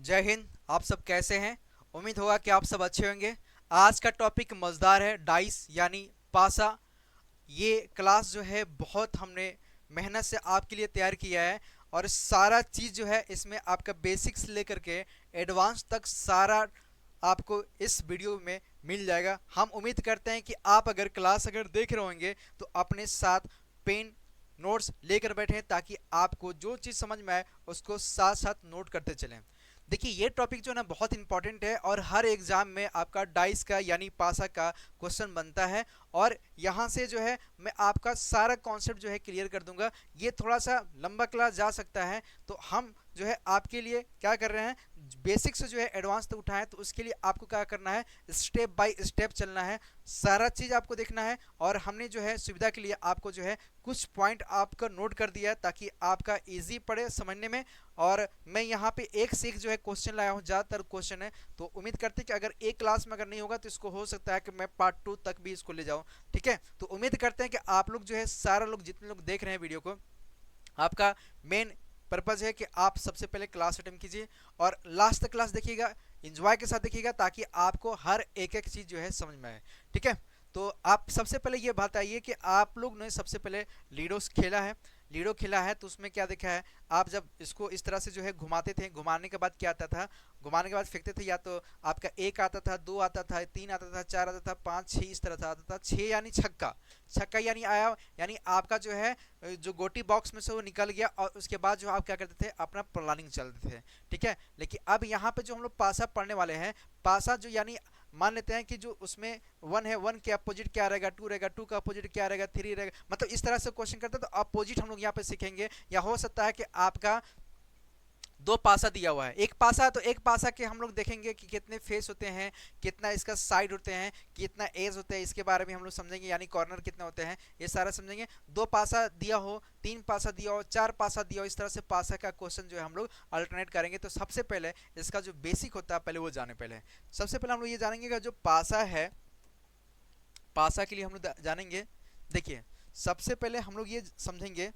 जय हिंद। आप सब कैसे हैं? उम्मीद होगा कि आप सब अच्छे होंगे। आज का टॉपिक मज़ेदार है, डाइस यानी पासा। ये क्लास जो है बहुत हमने मेहनत से आपके लिए तैयार किया है और सारा चीज़ जो है इसमें आपका बेसिक से लेकर के एडवांस तक सारा आपको इस वीडियो में मिल जाएगा। हम उम्मीद करते हैं कि आप अगर क्लास अगर देख रहे होंगे तो अपने साथ पेन नोट्स लेकर बैठें ताकि आपको जो चीज़ समझ में आए उसको साथ साथ नोट करते चलें। देखिए ये टॉपिक जो है ना बहुत इंपॉर्टेंट है और हर एग्जाम में आपका डाइस का यानी पासा का क्वेश्चन बनता है। और यहाँ से जो है मैं आपका सारा कॉन्सेप्ट जो है क्लियर कर दूंगा। ये थोड़ा सा लंबा क्लास जा सकता है तो हम जो है आपके लिए क्या कर रहे हैं, बेसिक से जो है एडवांस तक उठाएं। तो उसके लिए आपको क्या करना है, स्टेप बाय स्टेप चलना है, सारा चीज़ आपको देखना है। और हमने जो है सुविधा के लिए आपको जो है कुछ पॉइंट आपका नोट कर दिया है ताकि आपका इजी पड़े समझने में। और मैं यहाँ पे एक से एक जो है क्वेश्चन लाया हूँ, ज़्यादातर क्वेश्चन है। तो उम्मीद करते हैं कि अगर एक क्लास में अगर नहीं होगा तो इसको हो सकता है कि मैं पार्ट 2 तक भी इसको ले जाऊँ। ठीक है, तो उम्मीद करते हैं कि आप लोग जो है सारा लोग जितने लोग देख रहे हैं वीडियो को, आपका मेन पर्पज़ है कि आप सबसे पहले क्लास अटेंड कीजिए और लास्ट तक क्लास देखिएगा, इंजॉय के साथ देखिएगा ताकि आपको हर एक एक चीज़ जो है समझ में आए। ठीक है, तो आप सबसे पहले ये बात आइए कि आप लोग ने सबसे पहले लीडोस खेला है। लीडो खेला है तो उसमें क्या देखा है, आप जब इसको इस तरह से जो है घुमाते थे, घुमाने के बाद क्या आता था, घुमाने के बाद फेंकते थे, या तो आपका एक आता था, दो आता था, तीन आता था, चार आता था, पाँच छः इस तरह से आता था। छः यानी छक्का, छक्का यानी आया, यानी आपका जो है जो गोटी बॉक्स में से वो निकल गया और उसके बाद जो आप क्या करते थे, अपना प्लानिंग चलते थे। ठीक है, लेकिन अब यहाँ पे जो हम लोग पासा पढ़ने वाले हैं, पासा जो यानी मान लेते हैं कि जो उसमें वन है, वन के अपोजिट क्या रहेगा, टू रहेगा, टू का अपोजिट क्या रहेगा, थ्री रहेगा, मतलब इस तरह से क्वेश्चन करते हैं। तो अपोजिट हम लोग यहाँ पे सीखेंगे। या हो सकता है कि आपका दो पासा दिया हुआ है, एक पासा है तो एक पासा के हम लोग देखेंगे कि कितने फेस होते हैं, कितना इसका साइड होते हैं, कितना एज होते हैं, इसके बारे में हम लोग समझेंगे, यानी कॉर्नर कितना होते हैं, ये सारा समझेंगे। दो पासा दिया हो, तीन पासा दिया हो, चार पासा दिया हो, इस तरह से पासा का क्वेश्चन जो है हम लोग अल्टरनेट करेंगे। तो सबसे पहले इसका जो बेसिक होता है पहले वो जाने। पहले सबसे पहले हम लोग ये जानेंगे कि जो पासा है, पासा के लिए हम लोग जानेंगे। देखिए सबसे पहले हम लोग ये समझेंगे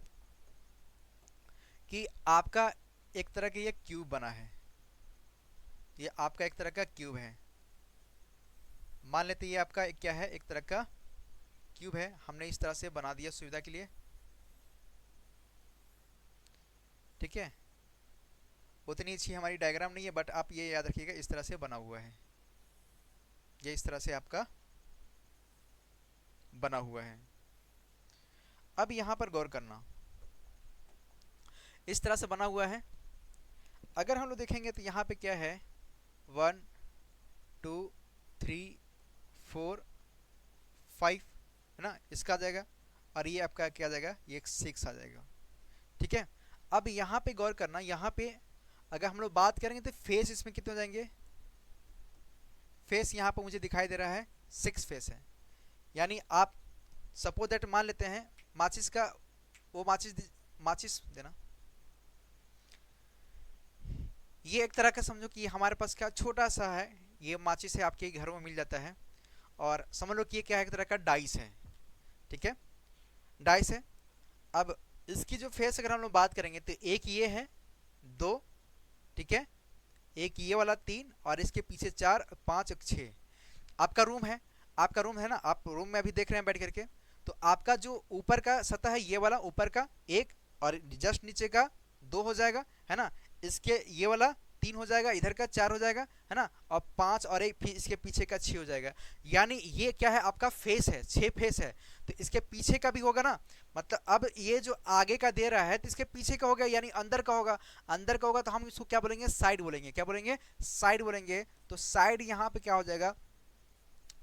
कि आपका एक तरह का ये क्यूब बना है, ये आपका एक तरह का क्यूब है। मान लेते ये आपका क्या है, एक तरह का क्यूब है। हमने इस तरह से बना दिया सुविधा के लिए। ठीक है, उतनी अच्छी हमारी डायग्राम नहीं है बट आप ये याद रखिएगा इस तरह से बना हुआ है, ये इस तरह से आपका बना हुआ है। अब यहाँ पर गौर करना, इस तरह से बना हुआ है। अगर हम लोग देखेंगे तो यहाँ पे क्या है, one two three four five, है ना, इसका आ जाएगा। और ये आपका क्या आ जाएगा, ये एक सिक्स आ जाएगा। ठीक है, अब यहाँ पे गौर करना, यहाँ पे अगर हम लोग बात करेंगे तो फेस इसमें कितने हो जाएंगे, फेस यहाँ पे मुझे दिखाई दे रहा है सिक्स फेस है। यानी आप सपोज दैट मान लेते हैं माचिस का, वो माचिस माचिस देना, ये एक तरह का समझो कि हमारे पास क्या छोटा सा है, ये माचिस है, आपके घरों में मिल जाता है। और समझ लो कि ये क्या है, एक तरह का डाइस है। ठीक है, डाइस है। अब इसकी जो फेस अगर हम लोग बात करेंगे तो एक ये है, दो, ठीक है, एक ये वाला तीन, और इसके पीछे चार, पाँच, छः। आपका रूम है, आपका रूम है ना, आप रूम में अभी देख रहे हैं बैठ करके। तो आपका जो ऊपर का सतह है ये वाला ऊपर का एक, और जस्ट नीचे का दो हो जाएगा, है ना। इसके ये वाला तीन हो जाएगा, इधर का चार हो जाएगा, है ना, और पाँच, और एक इसके पीछे का छः हो जाएगा। यानी ये क्या है, आपका फेस है, छः फेस है। तो इसके पीछे का भी होगा ना, मतलब अब ये जो आगे का दे रहा है तो इसके पीछे का होगा, यानी अंदर का होगा। अंदर का होगा तो हम इसको क्या बोलेंगे, साइड बोलेंगे। क्या बोलेंगे, साइड बोलेंगे। तो साइड यहाँ पे क्या हो जाएगा,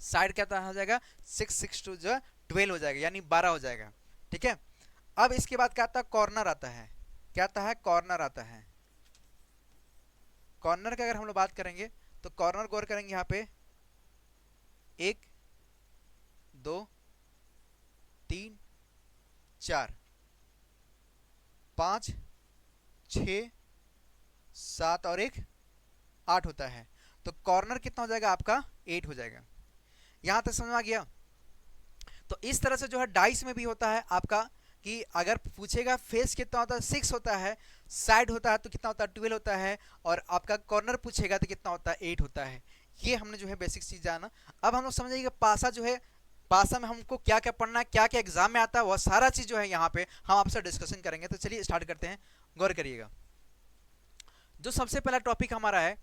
साइड क्या हो जाएगा, सिक्स, सिक्स टू जो 12 हो जाएगा, यानी 12 हो जाएगा। ठीक है, अब इसके बाद क्या आता है, कॉर्नर आता है। क्या आता है, कॉर्नर आता है। कॉर्नर की अगर हम लोग बात करेंगे तो कॉर्नर गौर करेंगे यहाँ पे, एक, दो, तीन, चार, पाँच, छ, सात, और एक आठ होता है। तो कॉर्नर कितना हो जाएगा आपका, 8 हो जाएगा। यहां तक समझ में आ गया। तो इस तरह से जो है डाइस में भी होता है आपका कि अगर पूछेगा फेस कितना होता है 6 होता है, साइड होता है तो कितना होता है 12 होता है, और आपका कॉर्नर पूछेगा तो कितना होता है 8 होता है। ये हमने जो है बेसिक चीज जाना। अब हम लोग समझेंगे पासा जो है, पासा में हमको क्या क्या पढ़ना है, क्या क्या एग्जाम में आता है, वह सारा चीज जो है यहाँ पे हम आपसे डिस्कशन करेंगे। तो चलिए स्टार्ट करते हैं, गौर करिएगा। जो सबसे पहला टॉपिक हमारा है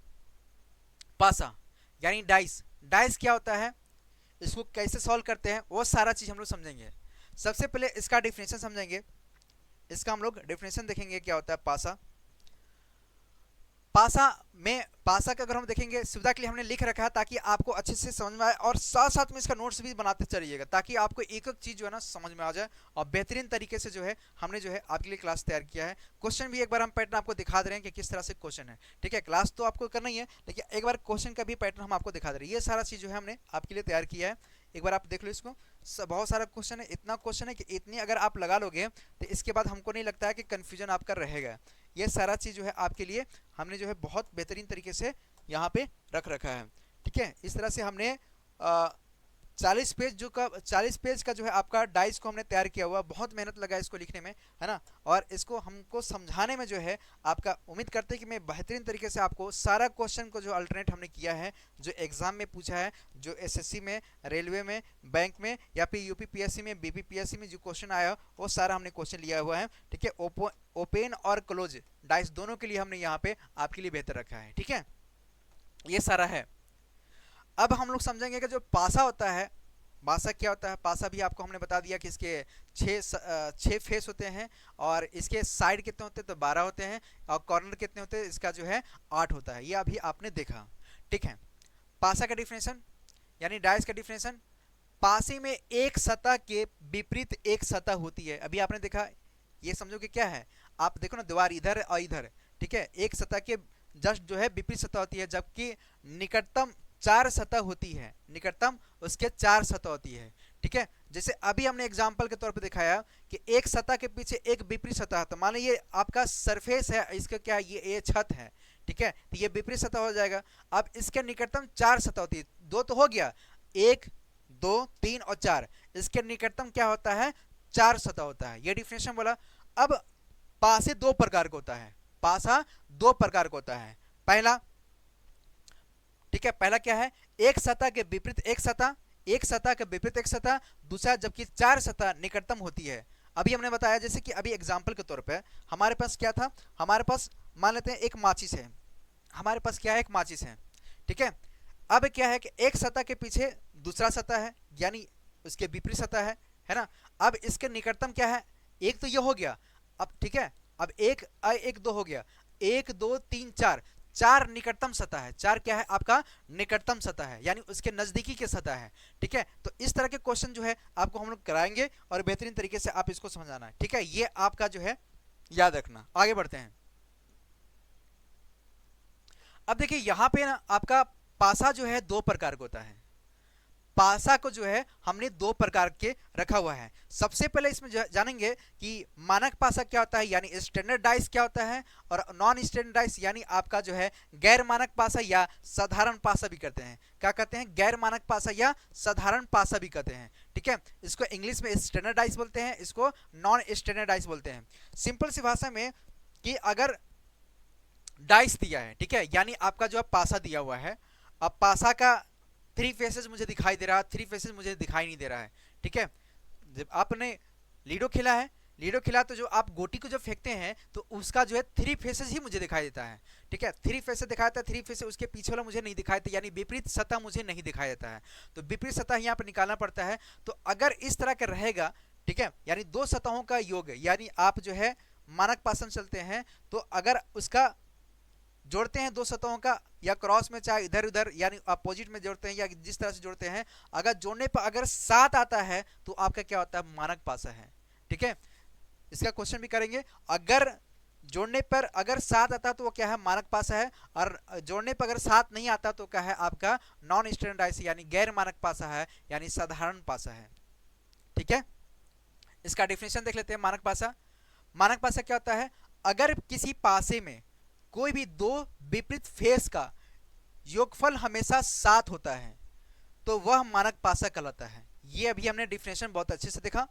पासा यानी डाइस। डाइस क्या होता है, इसको कैसे सॉल्व करते हैं, वो सारा चीज हम लोग समझेंगे। सबसे पहले इसका डिफिनेशन समझेंगे, इसका हम लोग डिफिनेशन देखेंगे क्या होता है पासा। पासा में, पासा का अगर हम देखेंगे सुविधा के लिए हमने लिख रखा है ताकि आपको अच्छे से समझ में आए, और साथ साथ में इसका नोट्स भी बनाते चलिएगा ताकि आपको एक एक चीज जो है ना समझ में आ जाए, और बेहतरीन तरीके से जो है हमने जो है आपके लिए क्लास तैयार किया है। क्वेश्चन भी एक बार हम पैटर्न आपको दिखा दे रहे हैं कि किस तरह से क्वेश्चन है, ठीक है। क्लास तो आपको करना ही है, लेकिन एक बार क्वेश्चन का भी पैटर्न हम आपको दिखा दे रहे हैं। ये सारा चीज जो है हमने आपके लिए तैयार किया है, एक बार आप देख लो इसको। बहुत सारा क्वेश्चन है, इतना क्वेश्चन है कि इतनी अगर आप लगा लोगे तो इसके बाद हमको नहीं लगता है कि कंफ्यूजन आपका रहेगा। ये सारा चीज जो है आपके लिए हमने जो है बहुत बेहतरीन तरीके से यहाँ पे रख रखा है, ठीक है। इस तरह से हमने 40 पेज का जो है आपका डाइस को हमने तैयार किया हुआ। बहुत मेहनत लगा इसको लिखने में, है ना, और इसको हमको समझाने में जो है आपका, उम्मीद करते हैं कि मैं बेहतरीन तरीके से आपको सारा क्वेश्चन को जो अल्टरनेट हमने किया है, जो एग्जाम में पूछा है, जो एसएससी में, रेलवे में, बैंक में, या फिर यूपी पीएससी में, बीपी पीएससी में जो क्वेश्चन आया वो सारा हमने क्वेश्चन लिया हुआ है, ठीक है। ओपन और क्लोज डाइस दोनों के लिए हमने यहाँ पे आपके लिए बेहतर रखा है, ठीक है। ये सारा है। अब हम लोग समझेंगे कि जो पासा होता है, पासा क्या होता है। पासा भी आपको हमने बता दिया कि इसके 6 फेस होते हैं, और इसके साइड कितने होते हैं तो 12 होते हैं, और कॉर्नर कितने होते हैं इसका जो है 8 होता है। ये अभी आपने देखा, ठीक है। पासा का डिफिनेशन यानी डाइस का डिफिनेशन, पासे में एक सतह के विपरीत एक सतह होती है। अभी आपने देखा, ये समझो कि क्या है, आप देखो ना दीवार इधर और इधर, ठीक है। एक सतह के जस्ट जो है विपरीत सतह होती है, जबकि निकटतम 4 सतह होती है, निकटतम उसके 4 सतह होती है, ठीक है। जैसे अभी हमने एग्जांपल के तौर पे दिखाया कि एक सतह के पीछे एक विपरीत सतह, तो मान लीजिए ये आपका सरफेस है, इसका क्या, ये छत है, ठीक है, तो ये विपरीत सतह हो जाएगा। अब इसके निकटतम 4 सतह होती है, 2 तो हो गया, 1 2 3 और 4, इसके निकटतम क्या होता है 4 सतह होता है। ये डिफिनेशन बोला। अब पासे 2 प्रकार का होता है, पासा 2 प्रकार का होता है। पहला, ठीक है, पहला क्या है, एक सतह के विपरीत एक सतह, एक सतह के विपरीत एक सतह। दूसरा, जबकि 4 सतह निकटतम होती है। अभी हमने बताया, जैसे कि अभी एग्जांपल के तौर पे हमारे पास क्या था, हमारे पास मान लेते हैं एक माचिस है, हमारे पास क्या है, एक माचिस है, ठीक है। अब क्या है कि एक सतह के पीछे दूसरा सतह है, यानी उसके विपरीत सतह है ना। अब इसके निकटतम क्या है, एक तो ये हो गया, अब ठीक है, अब एक 2 हो गया, 1 2 3 4, 4 निकटतम सतह है। 4 क्या है आपका निकटतम सतह है, यानी उसके नजदीकी के सतह है, ठीक है। तो इस तरह के क्वेश्चन जो है आपको हम लोग कराएंगे, और बेहतरीन तरीके से आप इसको समझाना है, ठीक है। ये आपका जो है याद रखना। आगे बढ़ते हैं। अब देखिए यहां पे ना आपका पासा जो है 2 प्रकार का होता है। पासा को जो है हमने 2 प्रकार के रखा हुआ है। सबसे पहले इसमें जानेंगे कि मानक पासा क्या होता है, यानी स्टैंडर्ड डाइस क्या होता है, और नॉन स्टैंडर्ड डाइस यानी आपका जो है गैर मानक पासा या साधारण पासा भी कहते हैं। क्या कहते हैं, गैर मानक पासा या साधारण पासा भी कहते हैं, ठीक है। इसको इंग्लिश में स्टैंडर्ड डाइस बोलते हैं, इसको नॉन स्टैंडर्ड डाइस बोलते हैं। सिंपल सी भाषा में कि अगर डाइस दिया है, ठीक है, यानी आपका जो पासा दिया हुआ है, अब पासा का 3 फेसेस मुझे दिखाई दे रहा है, 3 फेसेस मुझे दिखाई नहीं दे रहा है, ठीक है। जब आपने लीडो खेला है, लीडो खेला तो जो आप गोटी को जब फेंकते हैं तो उसका जो है 3 फेसेस ही मुझे दिखाई देता है, ठीक है। 3 फेसेस दिखाया था, 3 फेसेस उसके पीछे वाला मुझे नहीं दिखाई देता, यानी विपरीत सतह मुझे नहीं दिखाई देता है, तो विपरीत सतह यहाँ पर निकालना पड़ता है। तो अगर इस तरह का रहेगा, ठीक है, यानी 2 सतहों का योग, यानी आप जो है मानक पासन चलते हैं, तो अगर उसका जोड़ते हैं 2 सतहों का, या क्रॉस में चाहे इधर उधर यानी अपोजिट में जोड़ते हैं, या जिस तरह से जोड़ते हैं, अगर जोड़ने पर अगर 7 आता है तो आपका क्या होता है, मानक पासा है, ठीक है। इसका क्वेश्चन भी करेंगे। अगर जोड़ने पर अगर 7 आता तो वो क्या है, मानक पासा है, और जोड़ने पर अगर 7 नहीं आता तो क्या है आपका नॉन स्टैंडर्ड डाइस यानी गैर मानक पासा है, यानी साधारण पासा है, ठीक है। इसका डेफिनेशन देख लेते हैं। मानक पासा, मानक पासा क्या होता है, अगर किसी पासे में कोई भी 2 विपरीत फेस का योगफल हमेशा 7 होता है तो वह मानक पासा कहलाता है। ये अभी हमने डिफिनेशन बहुत अच्छे से देखा,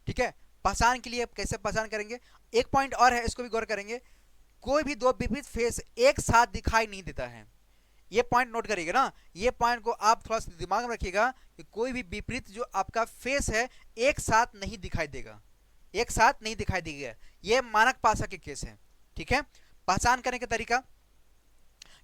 ठीक है। पहचान के लिए कैसे पहचान करेंगे, एक पॉइंट और है, इसको भी गौर करेंगे। कोई भी दो विपरीत फेस एक साथ दिखाई नहीं देता है। ये पॉइंट नोट करिएगा ना, ये पॉइंट को आप थोड़ा सा दिमाग में रखिएगा कि कोई भी विपरीत जो आपका फेस है एक साथ नहीं दिखाई देगा, एक साथ नहीं दिखाई देगा। ये मानक पासा के केस है। ठीक है, पहचान करने का तरीका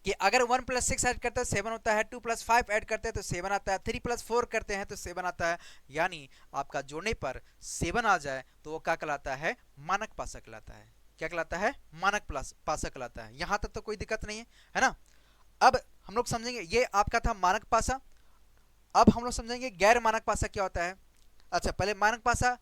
कि अगर 1 + 6 ऐड करते हैं 7 होता है, 2 + 5 ऐड करते हैं तो 7 आता है, 3 + 4 करते हैं तो 7 आता है। यानी आपका जोड़ने पर 7 आ जाए तो वो क्या कहलाता है, मानक पासा कहलाता है। क्या कहलाता है, मानक पासा कहलाता है। यहां तक तो कोई दिक्कत नहीं है ना। अब हम लोग समझेंगे, ये आपका था मानक पासा। अब हम लोग समझेंगे गैर मानक पासा क्या होता है। अच्छा, पहले मानक पासा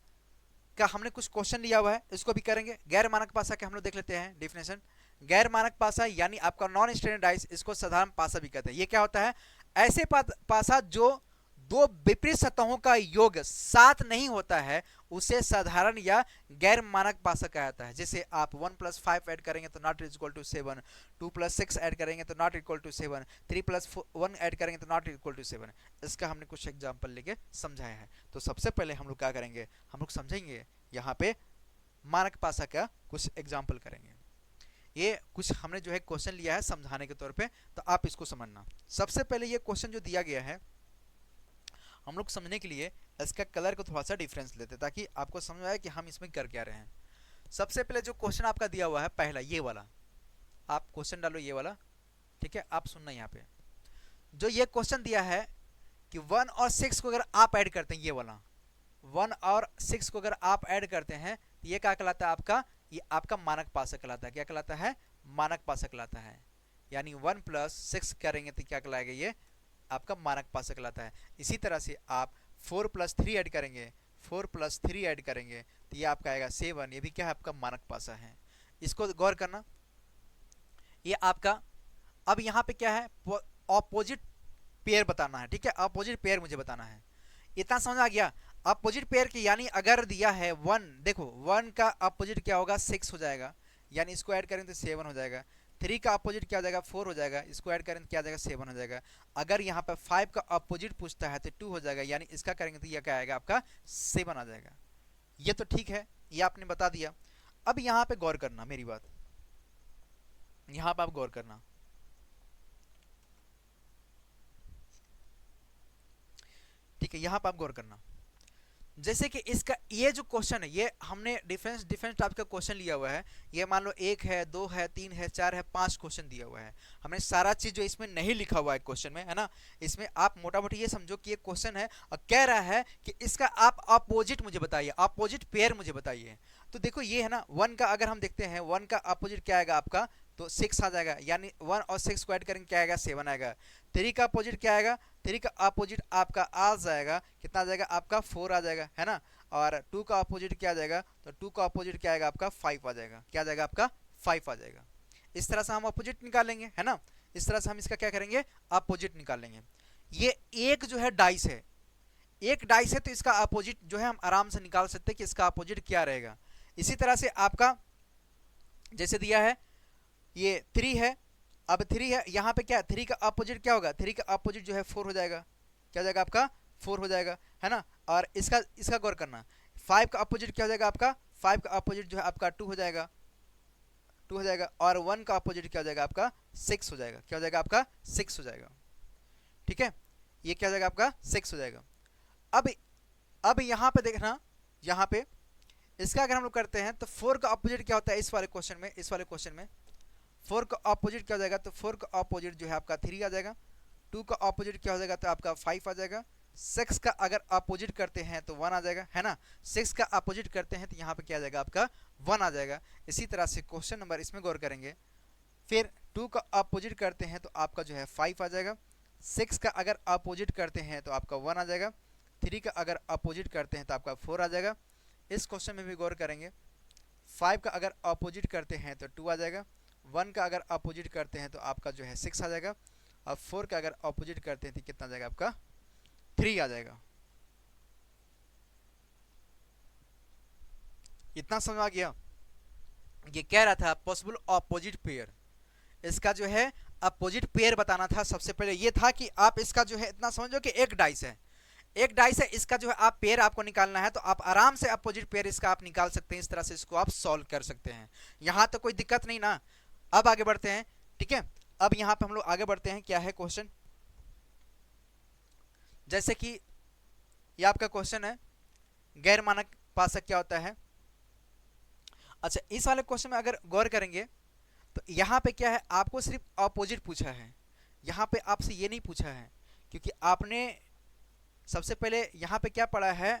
का हमने कुछ क्वेश्चन लिया हुआ है, इसको भी करेंगे। गैर मानक पासा के हम लोग देख लेते हैं डेफिनेशन। गैर मानक पासा यानी आपका नॉन स्टैंडर्डाइज, इसको साधारण पासा भी कहते हैं। ये क्या होता है, ऐसे पासा जो दो विपरीत सतहों का योग साथ नहीं होता है उसे साधारण या गैर मानक पासा कहा जाता है। जैसे आप 1 + 5 ऐड करेंगे तो नॉट इक्वल टू 7, 2 + 6 ऐड करेंगे तो नॉट इक्वल टू 7, 3 + 1 ऐड करेंगे तो नॉट इक्वल टू 7। इसका हमने कुछ एग्जांपल लेके समझाया है। तो सबसे पहले हम लोग क्या करेंगे, हम लोग समझेंगे यहाँ पे मानक पासा का कुछ एग्जाम्पल करेंगे। ये कुछ हमने जो है क्वेश्चन लिया है समझाने के तौर पे, तो आप इसको समझना। सबसे पहले ये क्वेश्चन जो दिया गया है, हम लोग समझने के लिए इसका कलर को थोड़ा सा डिफरेंस लेते ताकि आपको समझ आए कि हम इसमें कर क्या रहे हैं। सबसे पहले जो क्वेश्चन आपका दिया हुआ है पहला ये वाला, आप क्वेश्चन डालो ये वाला। ठीक है, आप सुनना यहाँ पे जो ये क्वेश्चन दिया है कि 1 और 6 को अगर आप ऐड करते हैं, ये वाला 1 और 6 को अगर आप ऐड करते हैं तो ये क्या कहलाता है आपका, ये आपका मानक पासा कहलाता है। क्या कहलाता है, मानक पासा कहलाता है। यानी 1 + 6 करेंगे तो क्या कहलाएगा, ये आपका मानक पासा कहलाता है। इसी तरह से आप 4 + 3 ऐड करेंगे, 4 + 3 ऐड करेंगे तो ये आपका आएगा 7। ये भी क्या है, आपका मानक पासा है। इसको गौर करना, ये आपका अब यहाँ पे क्या है, ऑपोजिट पेयर बताना है। ठीक है, ऑपोजिट पेयर मुझे बताना है। इतना समझ आ गया। अपोजिट पेयर की यानी अगर दिया है 1, देखो 1 का अपोजिट क्या होगा, 6 हो जाएगा, यानी इसको ऐड करें तो 7 हो जाएगा। 3 का अपोजिट क्या हो जाएगा, 4 हो जाएगा, इसको ऐड करें तो क्या आ जाएगा, 7 हो जाएगा। अगर यहाँ पे 5 का अपोजिट पूछता है तो 2 हो जाएगा, यानी इसका करेंगे तो यह क्या आएगा, आपका 7 आ जाएगा। ये तो ठीक है, ये आपने बता दिया। अब यहाँ पे गौर करना मेरी बात, यहाँ पे आप गौर करना। ठीक है, यहाँ पे आप गौर करना। जैसे कि इसका ये जो क्वेश्चन है, ये हमने डिफरेंस टाइप का क्वेश्चन लिया हुआ है। ये मान लो 1 है, 2 है, 3 है, 4 है, 5 क्वेश्चन दिया हुआ है। हमने सारा चीज जो इसमें नहीं लिखा हुआ है क्वेश्चन में, है ना, इसमें आप मोटा मोटी ये समझो कि ये क्वेश्चन है और कह रहा है कि इसका आप अपोजिट मुझे बताइए, अपोजिट पेयर मुझे बताइए। तो देखो ये है ना, 1 का अगर हम देखते हैं, 1 का अपोजिट क्या आएगा आपका, तो 6 आ जाएगा, यानी 1 और 6 को ऐड करेंगे क्या आएगा, 7 आएगा। 3 का अपोजिट क्या आएगा, 3 का अपोजिट आपका आ जाएगा, कितना आ जाएगा आपका, 4 आ जाएगा, है ना। और 2 का अपोजिट क्या आ जाएगा, तो 2 का अपोजिट क्या आएगा आपका, 5 आ जाएगा। क्या आ जाएगा आपका, 5 आ जाएगा। इस तरह से हम अपोजिट निकालेंगे, है ना। इस तरह से हम इसका क्या करेंगे, अपोजिट निकालेंगे। ये एक जो है डाइस है, एक डाइस है, तो इसका अपोजिट जो है हम आराम से निकाल सकते हैं कि इसका अपोजिट क्या रहेगा। इसी तरह से आपका जैसे दिया है ये 3 है, अब 3 है, यहाँ पे क्या 3 का अपोजिट क्या होगा, 3 का अपोजिट जो है 4 हो जाएगा। क्या हो जाएगा आपका, 4 हो जाएगा, है ना। और इसका गौर करना, 5 का अपोजिट क्या हो जाएगा आपका, 5 का अपोजिट जो है आपका 2 हो जाएगा, 2 हो जाएगा। और 1 का अपोजिट क्या हो जाएगा आपका, 6 हो जाएगा। क्या हो जाएगा आपका, 6 हो जाएगा। ठीक है, ये क्या हो जाएगा आपका, 6 हो जाएगा। अब यहाँ पे देखना, यहाँ पे इसका अगर हम लोग करते हैं तो 4 का अपोजिट क्या होता है इस वाले क्वेश्चन में, इस वाले क्वेश्चन में 4 का अपोजिट क्या हो जाएगा, तो 4 का अपोजिट जो है आपका 3 आ जाएगा। 2 का अपोजिट क्या हो जाएगा, तो आपका 5 आ जाएगा। 6 का अगर अपोजिट करते हैं तो 1 आ जाएगा, है ना। 6 का अपोजिट करते हैं तो यहाँ पे क्या आ जाएगा आपका, 1 आ जाएगा। इसी तरह से क्वेश्चन नंबर इसमें गौर करेंगे, फिर 2 का अपोजिट करते हैं तो आपका जो है 5 आ जाएगा। 6 का अगर अपोजिट करते हैं तो आपका 1 आ जाएगा। 3 का अगर अपोजिट करते हैं तो आपका 4 आ जाएगा। इस क्वेश्चन में भी गौर करेंगे, 5 का अगर अपोजिट करते हैं तो 2 आ जाएगा। 1 का अगर अपोजिट करते हैं तो आपका जो है 6 आ जाएगा। और 4 का अगर अपोजिट करते हैं तो कितना आ जाएगा आपका, 3 आ जाएगा। इतना समझ आ गया। ये कह रहा था पॉसिबल अपोजिट पेयर, इसका जो है अपोजिट पेयर बताना था। सबसे पहले ये था कि आप इसका जो है इतना समझो कि एक डाइस है, एक डाइस है, इसका जो है आप पेयर आपको निकालना है तो आप आराम से अपोजिट पेयर इसका आप निकाल सकते हैं। इस तरह से इसको आप सॉल्व कर सकते हैं, यहां तो कोई दिक्कत नहीं ना। अब आगे बढ़ते हैं, ठीक है। अब यहां पे हम लोग आगे बढ़ते हैं, क्या है क्वेश्चन, जैसे कि ये आपका क्वेश्चन है गैर मानक पासा क्या होता है। अच्छा, इस वाले क्वेश्चन में अगर गौर करेंगे तो यहाँ पे क्या है, आपको सिर्फ अपोजिट पूछा है, यहाँ पे आपसे ये नहीं पूछा है, क्योंकि आपने सबसे पहले यहाँ पे क्या पढ़ा है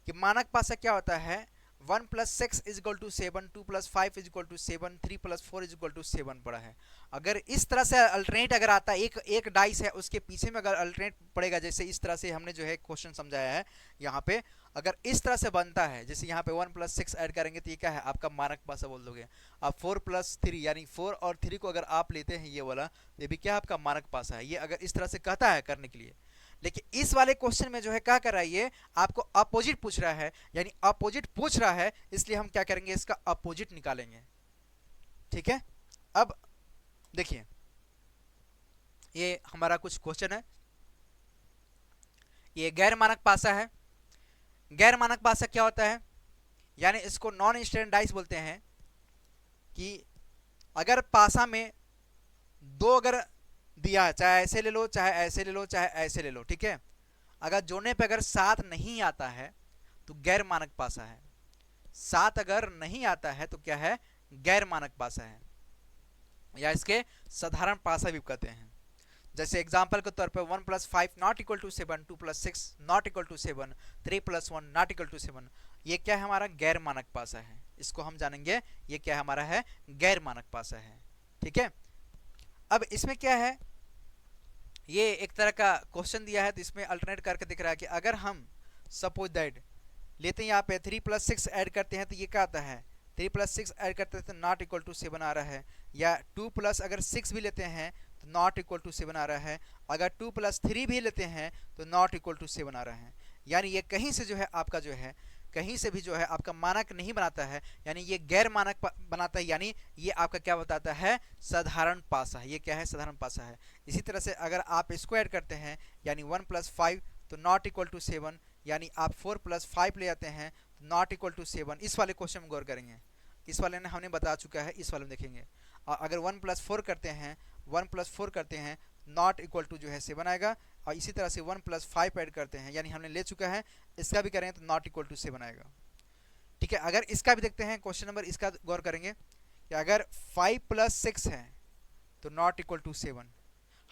कि मानक पासा क्या होता है, 1 + 6 = 7, 2 + 5 = 7, 3 + 4 = 7 पड़ा है। अगर इस तरह से अल्टरनेट अगर आता है, एक डाइस है उसके पीछे में अगर अल्टरनेट पड़ेगा, जैसे इस तरह से हमने जो है क्वेश्चन समझाया है यहाँ पे, अगर इस तरह से बनता है, जैसे यहाँ पे 1 + 6 ऐड करेंगे तो ये क्या है आपका मानक पासा बोल दोगे। अब 4 + 3 यानी 4 और 3 को अगर आप लेते हैं ये वाला, ये भी क्या आपका मानक पासा है। ये अगर इस तरह से कहता है करने के लिए, लेकिन इस वाले क्वेश्चन में जो है क्या कर रहा है, ये आपको अपोजिट पूछ रहा है, यानी अपोजिट पूछ रहा है, इसलिए हम क्या करेंगे, इसका अपोजिट निकालेंगे। ठीक है, अब देखिए ये हमारा कुछ क्वेश्चन है, ये गैर मानक पासा है। गैर मानक पासा क्या होता है, यानी इसको नॉन स्टैंडर्डाइज बोलते हैं, कि अगर पासा में दो अगर दिया है, चाहे ऐसे ले लो, चाहे ऐसे ले लो, चाहे ऐसे ले लो, ठीक है, अगर जोड़ने पे अगर 7 नहीं आता है तो गैर मानक पासा है। 7 अगर नहीं आता है तो क्या है, गैर मानक पासा है, या इसके साधारण पासा भी कहते हैं। जैसे एग्जांपल के तौर पे 1 + 5 not equal to 7, 2 + 6 not equal to 7, 3 + 1 not equal to 7, ये क्या है हमारा गैर मानक पासा है। इसको हम जानेंगे, ये क्या है हमारा है गैर मानक पासा है। ठीक है, अब इसमें क्या है, ये एक तरह का क्वेश्चन दिया है तो इसमें अल्टरनेट करके दिख रहा है कि अगर हम सपोज दैट लेते हैं यहाँ पे 3 + 6 ऐड करते हैं तो ये क्या आता है, 3 + 6 ऐड करते हैं तो नॉट इक्वल टू 7 आ रहा है, या 2 + अगर 6 भी लेते हैं तो नॉट इक्वल टू 7 आ रहा है, अगर 2 + 3 भी लेते हैं तो नॉट इक्वल टू 7 आ रहा है। यानी ये कहीं से जो है आपका जो है, कहीं से भी जो है आपका मानक नहीं बनाता है, यानी ये गैर मानक बनाता है, यानी ये आपका क्या बताता है, साधारण पासा है। ये क्या है, साधारण पासा है। इसी तरह से अगर आप इसको ऐड करते हैं, यानी 1 + 5 तो नॉट इक्वल टू 7, यानी आप 4 + 5 ले जाते हैं तो नॉट इक्वल टू 7। इस वाले क्वेश्चन में गौर करेंगे, इस वाले ने हमने बता चुका है, इस वाले में देखेंगे। और अगर 1 + 4 करते हैं, 1 + 4 करते हैं नॉट इक्वल टू जो है 7 आएगा, और इसी तरह से 1 + 5 ऐड करते हैं, यानी हमने ले चुका है, इसका भी करें तो नॉट इक्वल टू 7 आएगा। ठीक है, अगर इसका भी देखते हैं क्वेश्चन नंबर, इसका गौर करेंगे कि अगर 5 + 6 है तो नॉट इक्वल टू 7।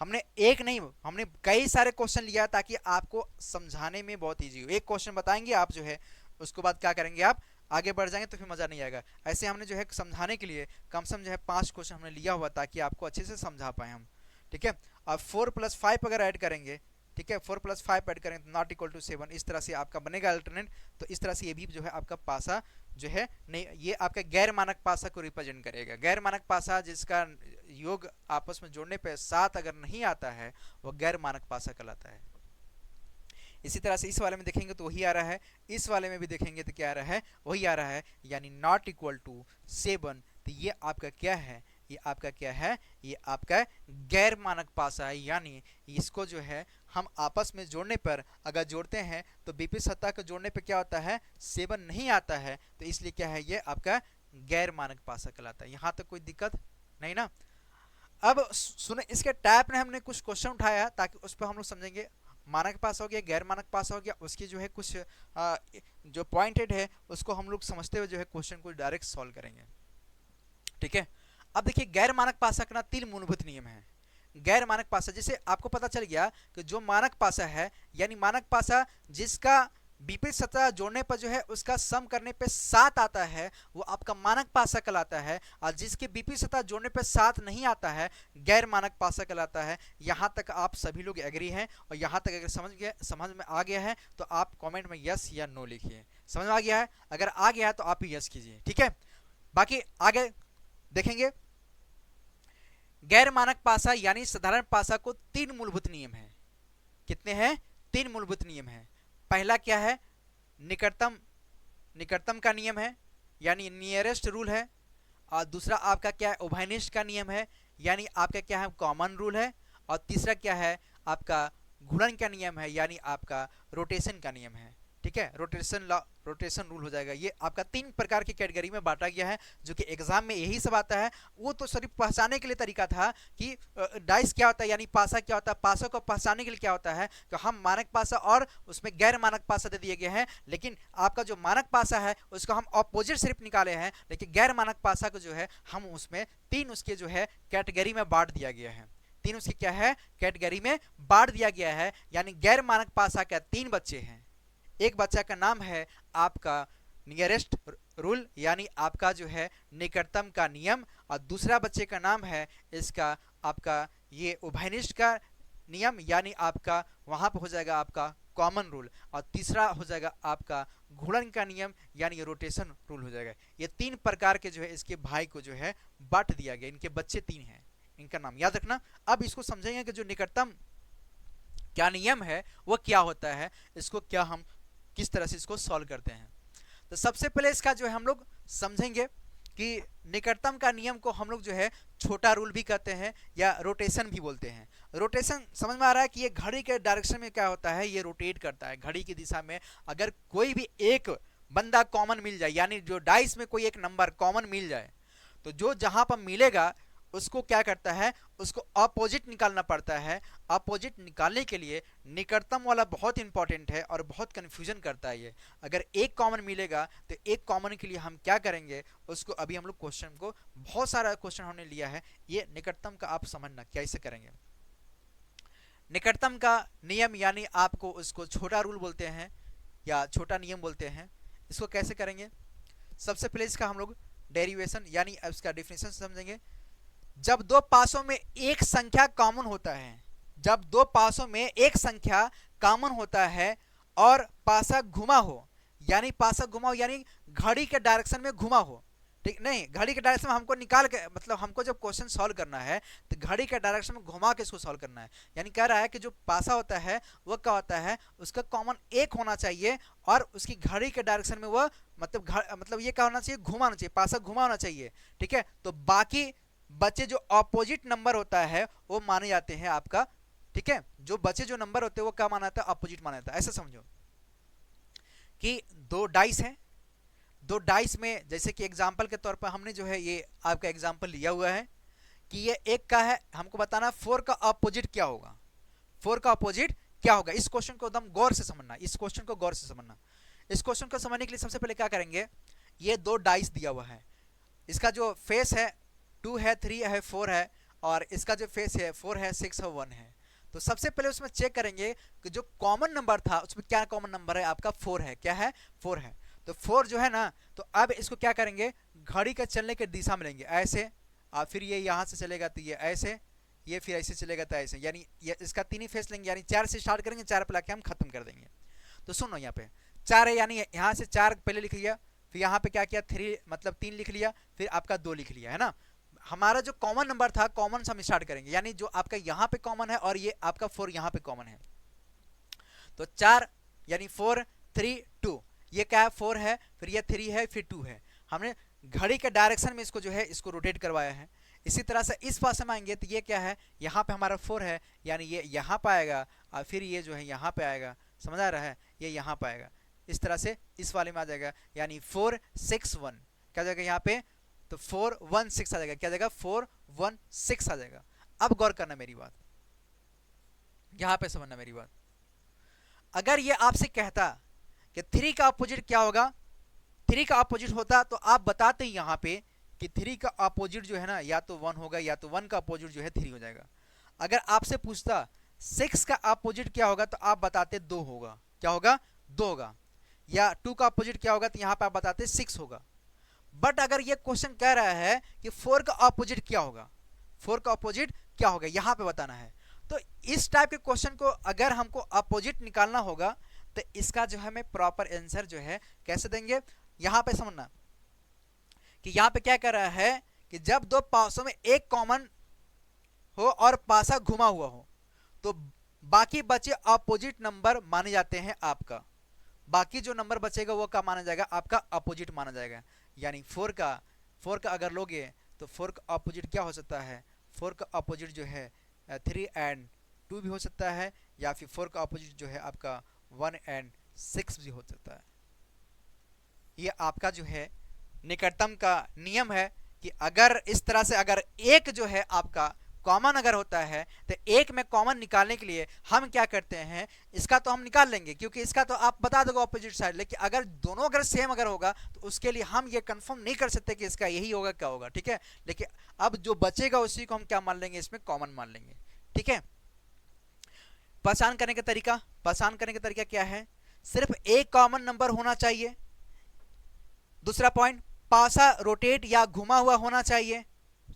हमने एक नहीं, हमने कई सारे क्वेश्चन लिया ताकि आपको समझाने में बहुत ईजी हो। एक क्वेश्चन बताएंगे आप जो है, उसके बाद क्या करेंगे, आप आगे बढ़ जाएंगे तो फिर मज़ा नहीं आएगा। ऐसे हमने जो है समझाने के लिए कम से कम जो है 5 क्वेश्चन हमने लिया हुआ ताकि आपको अच्छे से समझा पाए हम। ठीक है, अब 4 + 5 अगर ऐड करेंगे, ठीक है, 4 + 5 ऐड करें तो नॉट इक्वल टू 7, इस तरह से आपका बनेगा अल्टरनेट। तो इस तरह से ये भी जो है आपका पासा जो है नहीं, ये आपका गैर मानक पासा को रिप्रेजेंट करेगा। गैर मानक पासा जिसका योग आपस में जोड़ने पे 7 अगर नहीं आता है, वो गैर मानक पासा कहलाता है। इसी तरह से इस वाले में देखेंगे तो वही आ रहा है, इस वाले में भी देखेंगे तो क्या आ रहा है, वही आ रहा है, यानी नॉट इक्वल टू 7। तो ये आपका क्या है, ये आपका क्या है, ये आपका गैर मानक पासा है। यानी इसको जो है हम आपस में जोड़ने पर, अगर जोड़ते हैं तो विपरीत सत्ता को जोड़ने पर क्या होता है, 7 नहीं आता है, तो इसलिए क्या है, ये आपका गैर मानक पासा कहलाता है। यहाँ तक कोई दिक्कत नहीं ना। अब सुने, इसके टैप ने हमने कुछ क्वेश्चन उठाया ताकि उस पर हम लोग समझेंगे। मानक पास हो गया, गैर मानक पास हो गया, उसकी जो है कुछ जो पॉइंटेड है उसको हम लोग समझते हुए जो है क्वेश्चन को डायरेक्ट सॉल्व करेंगे। ठीक है, अब देखिए गैर मानक पासा का 3 मूलभूत नियम है। गैर मानक पासा, जैसे आपको पता चल गया कि जो मानक पासा है, यानी मानक पासा जिसका विपरीत सतह जोड़ने पर जो है उसका सम करने पे 7 आता है, वो आपका मानक पासा कहलाता है। और जिसके विपरीत सतह जोड़ने पे 7 नहीं आता है, गैर मानक पासा कहलाता है। यहाँ तक आप सभी लोग एग्री हैं, और यहाँ तक अगर समझ में आ गया है तो आप कमेंट में यस या नो लिखिए। समझ में आ गया है, अगर आ गया है तो आप यस कीजिए। ठीक है, बाकी आगे देखेंगे। गैर मानक पासा यानी साधारण पासा को 3 मूलभूत नियम है। कितने हैं, 3 मूलभूत नियम है। पहला क्या है, निकटतम का नियम है, यानी नियरेस्ट रूल है। और दूसरा आपका क्या है, उभयनिष्ठ का नियम है, यानी आपका क्या है, कॉमन रूल है। और तीसरा क्या है, आपका घूर्णन का नियम है यानी आपका रोटेशन का नियम है। ठीक है, रोटेशन लॉ, रोटेशन रूल हो जाएगा। ये आपका 3 प्रकार की कैटेगरी में बांटा गया है, जो कि एग्जाम में यही सब आता है। वो तो सिर्फ पहचाने के लिए तरीका था कि डाइस क्या होता है यानी पासा क्या होता है। पासा को पहचानने के लिए क्या होता है कि हम मानक पासा और उसमें गैर मानक पासा दे दिए गए हैं, लेकिन आपका जो मानक पासा है उसको हम ऑपोजिट सिर्फ निकाले हैं, लेकिन गैर मानक पासा को जो है हम उसमें 3 उसके जो है कैटेगरी में बांट दिया गया है। 3 उसकी क्या है कैटेगरी में बांट दिया गया है, यानी गैर मानक पासा का 3 बच्चे हैं। एक बच्चा का नाम है आपका नियरेस्ट रूल यानी आपका जो है निकटतम का नियम, और दूसरा बच्चे का नाम है इसका आपका ये उभयनिष्ठ का नियम यानी आपका वहां पर हो जाएगा आपका कॉमन रूल, और तीसरा हो जाएगा आपका घूर्णन का नियम यानी रोटेशन रूल हो जाएगा। ये 3 प्रकार के जो है इसके भाई को जो है बांट दिया गया। इनके बच्चे 3 हैं, इनका नाम याद रखना। अब इसको समझेंगे कि जो निकटतम क्या नियम है वो क्या होता है, इसको क्या हम किस तरह से इसको सॉल्व करते हैं। तो सबसे पहले इसका जो है हम लोग समझेंगे कि निकटतम का नियम को हम लोग जो है छोटा रूल भी कहते हैं या रोटेशन भी बोलते हैं। रोटेशन समझ में आ रहा है कि ये घड़ी के डायरेक्शन में क्या होता है, ये रोटेट करता है घड़ी की दिशा में। अगर कोई भी एक बंदा कॉमन मिल जाए यानी जो डाइस में कोई एक नंबर कॉमन मिल जाए, तो जो जहां पर मिलेगा उसको क्या करता है, उसको अपोजिट निकालना पड़ता है। अपोजिट निकालने के लिए निकटतम वाला बहुत इंपॉर्टेंट है और बहुत कंफ्यूजन करता है ये। अगर एक कॉमन मिलेगा तो एक कॉमन के लिए हम क्या करेंगे उसको अभी हम लोग क्वेश्चन को बहुत सारा क्वेश्चन हमने लिया है, ये निकटतम का आप समझना कैसे करेंगे। निकटतम का नियम यानी आपको उसको छोटा रूल बोलते हैं या छोटा नियम बोलते हैं। इसको कैसे करेंगे, सबसे पहले इसका हम लोग डेरिवेशन यानी इसका डिफिनेशन समझेंगे। जब दो पासों में एक संख्या कॉमन होता है, जब दो पासों में एक संख्या कॉमन होता है और पासा घुमा हो, यानी पासा घुमा हो यानी घड़ी के डायरेक्शन में घुमा हो। ठीक नहीं, घड़ी के डायरेक्शन में हमको निकाल के मतलब हमको जब क्वेश्चन सॉल्व करना है तो घड़ी के डायरेक्शन में घुमा के इसको सॉल्व करना है। यानी कह रहा है कि जो पासा होता है वो क्या होता है, उसका कॉमन एक होना चाहिए और उसकी घड़ी के डायरेक्शन में वो मतलब ये क्या होना चाहिए, घुमा होना चाहिए, पासा घुमा होना चाहिए। ठीक है, तो बाकी बचे जो अपोजिट नंबर होता है वो माने जाते हैं आपका। ठीक है, जो बचे जो नंबर होते हैं वो क्या माना जाता है, अपोजिट माना जाता है। ऐसा समझो कि 2 डाइस हैं, 2 डाइस में जैसे कि एग्जांपल के तौर पर हमने जो है ये आपका एग्जांपल लिया हुआ है कि ये एक का है, हमको बताना 4 का अपोजिट क्या होगा। 4 का अपोजिट क्या होगा, इस क्वेश्चन को एकदम गौर से समझना, इस क्वेश्चन को गौर से समझना। इस क्वेश्चन को समझने के लिए सबसे पहले क्या करेंगे, ये 2 डाइस दिया हुआ है, इसका जो फेस है 2 है, 3 है, 4 है, और इसका जो फेस है 4 है, 6 है, 1 है। तो सबसे पहले उसमें चेक करेंगे कि जो कॉमन नंबर था उसमें क्या कॉमन नंबर है, आपका 4 है। क्या है, 4 है। तो 4 जो है ना, तो अब इसको क्या करेंगे, घड़ी के चलने के दिशा में लेंगे ऐसे, और फिर ये यहाँ से चलेगा तो ये ऐसे, ये फिर ऐसे चलेगा तो ऐसे, यानी ये इसका 3 ही फेस लेंगे, यानी 4 से स्टार्ट करेंगे, 4 पे लाके हम खत्म कर देंगे। तो सुनो यहाँ पे 4 है यानी यहाँ से 4 पहले लिख लिया, फिर यहाँ पे क्या किया 3 मतलब 3 लिख लिया, फिर आपका 2 लिख लिया, है ना। हमारा जो कॉमन नंबर था कॉमन से हम स्टार्ट करेंगे, यानी जो आपका यहाँ पे कॉमन है और ये आपका 4 यहाँ पे कॉमन है। तो 4 यानी 4 3 2, ये क्या है 4 है, फिर ये 3 है, फिर 2 है। हमने घड़ी के डायरेक्शन में इसको जो है इसको रोटेट करवाया है। इसी तरह से इस पास में आएंगे तो ये क्या है, यहाँ पे हमारा 4 है, यानी ये यहाँ पे आएगा और फिर ये जो है यहाँ पे आएगा, समझ आ रहा है, ये यहाँ पे आएगा। इस तरह से इस वाले में आ जाएगा, यानी 4 6 1 क्या जाएगा यहाँ पे, तो 4 1 6 आ जाएगा, क्या जाएगा 4 1 6 आ जाएगा। अब गौर करना मेरी बात, यहां पे समझना मेरी बात। अगर ये आपसे कहता कि 3 का अपोजिट क्या होगा, 3 का अपोजिट होता तो आप बताते यहां पे कि 3 का अपोजिट जो है ना या तो 1 होगा या तो 1 का अपोजिट जो है 3 हो जाएगा। अगर आपसे पूछता 6 का अपोजिट क्या होगा तो आप बताते 2 होगा, क्या होगा 2 होगा, या 2 का अपोजिट क्या होगा तो यहां पे आप बताते 6 होगा। बट अगर ये क्वेश्चन कह रहा है कि 4 का अपोजिट क्या होगा, 4 का अपोजिट क्या होगा यहां पे बताना है, तो इस टाइप के क्वेश्चन को अगर हमको अपोजिट निकालना होगा तो इसका जो है हमें प्रॉपर आंसर जो है कैसे देंगे, यहां पे समझना कि यहां पे क्या कर रहा है कि जब दो पासों में एक कॉमन हो और पासा घुमा हुआ हो तो बाकी बचे अपोजिट नंबर माने जाते हैं आपका। बाकी जो नंबर बचेगा वो क्या माना जाएगा, आपका अपोजिट माना जाएगा। यानी 4 का अगर लोगे तो 4 का अपोजिट क्या हो सकता है, 4 का अपोजिट जो है 3 एंड 2 भी हो सकता है, या फिर 4 का अपोजिट जो है आपका 1 एंड 6 भी हो सकता है। ये आपका जो है निकटतम का नियम है कि अगर इस तरह से अगर एक जो है आपका कॉमन अगर होता है तो एक में कॉमन निकालने के लिए हम क्या करते हैं, इसका तो हम निकाल लेंगे क्योंकि इसका तो आप बता दोगे ऑपोजिट साइड, लेकिन अगर दोनों अगर सेम अगर होगा तो उसके लिए हम ये कंफर्म नहीं कर सकते कि इसका यही होगा क्या होगा, ठीक है। लेकिन अब जो बचेगा उसी को हम क्या मान लेंगे, इसमें कॉमन मान लेंगे, ठीक है। पहचान करने का तरीका क्या है, सिर्फ एक कॉमन नंबर होना चाहिए। दूसरा पॉइंट, पासा रोटेट या घुमा हुआ होना चाहिए,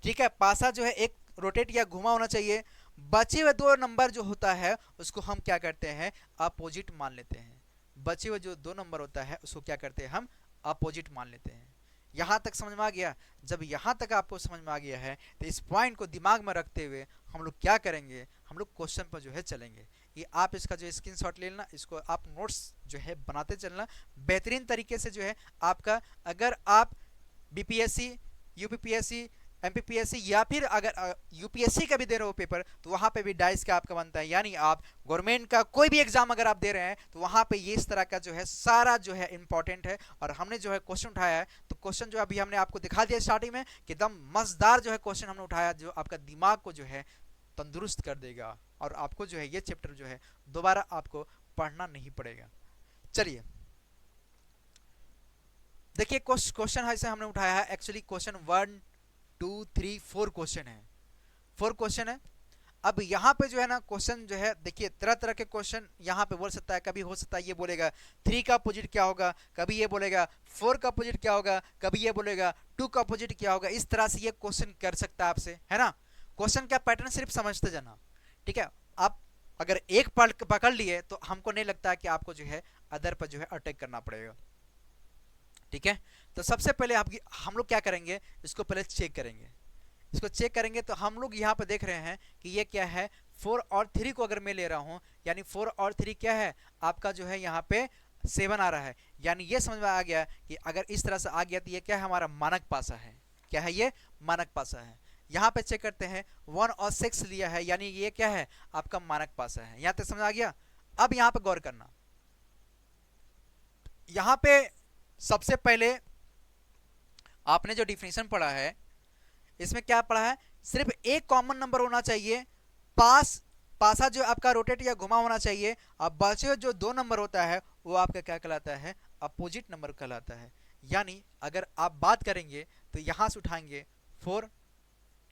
ठीक है। पासा जो है एक रोटेट या घुमा होना चाहिए। बचे हुए दो नंबर जो होता है उसको हम क्या करते हैं, अपोजिट मान लेते हैं। बचे हुए जो दो नंबर होता है उसको क्या करते हैं, हम अपोजिट मान लेते हैं। यहां तक समझ में आ गया। जब यहां तक आपको समझ में आ गया है तो इस पॉइंट को दिमाग में रखते हुए हम लोग क्या करेंगे, हम लोग क्वेश्चन पर जो है चलेंगे। ये आप इसका जो स्क्रीनशॉट ले लेना, इसको आप नोट्स जो है बनाते चलना बेहतरीन तरीके से जो है आपका। अगर आप बीपीएससी, यूपीपीएससी, एमपीपीएससी या फिर अगर यूपीएससी का भी दे रहे हो पेपर तो वहां पे भी डाइस का आपका बनता है, यानी आप गवर्नमेंट का कोई भी एग्जाम अगर आप दे रहे हैं तो वहां पे ये इस तरह का जो है सारा जो है इंपॉर्टेंट है। और हमने जो है क्वेश्चन उठाया है तो क्वेश्चन जो अभी हमने आपको दिखा दिया स्टार्टिंग में कि एकदम मजेदार जो है क्वेश्चन हमने उठाया जो आपका दिमाग को जो है तंदुरुस्त कर देगा और आपको जो है ये चैप्टर जो है दोबारा आपको पढ़ना नहीं पड़ेगा। चलिए देखिए क्वेश्चन ऐसे हमने उठाया है, एक्चुअली क्वेश्चन 1 2 3 4 क्वेश्चन है, 4 क्वेश्चन है। अब यहाँ पे जो है ना क्वेश्चन जो है देखिए तरह तरह के क्वेश्चन यहाँ पे बोल सकता है। कभी हो सकता है ये बोलेगा 3 का अपोजिट क्या होगा, कभी ये बोलेगा 4 का अपोजिट क्या होगा, कभी ये बोलेगा 2 का अपोजिट क्या होगा। इस तरह से ये क्वेश्चन कर सकता है आपसे, है ना। क्वेश्चन का पैटर्न सिर्फ समझते जाना, ठीक है। आप अगर एक पकड़ लिए तो हमको नहीं लगता कि आपको जो है अदर पर जो है अटैक करना पड़ेगा, ठीक है। तो सबसे पहले हम लोग क्या करेंगे, इसको पहले चेक करेंगे। इसको चेक करेंगे तो हम लोग यहाँ पे देख रहे हैं कि ये क्या है, 4 और 3 को अगर मैं ले रहा हूँ यानी 4 और 3 क्या है आपका जो है यहाँ पे 7 आ रहा है। यानी ये समझ में आ गया कि अगर इस तरह से आ गया तो ये क्या है, हमारा मानक पासा है। क्या है, ये मानक पासा है। यहाँ पे चेक करते हैं 1 और 6 लिया है यानी ये क्या है आपका मानक पासा है। यहाँ तक समझ आ गया। अब यहाँ पे गौर करना, यहाँ पे सबसे पहले आपने जो डिफिनेशन पढ़ा है इसमें क्या पढ़ा है, सिर्फ एक कॉमन नंबर होना चाहिए, पासा जो आपका रोटेट या घुमा होना चाहिए। अब बचे हुए जो दो नंबर होता है वो आपका क्या कहलाता है, अपोजिट नंबर कहलाता है। यानी अगर आप बात करेंगे तो यहां से उठाएंगे 4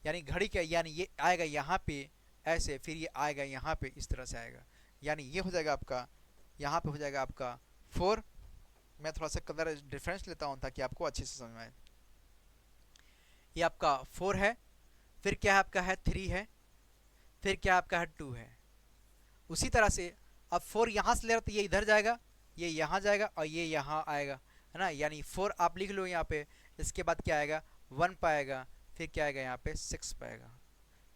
यानी घड़ी का, यानी ये आएगा यहाँ पे ऐसे, फिर ये आएगा यहाँ पे इस तरह से आएगा। यानी ये हो जाएगा आपका, यहाँ पे हो जाएगा आपका 4। मैं थोड़ा सा कलर डिफरेंस लेता हूँ ताकि आपको अच्छे से समझ में आए। ये आपका 4 है, फिर क्या है आपका है 3 है, फिर क्या आपका है 2 है। उसी तरह से अब 4 यहाँ से ले रहा तो ये इधर जाएगा, ये यहाँ जाएगा और ये यहाँ आएगा, है ना। यानी 4 आप लिख लो यहाँ पे, इसके बाद क्या आएगा 1 पाएगा, फिर क्या आएगा यहाँ पे 6 पाएगा,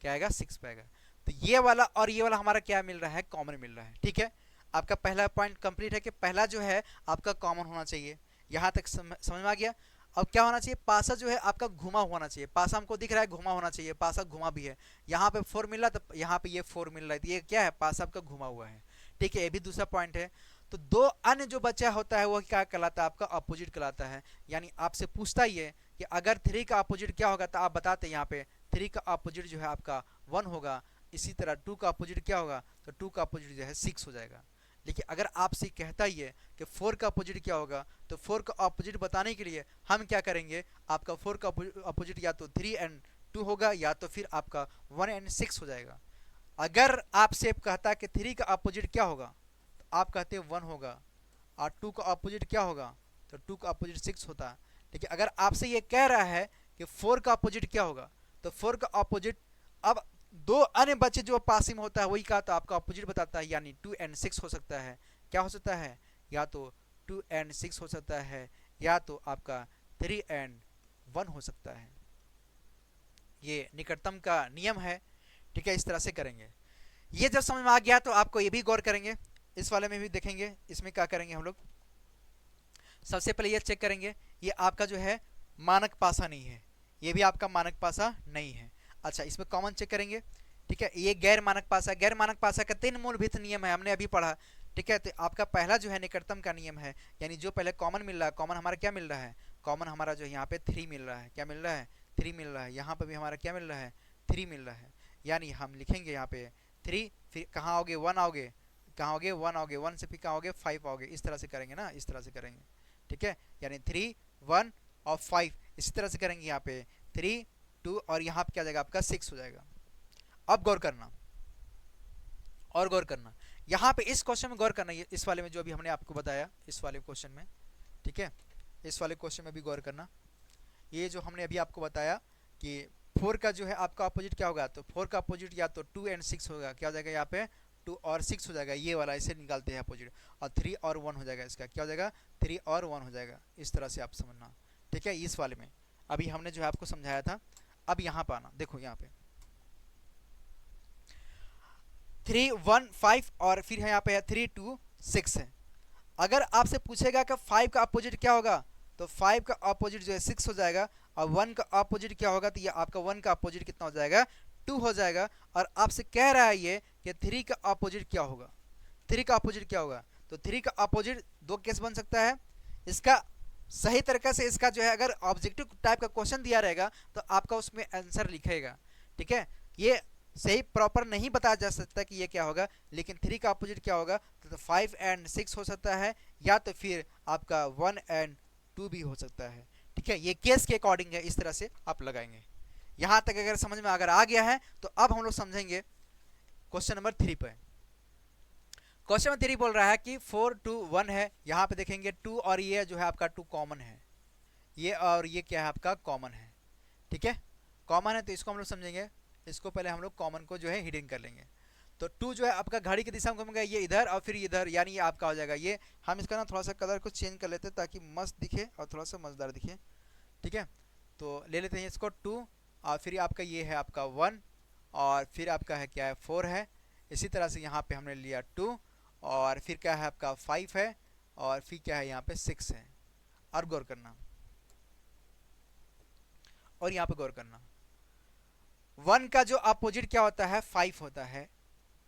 क्या आएगा 6 पाएगा। तो ये वाला और ये वाला हमारा क्या मिल रहा है, कॉमन मिल रहा है, ठीक है। आपका पहला पॉइंट कंप्लीट है कि पहला जो है आपका कॉमन होना चाहिए। यहाँ तक समझ में आ गया। अब क्या होना चाहिए, पासा जो है आपका घुमा होना चाहिए। पासा हमको दिख रहा है घुमा होना चाहिए, पासा घुमा भी है। यहाँ पे 4 मिल रहा है तो यहाँ पे ये 4 मिल रहा है, तो ये क्या है, पासा आपका घुमा हुआ है, ठीक है। ये भी दूसरा पॉइंट है। तो दो अन्य जो बचा होता है वो क्या कहलाता है, आपका अपोजिट कहलाता है। यानी आपसे पूछता ही है कि अगर 3 का अपोजिट क्या होगा, तो आप बताते हैं यहाँ पे 3 का अपोजिट जो है आपका 1 होगा। इसी तरह 2 का अपोजिट क्या होगा, तो 2 का अपोजिट जो है 6 हो जाएगा। लेकिन अगर आपसे कहता ही है कि 4 का अपोजिट क्या होगा, तो 4 का अपोजिट बताने के लिए हम क्या करेंगे, आपका 4 का अपोजिट या तो 3 एंड 2 होगा या तो फिर आपका 1 एंड 6 हो जाएगा। अगर आपसे कहता कि 3 का अपोजिट क्या होगा, तो आप कहते 1 होगा, और 2 का अपोजिट क्या होगा, तो 2 का अपोजिट 6 होता। लेकिन अगर आपसे ये कह रहा है कि 4 का अपोजिट क्या होगा, तो 4 का अपोजिट, अब दो अन्य बच्चे जो पास में होता है वही का तो आपका अपोजिट बताता है। यानी 2 एंड 6 हो सकता है। क्या हो सकता है, या तो 2 एंड 6 हो सकता है, या तो आपका 3 एंड 1 हो सकता है। ये निकटतम का नियम है, ठीक है। इस तरह से करेंगे। ये जब समझ में आ गया तो आपको ये भी गौर करेंगे, इस वाले में भी देखेंगे। इसमें क्या करेंगे हम लोग, सबसे पहले ये चेक करेंगे ये आपका जो है मानक पासा नहीं है, ये भी आपका मानक पासा नहीं है। अच्छा, इसमें कॉमन चेक करेंगे। ठीक है, ये गैर मानक पासा, गैर मानक पासा का 3 मूलभूत नियम है, हमने अभी पढ़ा। ठीक है, तो आपका पहला जो है निकटतम का नियम है, यानी जो पहले कॉमन मिल रहा है, कॉमन हमारा क्या मिल रहा है, कॉमन हमारा जो यहाँ पे 3 मिल रहा है, क्या मिल रहा है, 3 मिल रहा है। यहाँ पे भी हमारा क्या मिल रहा है, 3 मिल रहा है, यानी हम लिखेंगे यहाँ पे 3, फिर कहाँ आओगे 1 आओगे, कहाँ आओगे 1 आओगे, 1 से फिर कहाँ आओगे 5 आओगे, इस तरह से करेंगे ना, इस तरह से करेंगे। ठीक है, यानी 3 1 और 5 इसी तरह से करेंगे। यहाँ पे 3 2 और यहाँ पे क्या जाएगा आपका 6 हो जाएगा। अब गौर करना, और गौर करना यहाँ पे इस क्वेश्चन में गौर करना, इस वाले में जो अभी हमने आपको बताया, इस वाले क्वेश्चन में। ठीक है, इस वाले क्वेश्चन में भी गौर करना। ये जो हमने अभी आपको बताया कि 4 का जो है आपका अपोजिट क्या होगा, तो 4 का अपोजिट या तो 2 एंड 6 होगा, क्या हो जाएगा यहाँ पे 2 और 6 हो जाएगा, ये वाला इसे निकालते हैं अपोजिट, और 3 और 1 हो जाएगा, इसका क्या हो जाएगा 3 और 1 हो जाएगा, इस तरह से आप समझना। ठीक है, इस वाले में अभी हमने जो है आपको समझाया था। अब यहाँ पर आना, देखो यहाँ पे 3 1 5 और फिर यहाँ पे है 3 2 6 है। अगर आपसे पूछेगा कि 5 का अपोजिट क्या होगा, तो 5 का अपोजिट जो है 6 हो जाएगा, और 1 का अपोजिट क्या होगा, तो ये आपका 1 का अपोजिट कितना हो जाएगा 2 हो जाएगा। और आपसे कह रहा है ये कि 3 का अपोजिट क्या होगा, 3 का अपोजिट क्या होगा, तो 3 का अपोजिट दो केस बन सकता है। इसका सही तरीके से इसका जो है अगर ऑब्जेक्टिव टाइप का क्वेश्चन दिया रहेगा तो आपका उसमें आंसर लिखेगा। ठीक है, ये सही प्रॉपर नहीं बताया जा सकता कि ये क्या होगा, लेकिन 3 का अपोजिट क्या होगा, तो 5 एंड 6 हो सकता है, या तो फिर आपका 1 एंड 2 भी हो सकता है। ठीक है, ये केस के अकॉर्डिंग है, इस तरह से आप लगाएंगे। यहां तक अगर समझ में अगर आ गया है तो अब हम लोग समझेंगे क्वेश्चन नंबर 3 पे। क्वेश्चन नंबर 3 बोल रहा है कि 4 2 1 है, यहाँ पे देखेंगे 2 और ये जो है आपका 2 कॉमन है, ये और ये क्या है आपका कॉमन है। ठीक है, कॉमन है तो इसको हम लोग समझेंगे, इसको पहले हम लोग कॉमन को जो है हिडन कर लेंगे। तो 2 जो है आपका घड़ी की दिशा में घूमेगा, ये इधर और फिर इधर, यानी ये आपका हो जाएगा ये। हम इसका ना थोड़ा सा कलर को चेंज कर लेते हैं ताकि मस्त दिखे और थोड़ा सा मज़ेदार दिखे। ठीक है, तो ले लेते हैं इसको 2, और फिर आपका ये है आपका 1, और फिर आपका है क्या है 4 है। इसी तरह से यहाँ पे हमने लिया 2, और फिर क्या है आपका 5 है, और फिर क्या है यहाँ पे 6 है। और गौर करना, और यहाँ पे गौर करना, 1 का जो अपोजिट क्या होता है 5 होता है,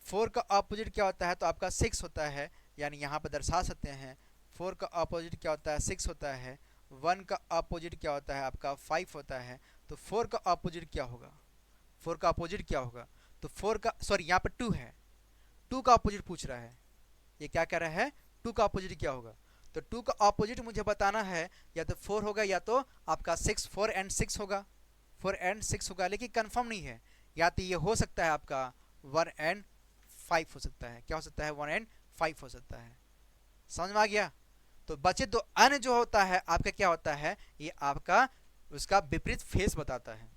4 का अपोजिट क्या होता है तो आपका 6 होता है, यानी यहाँ पर दर्शा सकते हैं 4 का अपोजिट क्या होता है 6 होता है, 1 का अपोजिट क्या होता है आपका 5 होता है। तो 4 का अपोजिट क्या होगा, 4 का अपोजिट क्या होगा, तो 4 का सॉरी यहाँ पर 2 है, 2 का अपोजिट पूछ रहा है, ये क्या कह रहा है 2 का अपोजिट क्या होगा। तो 2 का अपोजिट मुझे बताना है, या तो 4 होगा या तो आपका 6, 4 एंड 6 होगा, 4 एंड 6 होगा, लेकिन कंफर्म नहीं है, या तो ये हो सकता है आपका 1 एंड 5 हो सकता है, क्या हो सकता है 1 एंड 5 हो सकता है। समझ में आ गया। तो बचे दो अन्य जो होता है आपका क्या होता है, ये आपका उसका विपरीत फेस बताता है।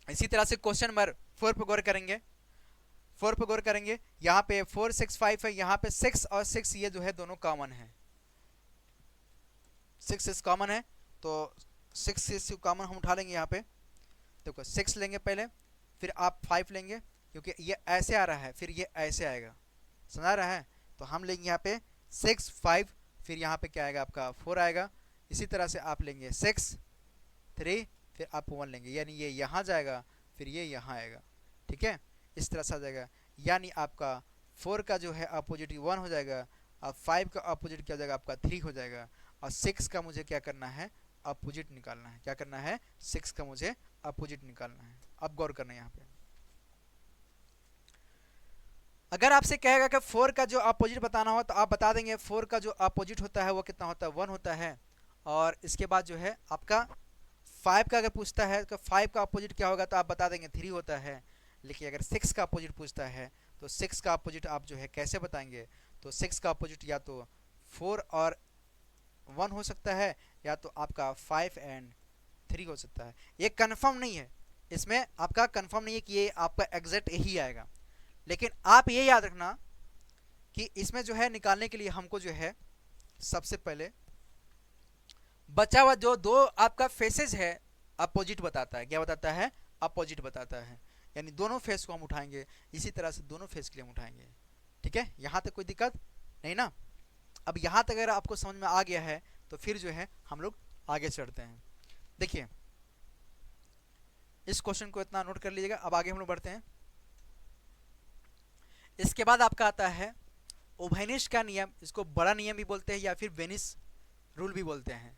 इसी तरह से क्वेश्चन नंबर 4 पर गौर करेंगे, 4 पर गौर करेंगे, यहाँ पे 4 6 5 है, यहाँ पे 6 और 6 ये जो है दोनों कॉमन है, 6 कॉमन है, तो 6 कॉमन हम उठा लेंगे। यहाँ पे देखो 6 लेंगे पहले, फिर आप 5 लेंगे, क्योंकि ये ऐसे आ रहा है फिर ये ऐसे आएगा, समझ रहा है। तो हम लेंगे यहाँ पे 6 5, फिर यहाँ पे क्या आएगा आपका 4 आएगा। इसी तरह से आप लेंगे 6 3, फिर आप 1 लेंगे, यानी ये यहाँ जाएगा फिर ये यहाँ आएगा। ठीक है, इस तरह से आ जाएगा, यानी आपका 4 का जो है अपोजिट 1 हो जाएगा, और 5 का अपोजिट क्या हो जाएगा आपका 3 हो जाएगा, और 6 का मुझे क्या करना है अपोजिट निकालना है, क्या करना है 6 का मुझे अपोजिट निकालना है। अब गौर करना है यहाँ पे, अगर आपसे कहेगा कि 4 का जो अपोजिट बताना हो तो आप बता देंगे 4 का जो अपोजिट होता है वो कितना होता है 1 होता है। और इसके बाद जो है आपका 5 का अगर पूछता है तो 5 का अपोजिट क्या होगा तो आप बता देंगे 3 होता है। लेकिन अगर 6 का अपोजिट पूछता है तो 6 का अपोजिट आप जो है कैसे बताएंगे, तो 6 का अपोजिट या तो 4 और 1 हो सकता है, या तो आपका 5 एंड 3 हो सकता है। ये कंफर्म नहीं है, इसमें आपका कंफर्म नहीं है कि ये आपका एग्जैक्ट यही आएगा। लेकिन आप ये याद रखना कि इसमें जो है निकालने के लिए हमको जो है सबसे पहले बचा हुआ जो दो आपका फेसेस है अपोजिट बताता है, क्या बताता है अपोजिट बताता है, यानी दोनों फेस को हम उठाएंगे, इसी तरह से दोनों फेस के लिए हम उठाएंगे। ठीक है, यहाँ तक कोई दिक्कत नहीं ना। अब यहाँ तक अगर आपको समझ में आ गया है तो फिर जो है हम लोग आगे चढ़ते हैं। देखिए इस क्वेश्चन को इतना नोट कर लीजिएगा, अब आगे हम लोग बढ़ते हैं। इसके बाद आपका आता है ओवेनिश का नियम, इसको बड़ा नियम भी बोलते हैं या फिर वेनिस रूल भी बोलते हैं,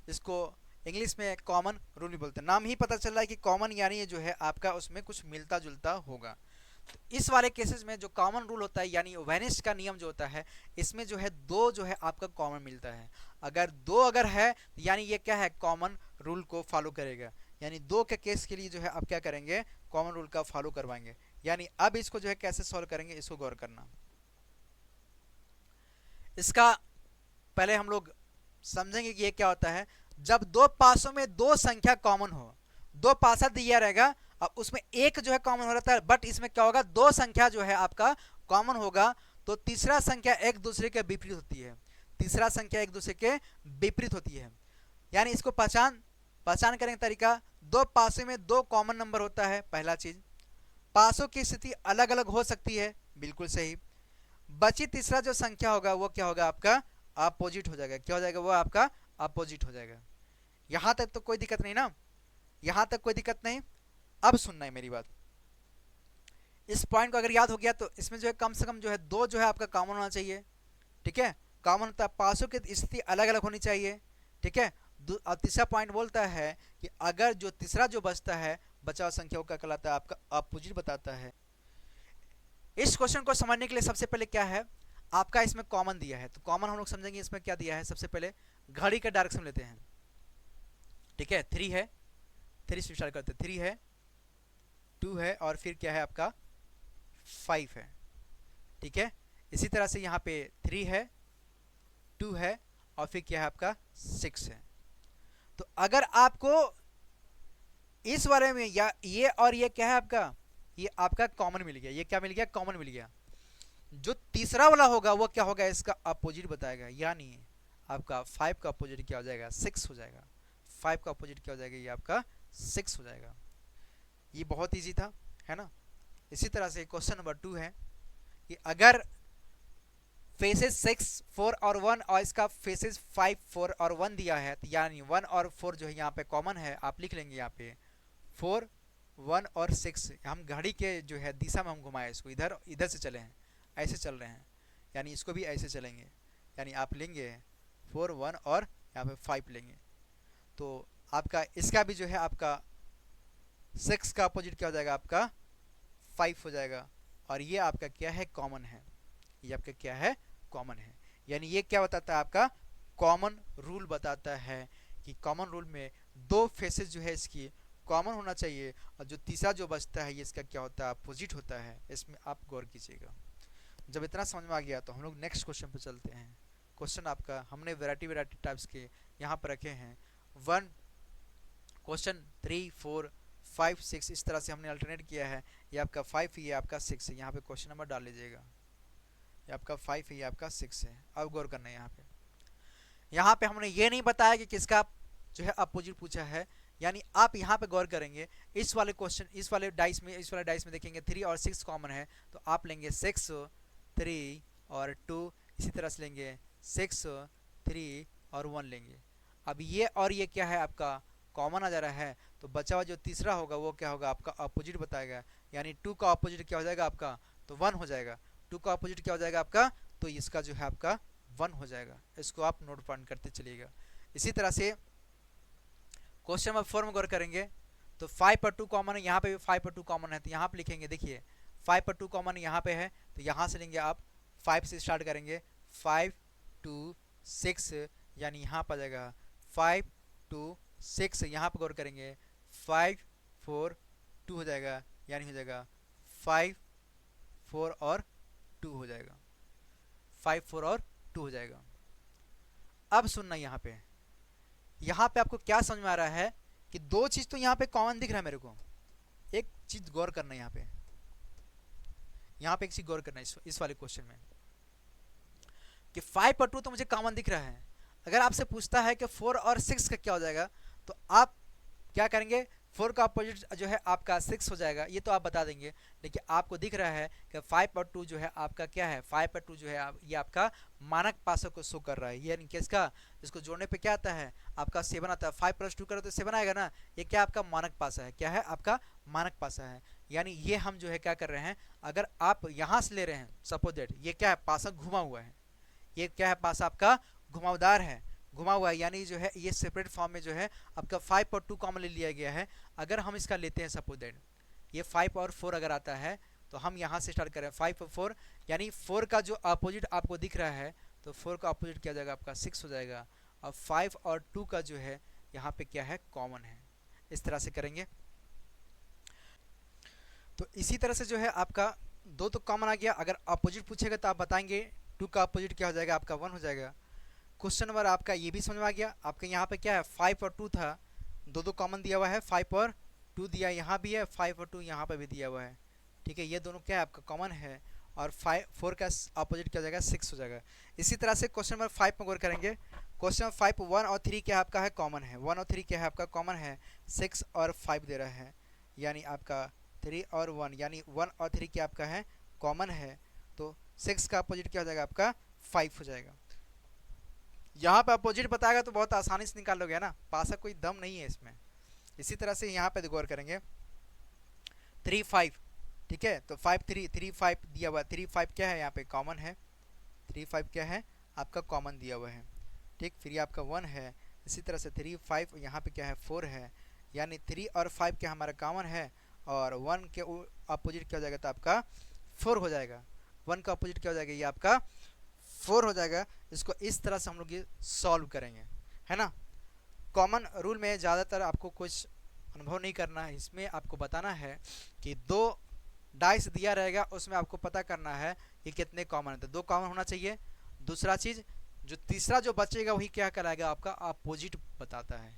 इसको इंग्लिश में कॉमन रूल भी बोलते हैं। नाम ही पता चल रहा है कि कॉमन यानी ये जो है आपका उसमें कुछ मिलता जुलता होगा। तो इस वाले केसेस में जो कॉमन रूल होता है यानी वेनिस का नियम जो होता है, इसमें जो है दो जो है आपका कॉमन मिलता है। अगर दो अगर है यानी ये क्या है, कॉमन रूल को फॉलो करेगा, यानी दो के केस के लिए जो है आप क्या करेंगे, कॉमन रूल का फॉलो करवाएंगे। यानी अब इसको जो है कैसे सॉल्व करेंगे, इसको गौर करना। इसका पहले हम लोग समझेंगे कि ये क्या होता है। जब दो पासों में दो संख्या कॉमन हो, दो पासा दिया रहेगा, अब उसमें एक जो है कॉमन हो रहता है, बट इसमें क्या होगा, दो संख्या जो है आपका कॉमन होगा, तो तीसरा संख्या एक दूसरे के विपरीत होती है, तीसरा संख्या एक दूसरे के विपरीत होती है। यानी इसको पहचान करेंगे तरीका, दो पासों में दो कॉमन नंबर होता है, पहला चीज। पासों की स्थिति अलग अलग हो सकती है, बिल्कुल सही। बची तीसरा जो संख्या होगा वो क्या होगा, आपका अपोजिट हो जाएगा। क्या हो जाएगा, वो आपका अपोजिट हो जाएगा। यहां तक तो कोई दिक्कत नहीं ना, यहां तक कोई दिक्कत नहीं। अब सुनना है मेरी बात, इस पॉइंट को अगर याद हो गया तो इसमें जो है कम से कम जो है दो जो है आपका कॉमन होना चाहिए, ठीक है। कॉमन होता है, पासों की स्थिति अलग अलग होनी चाहिए, ठीक है। और तीसरा पॉइंट बोलता है कि अगर जो तीसरा जो बचता है, बचा हुआ संख्या का कहलाता है आपका अपोजिट बताता है। इस क्वेश्चन को समझने के लिए सबसे पहले क्या है, आपका इसमें कॉमन दिया है, तो कॉमन हम लोग समझेंगे इसमें क्या दिया है। सबसे पहले घड़ी का डायरेक्शन लेते हैं, ठीक है। 3 है, 3 से स्टार्ट करते हैं, 3 है, 2 है और फिर क्या है आपका 5 है, ठीक है। इसी तरह से यहाँ पे 3 है, 2 है और फिर क्या है आपका 6 है। तो अगर आपको इस वाले में या ये और ये क्या है आपका, ये आपका कॉमन मिल गया, ये क्या मिल गया, कॉमन मिल गया। जो तीसरा वाला होगा वो क्या होगा, इसका अपोजिट बताएगा। यानी आपका 5 का अपोजिट क्या हो जाएगा, 6 हो जाएगा। 5 का अपोजिट क्या हो जाएगा, ये आपका 6 हो जाएगा। ये बहुत इजी था, है ना। इसी तरह से क्वेश्चन नंबर 2 है कि अगर फेसेस 6, 4 और 1 और इसका फेसेस 5, 4 और 1 दिया है, तो यानी 1 और 4 जो है यहाँ पे कॉमन है, आप लिख लेंगे यहाँ पे 4, 1 और 6। हम घड़ी के जो है दिशा में हम घुमाए इसको, इधर इधर से चले हैं, ऐसे चल रहे हैं, यानी इसको भी ऐसे चलेंगे, यानी आप लेंगे 4, 1 और यहाँ पे 5 लेंगे। तो आपका इसका भी जो है आपका 6 का अपोजिट क्या हो जाएगा, आपका 5 हो जाएगा। और ये आपका क्या है, कॉमन है, ये आपका क्या है, कॉमन है। यानी ये क्या बताता है, आपका कॉमन रूल बताता है कि कॉमन रूल में दो फेसेस जो है इसकी कॉमन होना चाहिए, और जो तीसरा जो बचता है ये इसका क्या होता है, अपोजिट होता है। इसमें आप गौर कीजिएगा। जब इतना समझ में आ गया तो हम लोग नेक्स्ट क्वेश्चन पे चलते हैं। क्वेश्चन आपका हमने वैरायटी टाइप्स के यहाँ पर रखे हैं। 1 क्वेश्चन 3, 4, 5, 6 इस तरह से हमने अल्टरनेट किया है। ये आपका 5 है, ये आपका 6 है। यहाँ पे क्वेश्चन नंबर डाल लीजिएगा, ये आपका 5 है, ये आपका 6 है। अब गौर करना है यहाँ पे हमने ये नहीं बताया कि किसका जो है अपोजिट पूछा है। यानी आप यहाँ पे गौर करेंगे, इस वाले क्वेश्चन इस वाले डाइस में देखेंगे 3 और 6 कॉमन है, तो आप लेंगे 6, 3 और 2। इसी तरह से लेंगे 6, 3 और 1 लेंगे। अब ये और ये क्या है, आपका कॉमन आ जा रहा है, तो बचा हुआ जो तीसरा होगा वो क्या होगा, आपका अपोजिट बताएगा। यानी 2 का अपोजिट क्या हो जाएगा आपका, तो 1 हो जाएगा। 2 का अपोजिट क्या हो जाएगा आपका, तो इसका जो है आपका 1 हो जाएगा। इसको आप नोट डाउन करते चलिएगा। इसी तरह से क्वेश्चन नंबर 4 में गौर करेंगे तो 5 पर 2 कॉमन है, यहाँ पे भी 5 पर 2 कॉमन है, तो यहाँ पे लिखेंगे, देखिए 5 पर 2 कॉमन यहाँ पे है, तो यहाँ से लेंगे आप 5 से स्टार्ट करेंगे, 5, 2, 6, यानी यहाँ पर जाएगा 5, 2, 6। यहाँ पर गौर करेंगे 5, 4, 2 हो जाएगा, यानी हो जाएगा 5, 4 और 2 हो जाएगा, 5, 4 और 2 हो जाएगा। अब सुनना यहाँ पे आपको क्या समझ में आ रहा है कि दो चीज तो यहाँ पे कॉमन दिख रहा है मेरे को। एक चीज गौर करना है यहाँ पे एक चीज गौर करना है इस वाले क्वेश्चन में कि 5 पर 2 तो मुझे कॉमन दिख रहा है। अगर आपसे पूछता है कि 4 और 6 का क्या हो जाएगा, तो आप क्या करेंगे, 4 का अपोजिट जो है आपका 6 हो जाएगा, ये तो आप बता देंगे। लेकिन आपको दिख रहा है कि 5 और 2 जो है आपका क्या है, 5 पर 2 जो है ये आपका मानक पासों को शो कर रहा है। ये यानी किसका, इसको जोड़ने पे क्या आता है, आपका 7 आता है। 5 + 2 करो तो 7 आएगा ना, ये क्या आपका मानक पासा है, क्या है आपका मानक पासा है। यानी ये हम जो है क्या कर रहे हैं, अगर आप यहाँ से ले रहे हैं, सपोज दैट ये क्या है, पासा घुमा हुआ है, ये क्या है, पासा आपका घुमावदार है, घुमा हुआ है, यानी जो है ये सेपरेट फॉर्म में जो है आपका 5 और 2 कॉमन ले लिया गया है। अगर हम इसका लेते हैं सपोज दैट ये 5 और 4 अगर आता है तो हम यहाँ से स्टार्ट करें 5 और 4, यानी 4 का जो अपोजिट आपको दिख रहा है तो 4 का अपोजिट क्या हो जाएगा आपका 6 हो जाएगा, और 5 और 2 का जो है यहाँ पे क्या है, कॉमन है। इस तरह से करेंगे। तो इसी तरह से जो है आपका 2 तो कॉमन आ गया। अगर अपोजिट पूछेगा तो आप बताएंगे 2 का अपोजिट क्या हो जाएगा, आपका 1 हो जाएगा। क्वेश्चन नंबर आपका ये भी समझ में आ गया। आपके यहाँ पे क्या है, 5 और 2 था, 2 कॉमन दिया हुआ है, 5 और 2 दिया यहाँ भी है, 5 और 2 यहाँ पे भी दिया हुआ है, ठीक है, ये दोनों क्या है आपका कॉमन है, और 4 का अपोजिट क्या हो जाएगा, 6 हो जाएगा। इसी तरह से क्वेश्चन नंबर 5 में गौर करेंगे। क्वेश्चन नंबर 5 1 और 3 क्या है आपका है, कॉमन है, 1 और 3 क्या है आपका कॉमन है, 6 और 5 दे रहा है, यानी आपका 3 और 1, यानी 1 और 3 क्या आपका है, कॉमन है, तो 6 का अपोजिट क्या हो जाएगा आपका 5 हो जाएगा। यहाँ पे अपोजिट बताएगा तो बहुत आसानी से निकाल लोगे, है ना, पासा कोई दम नहीं है इसमें। इसी तरह से यहाँ पे गौर करेंगे 3 5, ठीक है, तो 5 3 3 5 दिया हुआ, 3 5 क्या है यहाँ पे कॉमन है, 3 5 क्या है आपका कॉमन दिया हुआ है, ठीक, फिर ये आपका 1 है। इसी तरह से 3 5 यहाँ पे क्या है 4 है, यानी 3 और 5 क्या हमारा कॉमन है, और 1 के अपोजिट क्या हो जाएगा तो आपका 4 हो जाएगा, 1 का अपोजिट क्या हो जाएगा, ये आपका 4 हो जाएगा। इसको इस तरह से हम लोग ये सॉल्व करेंगे, है ना। कॉमन रूल में ज़्यादातर आपको कुछ अनुभव नहीं करना है, इसमें आपको बताना है कि 2 डाइस दिया रहेगा, उसमें आपको पता करना है कि कितने कॉमन है, तो 2 कॉमन होना चाहिए। दूसरा चीज़ जो तीसरा जो बचेगा वही क्या कहलाएगा आपका अपोजिट बताता है।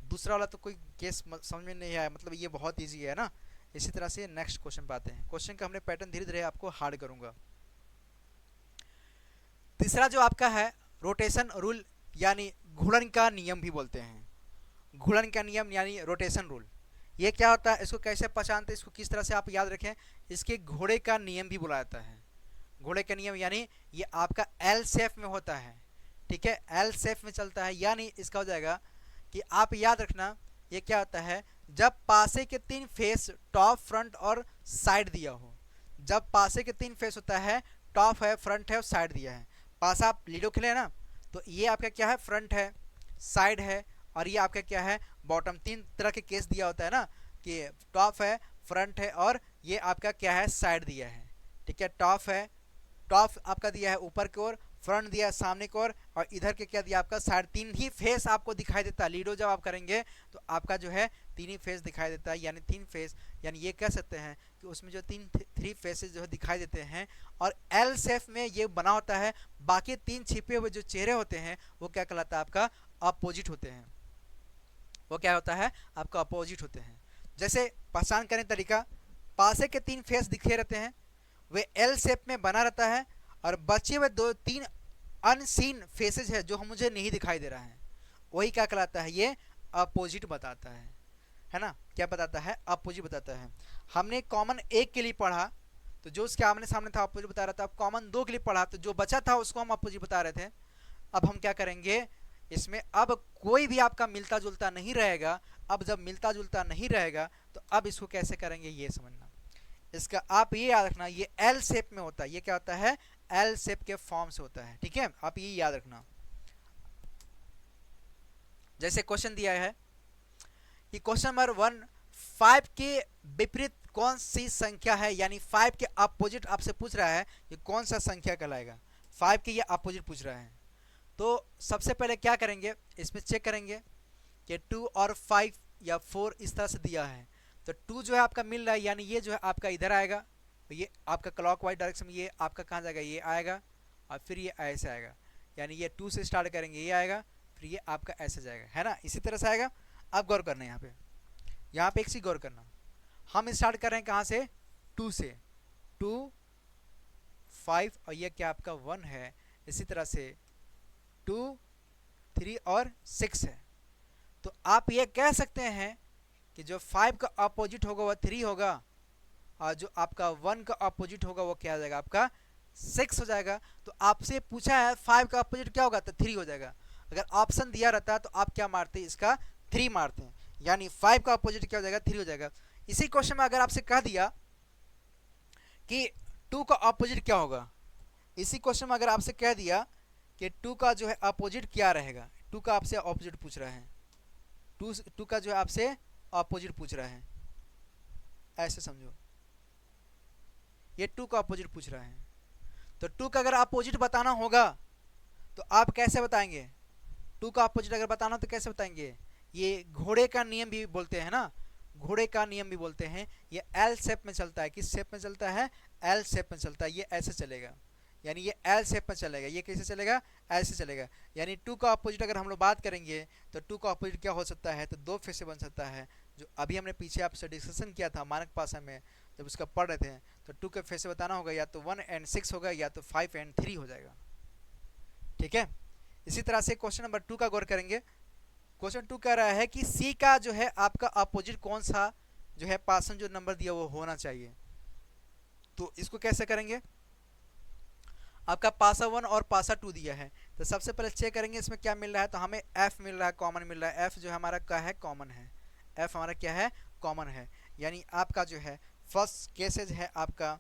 दूसरा वाला तो कोई केस समझ में नहीं आया, मतलब ये बहुत ईजी है ना। इसी तरह से नेक्स्ट क्वेश्चन पे आते हैं। क्वेश्चन का हमने पैटर्न धीरे धीरे आपको हार्ड करूंगा। तीसरा जो आपका है रोटेशन रूल, यानी घूर्णन का नियम भी बोलते हैं, घूर्णन का नियम यानी रोटेशन रूल। ये क्या होता है, इसको कैसे पहचानते हैं, इसको किस तरह से आप याद रखें, इसके घोड़े का नियम भी बुलाया जाता है। घोड़े का नियम यानी ये आपका एल शेप में होता है, ठीक है, एल शेप में चलता है, यानी इसका हो जाएगा कि आप याद रखना ये क्या होता है, जब पासे के 3 फेस टॉप फ्रंट और साइड दिया हो, जब पासे के 3 फेस होता है, टॉप है, फ्रंट है और साइड दिया है। पासा आप लीडो खेले ना, तो ये आपका क्या है, फ्रंट है, साइड है, और ये आपका क्या है, बॉटम। 3 तरह के केस दिया होता है ना, कि टॉप है, फ्रंट है, और ये आपका क्या है, साइड दिया है, ठीक है। टॉप है, टॉप आपका दिया है ऊपर की ओर, फ्रंट दिया है सामने की ओर, और इधर के क्या दिया आपका साइड। 3 ही फेस आपको दिखाई देता है। लीडो जब आप करेंगे तो आपका जो है 3 ही फेस दिखाई देता है, यानी 3 फेस, यानी ये कह सकते हैं कि उसमें जो 3 फेसेस जो है दिखाई देते हैं, और एल शेप में ये बना होता है। बाकी 3 छिपे हुए जो चेहरे होते हैं वो क्या कहलाता है, आपका अपोजिट होते हैं, वो क्या होता है आपका अपोजिट होते हैं। जैसे पहचान करने तरीका, पासे के 3 फेस दिखे रहते हैं, वे एल शेप में बना रहता है, और बचे हुए 2-3 अनसीन फेसेज है जो हम मुझे नहीं दिखाई दे रहा है, वही क्या कहलाता है, ये अपोजिट बताता है ना। क्या बताता है, अपोजिट बताता है। हमने कॉमन 1 के लिए पढ़ा तो जो उसके आमने सामने था अपोजिट बता रहा था, अब कॉमन 2 के लिए पढ़ा तो जो बचा था उसको हम अपोजिट बता रहे थे। अब हम क्या करेंगे इसमें, अब कोई भी आपका मिलता जुलता नहीं रहेगा। अब जब मिलता जुलता नहीं रहेगा तो अब इसको कैसे करेंगे ये समझना। इसका आप ये याद रखना, ये एल शेप में होता है, ये क्या होता है, एल शेप के फॉर्म से होता है, ठीक है, आप ये याद रखना। जैसे क्वेश्चन दिया है कि क्वेश्चन नंबर 1 5 के विपरीत कौन सी संख्या है, यानी 5 के अपोजिट आपसे पूछ रहा है कि कौन सा संख्या कहलाएगा। 5 के ये अपोजिट पूछ रहा है, तो सबसे पहले क्या करेंगे, इसमें चेक करेंगे कि 2 और 5 या 4 इस तरह से दिया है, तो 2 जो है आपका मिल रहा है, यानी ये जो है आपका इधर आएगा, तो ये आपका क्लॉकवाइज डायरेक्शन में ये आपका कहाँ जाएगा, ये आएगा, और फिर ये ऐसे आएगा, यानी ये 2 से स्टार्ट करेंगे, ये आएगा, फिर ये आपका ऐसे जाएगा, है ना, इसी तरह से आएगा। अब गौर करना है यहाँ पे एक चीज गौर करना, हम स्टार्ट कर रहे हैं कहाँ से, 2 से, 2 5 और ये क्या आपका 1 है। इसी तरह से 2 3 और 6 है, तो आप ये कह सकते हैं कि जो 5 का अपोजिट होगा वह 3 होगा, और जो आपका 1 का अपोजिट होगा वो क्या हो जाएगा, आपका 6 हो जाएगा। तो आपसे पूछा है 5 का अपोजिट क्या होगा, तो 3 हो जाएगा। अगर ऑप्शन दिया रहता है तो आप क्या मारते हैं, इसका 3 मारते हैं, यानी 5 का अपोजिट क्या हो जाएगा, 3 हो जाएगा। इसी क्वेश्चन में अगर आपसे कह दिया कि 2 का अपोजिट क्या होगा, इसी क्वेश्चन में अगर आपसे कह दिया कि 2 का जो है अपोजिट क्या रहेगा, 2 का आपसे अपोजिट पूछ रहा है, 2 का जो है आपसे अपोजिट पूछ रहा है, ऐसे समझो ये 2 का अपोजिट पूछ रहा है। तो 2 का अगर अपोजिट बताना होगा तो आप कैसे बताएंगे, 2 का अपोजिट अगर बताना तो कैसे बताएंगे, ये घोड़े का नियम भी बोलते हैं ना, घोड़े का नियम भी बोलते हैं। ये एल शेप में चलता है, किस शेप में चलता है, एल शेप में चलता है, ये ऐसे चलेगा, यानी ये एल शेप में चलेगा, ये कैसे चलेगा, ऐसे चलेगा। यानी 2 का अपोजिट अगर हम लोग बात करेंगे तो 2 का अपोजिट क्या हो सकता है, तो 2 फेस से बन सकता है, जो अभी हमने पीछे आपसे डिस्कशन किया था मानक पासा में जब उसका पढ़ रहे थे। तो 2 के फेस से बताना होगा, या तो 1 and 6 होगा, या तो 5 and 3 हो जाएगा। ठीक है, इसी तरह से क्वेश्चन नंबर 2 का गौर करेंगे। क्वेश्चन 2 कह रहा है कि सी का जो है आपका अपोजिट कौन सा जो है पासन जो नंबर दिया वो होना चाहिए। तो इसको कैसे करेंगे, आपका पासा 1 और पासा 2 दिया है, तो सबसे पहले चेक करेंगे इसमें क्या मिल रहा है। तो हमें एफ मिल रहा है, कॉमन मिल रहा है, एफ जो है हमारा क्या है, कॉमन है, एफ हमारा क्या है, कॉमन है। यानी आपका जो है फर्स्ट केसेज है आपका,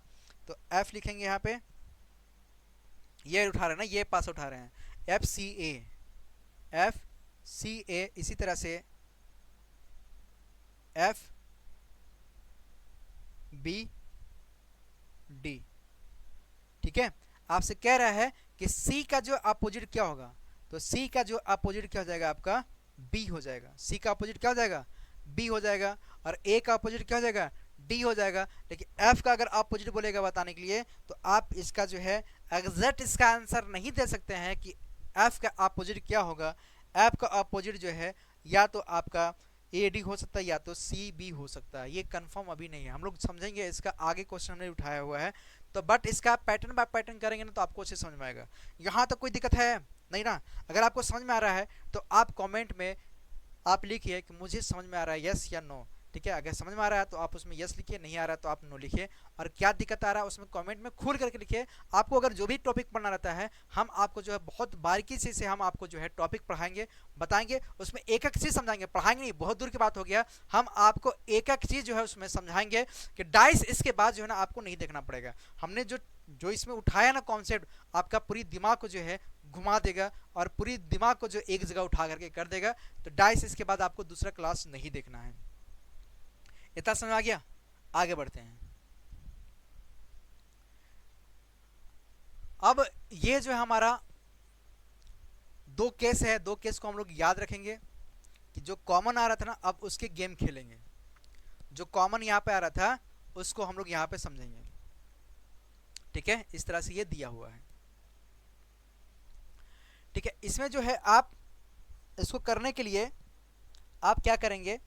तो एफ लिखेंगे यहाँ पे, ये उठा रहे हैं ना, ये पास उठा रहे हैं, एफ सी ए, एफ सी ए, इसी तरह से एफ बी डी। ठीक है, आपसे कह रहा है कि सी का जो अपोजिट क्या होगा, तो सी का जो अपोजिट क्या हो जाएगा आपका, बी हो जाएगा। सी का अपोजिट क्या हो जाएगा, बी हो जाएगा, और ए का अपोजिट क्या हो जाएगा, डी हो जाएगा। लेकिन एफ का अगर अपोजिट बोलेगा बताने के लिए तो आप इसका जो है एग्जैक्ट इसका आंसर नहीं दे सकते हैं कि एफ का अपोजिट क्या होगा। एफ का अपोजिट जो है या तो आपका ए डी हो सकता है, या तो सी बी हो सकता है, ये कंफर्म अभी नहीं है, हम लोग समझेंगे इसका आगे क्वेश्चन हमने उठाया हुआ है। तो बट इसका पैटर्न बाय पैटर्न करेंगे ना तो आपको अच्छे समझ में आएगा। यहाँ तक कोई दिक्कत है नहीं ना, अगर आपको समझ में आ रहा है तो आप कमेंट में आप लिखिए कि मुझे समझ में आ रहा है, यस या नो। ठीक है, अगर समझ में आ रहा है तो आप उसमें यस लिखिए, नहीं आ रहा है तो आप नो लिखिए, और क्या दिक्कत आ रहा है उसमें कमेंट में खुल करके लिखिए। आपको अगर जो भी टॉपिक पढ़ना रहता है हम आपको जो है बहुत बारीकी से हम आपको जो है टॉपिक पढ़ाएंगे, बताएंगे, उसमें एक एक चीज़ समझाएंगे, पढ़ाएंगे नहीं, बहुत दूर की बात हो गया, हम आपको एक एक चीज़ जो है उसमें समझाएंगे कि डाइस इसके बाद जो है ना आपको नहीं देखना पड़ेगा। हमने जो जो इसमें उठाया ना कॉन्सेप्ट, आपका पूरी दिमाग को जो है घुमा देगा और पूरी दिमाग को जो एक जगह उठा करके कर देगा। तो डाइस इसके बाद आपको दूसरा क्लास नहीं देखना है। इतना समझ आ गया, आगे बढ़ते हैं। अब ये जो है हमारा 2 केस है, 2 केस को हम लोग याद रखेंगे कि जो कॉमन आ रहा था ना अब उसके गेम खेलेंगे, जो कॉमन यहाँ पे आ रहा था उसको हम लोग यहाँ पे समझेंगे। ठीक है, इस तरह से ये दिया हुआ है। ठीक है, इसमें जो है आप इसको करने के लिए आप क्या करेंगे,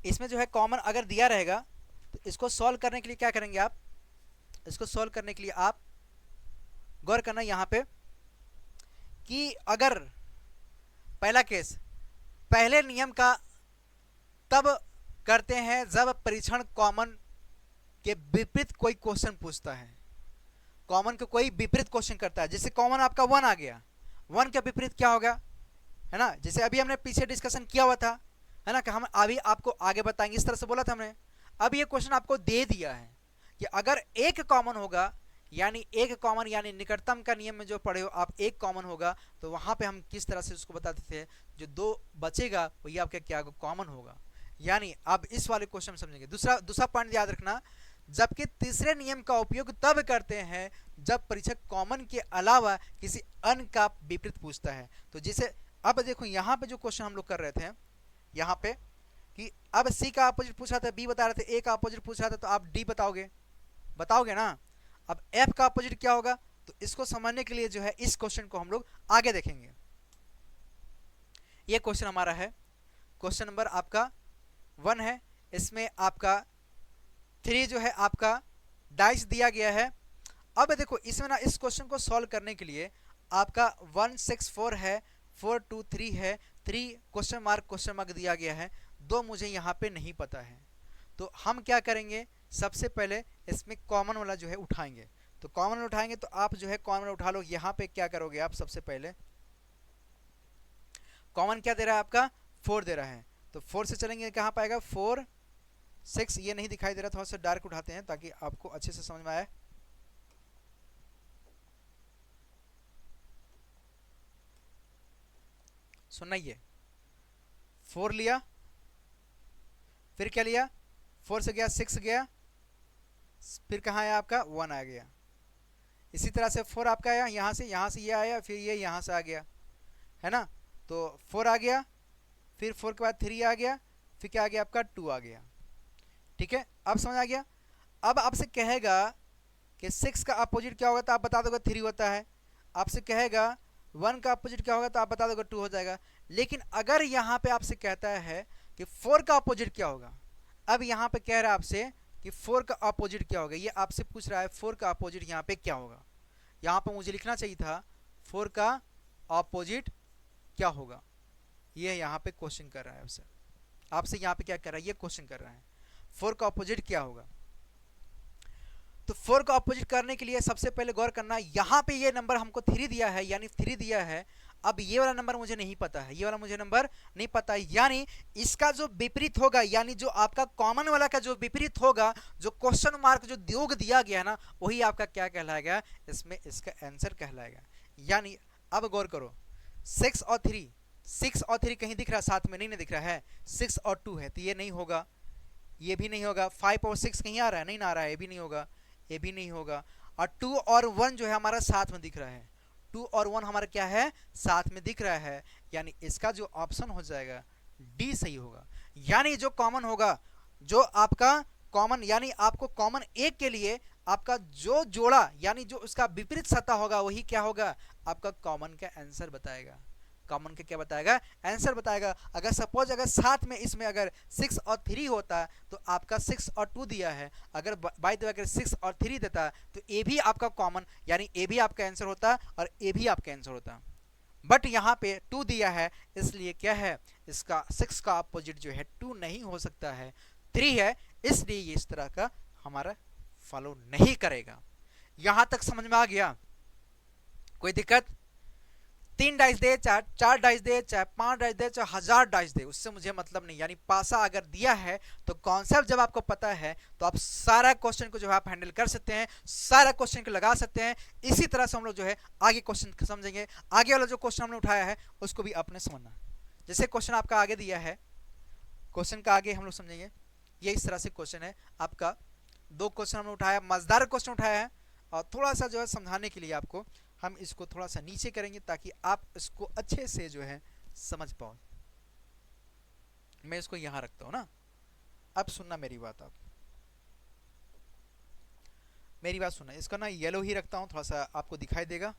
इसमें जो है कॉमन अगर दिया रहेगा तो इसको सॉल्व करने के लिए क्या करेंगे आप, इसको सॉल्व करने के लिए आप गौर करना यहाँ पे कि अगर पहला केस, पहले नियम का तब करते हैं जब परीक्षण कॉमन के विपरीत कोई क्वेश्चन पूछता है। कॉमन को कोई विपरीत क्वेश्चन करता है, जैसे कॉमन आपका 1 आ गया, 1 के विपरीत क्या होगा, है ना, जैसे अभी हमने पीछे डिस्कशन किया हुआ था, है ना, कि हम अभी आपको आगे बताएंगे, इस तरह से बोला था हमने। अब ये क्वेश्चन आपको दे दिया है कि अगर एक कॉमन होगा, यानी एक कॉमन यानी निकटतम का नियम में जो पढ़े हो आप, एक कॉमन होगा तो वहां पे हम किस तरह से उसको बताते थे, जो 2 बचेगा वही आपका क्या कॉमन होगा। यानी अब इस वाले क्वेश्चन में समझेंगे। दूसरा पॉइंट याद रखना, जबकि तीसरे नियम का उपयोग तब करते हैं जब परीक्षक कॉमन के अलावा किसी अन्य का विपरीत पूछता है। तो जैसे अब देखो यहाँ पे जो क्वेश्चन हम लोग कर रहे थे यहाँ पे कि अब सी का अपोजिट पूछ रहा था, बी बता रहे थे, ए का अपोजिट पूछ रहा था, तो आप डी बताओगे ना। अब एफ का अपोजिट क्या होगा, तो इसको समझने के लिए जो है इस क्वेश्चन को हम लोग आगे देखेंगे। ये क्वेश्चन हमारा है, क्वेश्चन नंबर आपका 1 है, इसमें आपका 3 जो है आपका डाइस दिया गया है। अब देखो इसमें ना इस क्वेश्चन को सॉल्व करने के लिए आपका 164 है, 423 है, 3 क्वेश्चन मार्क दिया गया है, 2 मुझे यहाँ पे नहीं पता है। तो हम क्या करेंगे, सबसे पहले इसमें कॉमन वाला जो है उठाएंगे। तो कॉमन उठाएंगे तो आप जो है कॉमन उठा लो। यहाँ पे क्या करोगे आप, सबसे पहले कॉमन क्या दे रहा है आपका 4 दे रहा है, तो तो 4 से चलेंगे कहाँ पाएगा 4 6, ये नहीं दिखाई दे रहा, थोड़ा सा डार्क उठाते हैं ताकि आपको अच्छे से समझ में आए। सुनना, ये 4 लिया, फिर क्या लिया 4 से गया 6 गया, फिर कहाँ आया आपका 1 आ गया। इसी तरह से 4 आपका आया यहाँ से ये आया, फिर ये यहाँ से आ गया, है ना। तो 4 आ गया, फिर 4 के बाद 3 आ गया, फिर क्या आ गया आपका 2 आ गया। ठीक है, अब समझ आ गया। अब आपसे कहेगा कि 6 का अपोजिट क्या होगा, तो आप बता दोगे 3 होता है। आपसे कहेगा 1 का अपोजिट क्या होगा, तो आप बता दोगे 2 हो जाएगा। लेकिन अगर यहाँ पे आपसे कहता है कि 4 का अपोजिट क्या होगा, अब यहाँ पे कह रहा है आपसे कि 4 का अपोजिट क्या होगा, ये आपसे पूछ रहा है 4 का अपोजिट यहाँ पे क्या होगा। यहाँ पे मुझे लिखना चाहिए था 4 का अपोजिट क्या होगा, ये यहाँ पे क्वेश्चन कर रहा है आपसे। आपसे यहाँ पे क्या कर रहा है, ये क्वेश्चन कर रहा है 4 का अपोजिट क्या होगा। तो 4 का अपोजिट करने के लिए सबसे पहले गौर करना, यहाँ पे ये नंबर हमको 3 दिया है, यानी 3 दिया है। अब ये वाला नंबर मुझे नहीं पता है, ये वाला मुझे नंबर नहीं पता है, यानी इसका जो विपरीत होगा, यानी जो आपका कॉमन वाला का जो विपरीत होगा, जो क्वेश्चन मार्क जो योग दिया गया है ना, वही आपका क्या कहलाएगा, इसमें इसका आंसर कहलाएगा। यानी अब गौर करो 6 और 3, 6 और 3 कहीं दिख रहा है साथ में, नहीं दिख रहा है। 6 और 2 है तो ये नहीं होगा, ये भी नहीं होगा। 5 और 6 कहीं आ रहा है, नहीं ना आ रहा है, ये भी नहीं होगा, ये भी नहीं होगा। और 2 और 1 जो है हमारा साथ में दिख रहा है, 2 और 1 हमारा क्या है, साथ में दिख रहा है। यानी इसका जो ऑप्शन हो जाएगा डी सही होगा। यानी जो कॉमन होगा, जो आपका कॉमन, यानी आपको कॉमन एक के लिए आपका जो जोड़ा, यानी जो उसका विपरीत सत्ता होगा, वही क्या होगा, आपका कॉमन का आंसर बताएगा। कॉमन के क्या बताएगा, आंसर बताएगा। अगर सपोज अगर साथ में इसमें अगर 6 और 3 होता तो आपका 6 और 2 दिया है, अगर बाय द वे अगर 6 और 3 देता तो ए भी आपका कॉमन, यानी ए भी आपका आंसर होता और ए भी आपका आंसर होता। बट यहाँ पे 2 दिया है, इसलिए क्या है, इसका 6 का अपोजिट जो है 2 नहीं हो सकता है, 3 है, इसलिए ये इस तरह का हमारा फॉलो नहीं करेगा। यहां तक समझ में आ गया, कोई दिक्कत। 3 डाइस दे, चाहे 4 डाइस दे, चाहे 5 डाइस दे, चाहे 1000 डाइस दे, उससे मुझे मतलब नहीं। यानी पासा अगर दिया है तो कॉन्सेप्ट जब आपको पता है तो आप सारा क्वेश्चन को जो है आप हैंडल कर सकते हैं, सारा क्वेश्चन को लगा सकते हैं। इसी तरह से हम लोग जो है आगे क्वेश्चन समझेंगे। आगे वाला जो क्वेश्चन हमने उठाया है उसको भी आपने समझना। जैसे क्वेश्चन आपका आगे दिया है, क्वेश्चन का आगे हम लोग समझेंगे। ये इस तरह से क्वेश्चन है आपका, 2 क्वेश्चन हमने उठाया, मजेदार क्वेश्चन उठाया है, और थोड़ा सा जो है समझाने के लिए आपको हम इसको थोड़ा सा नीचे करेंगे ताकि आप इसको अच्छे से जो है समझ पाओ। मैं इसको यहां रखता हूं ना। अब सुनना मेरी बात, आप मेरी बात सुनना। इसका ना येलो ही रखता हूं, थोड़ा सा आपको दिखाई देगा।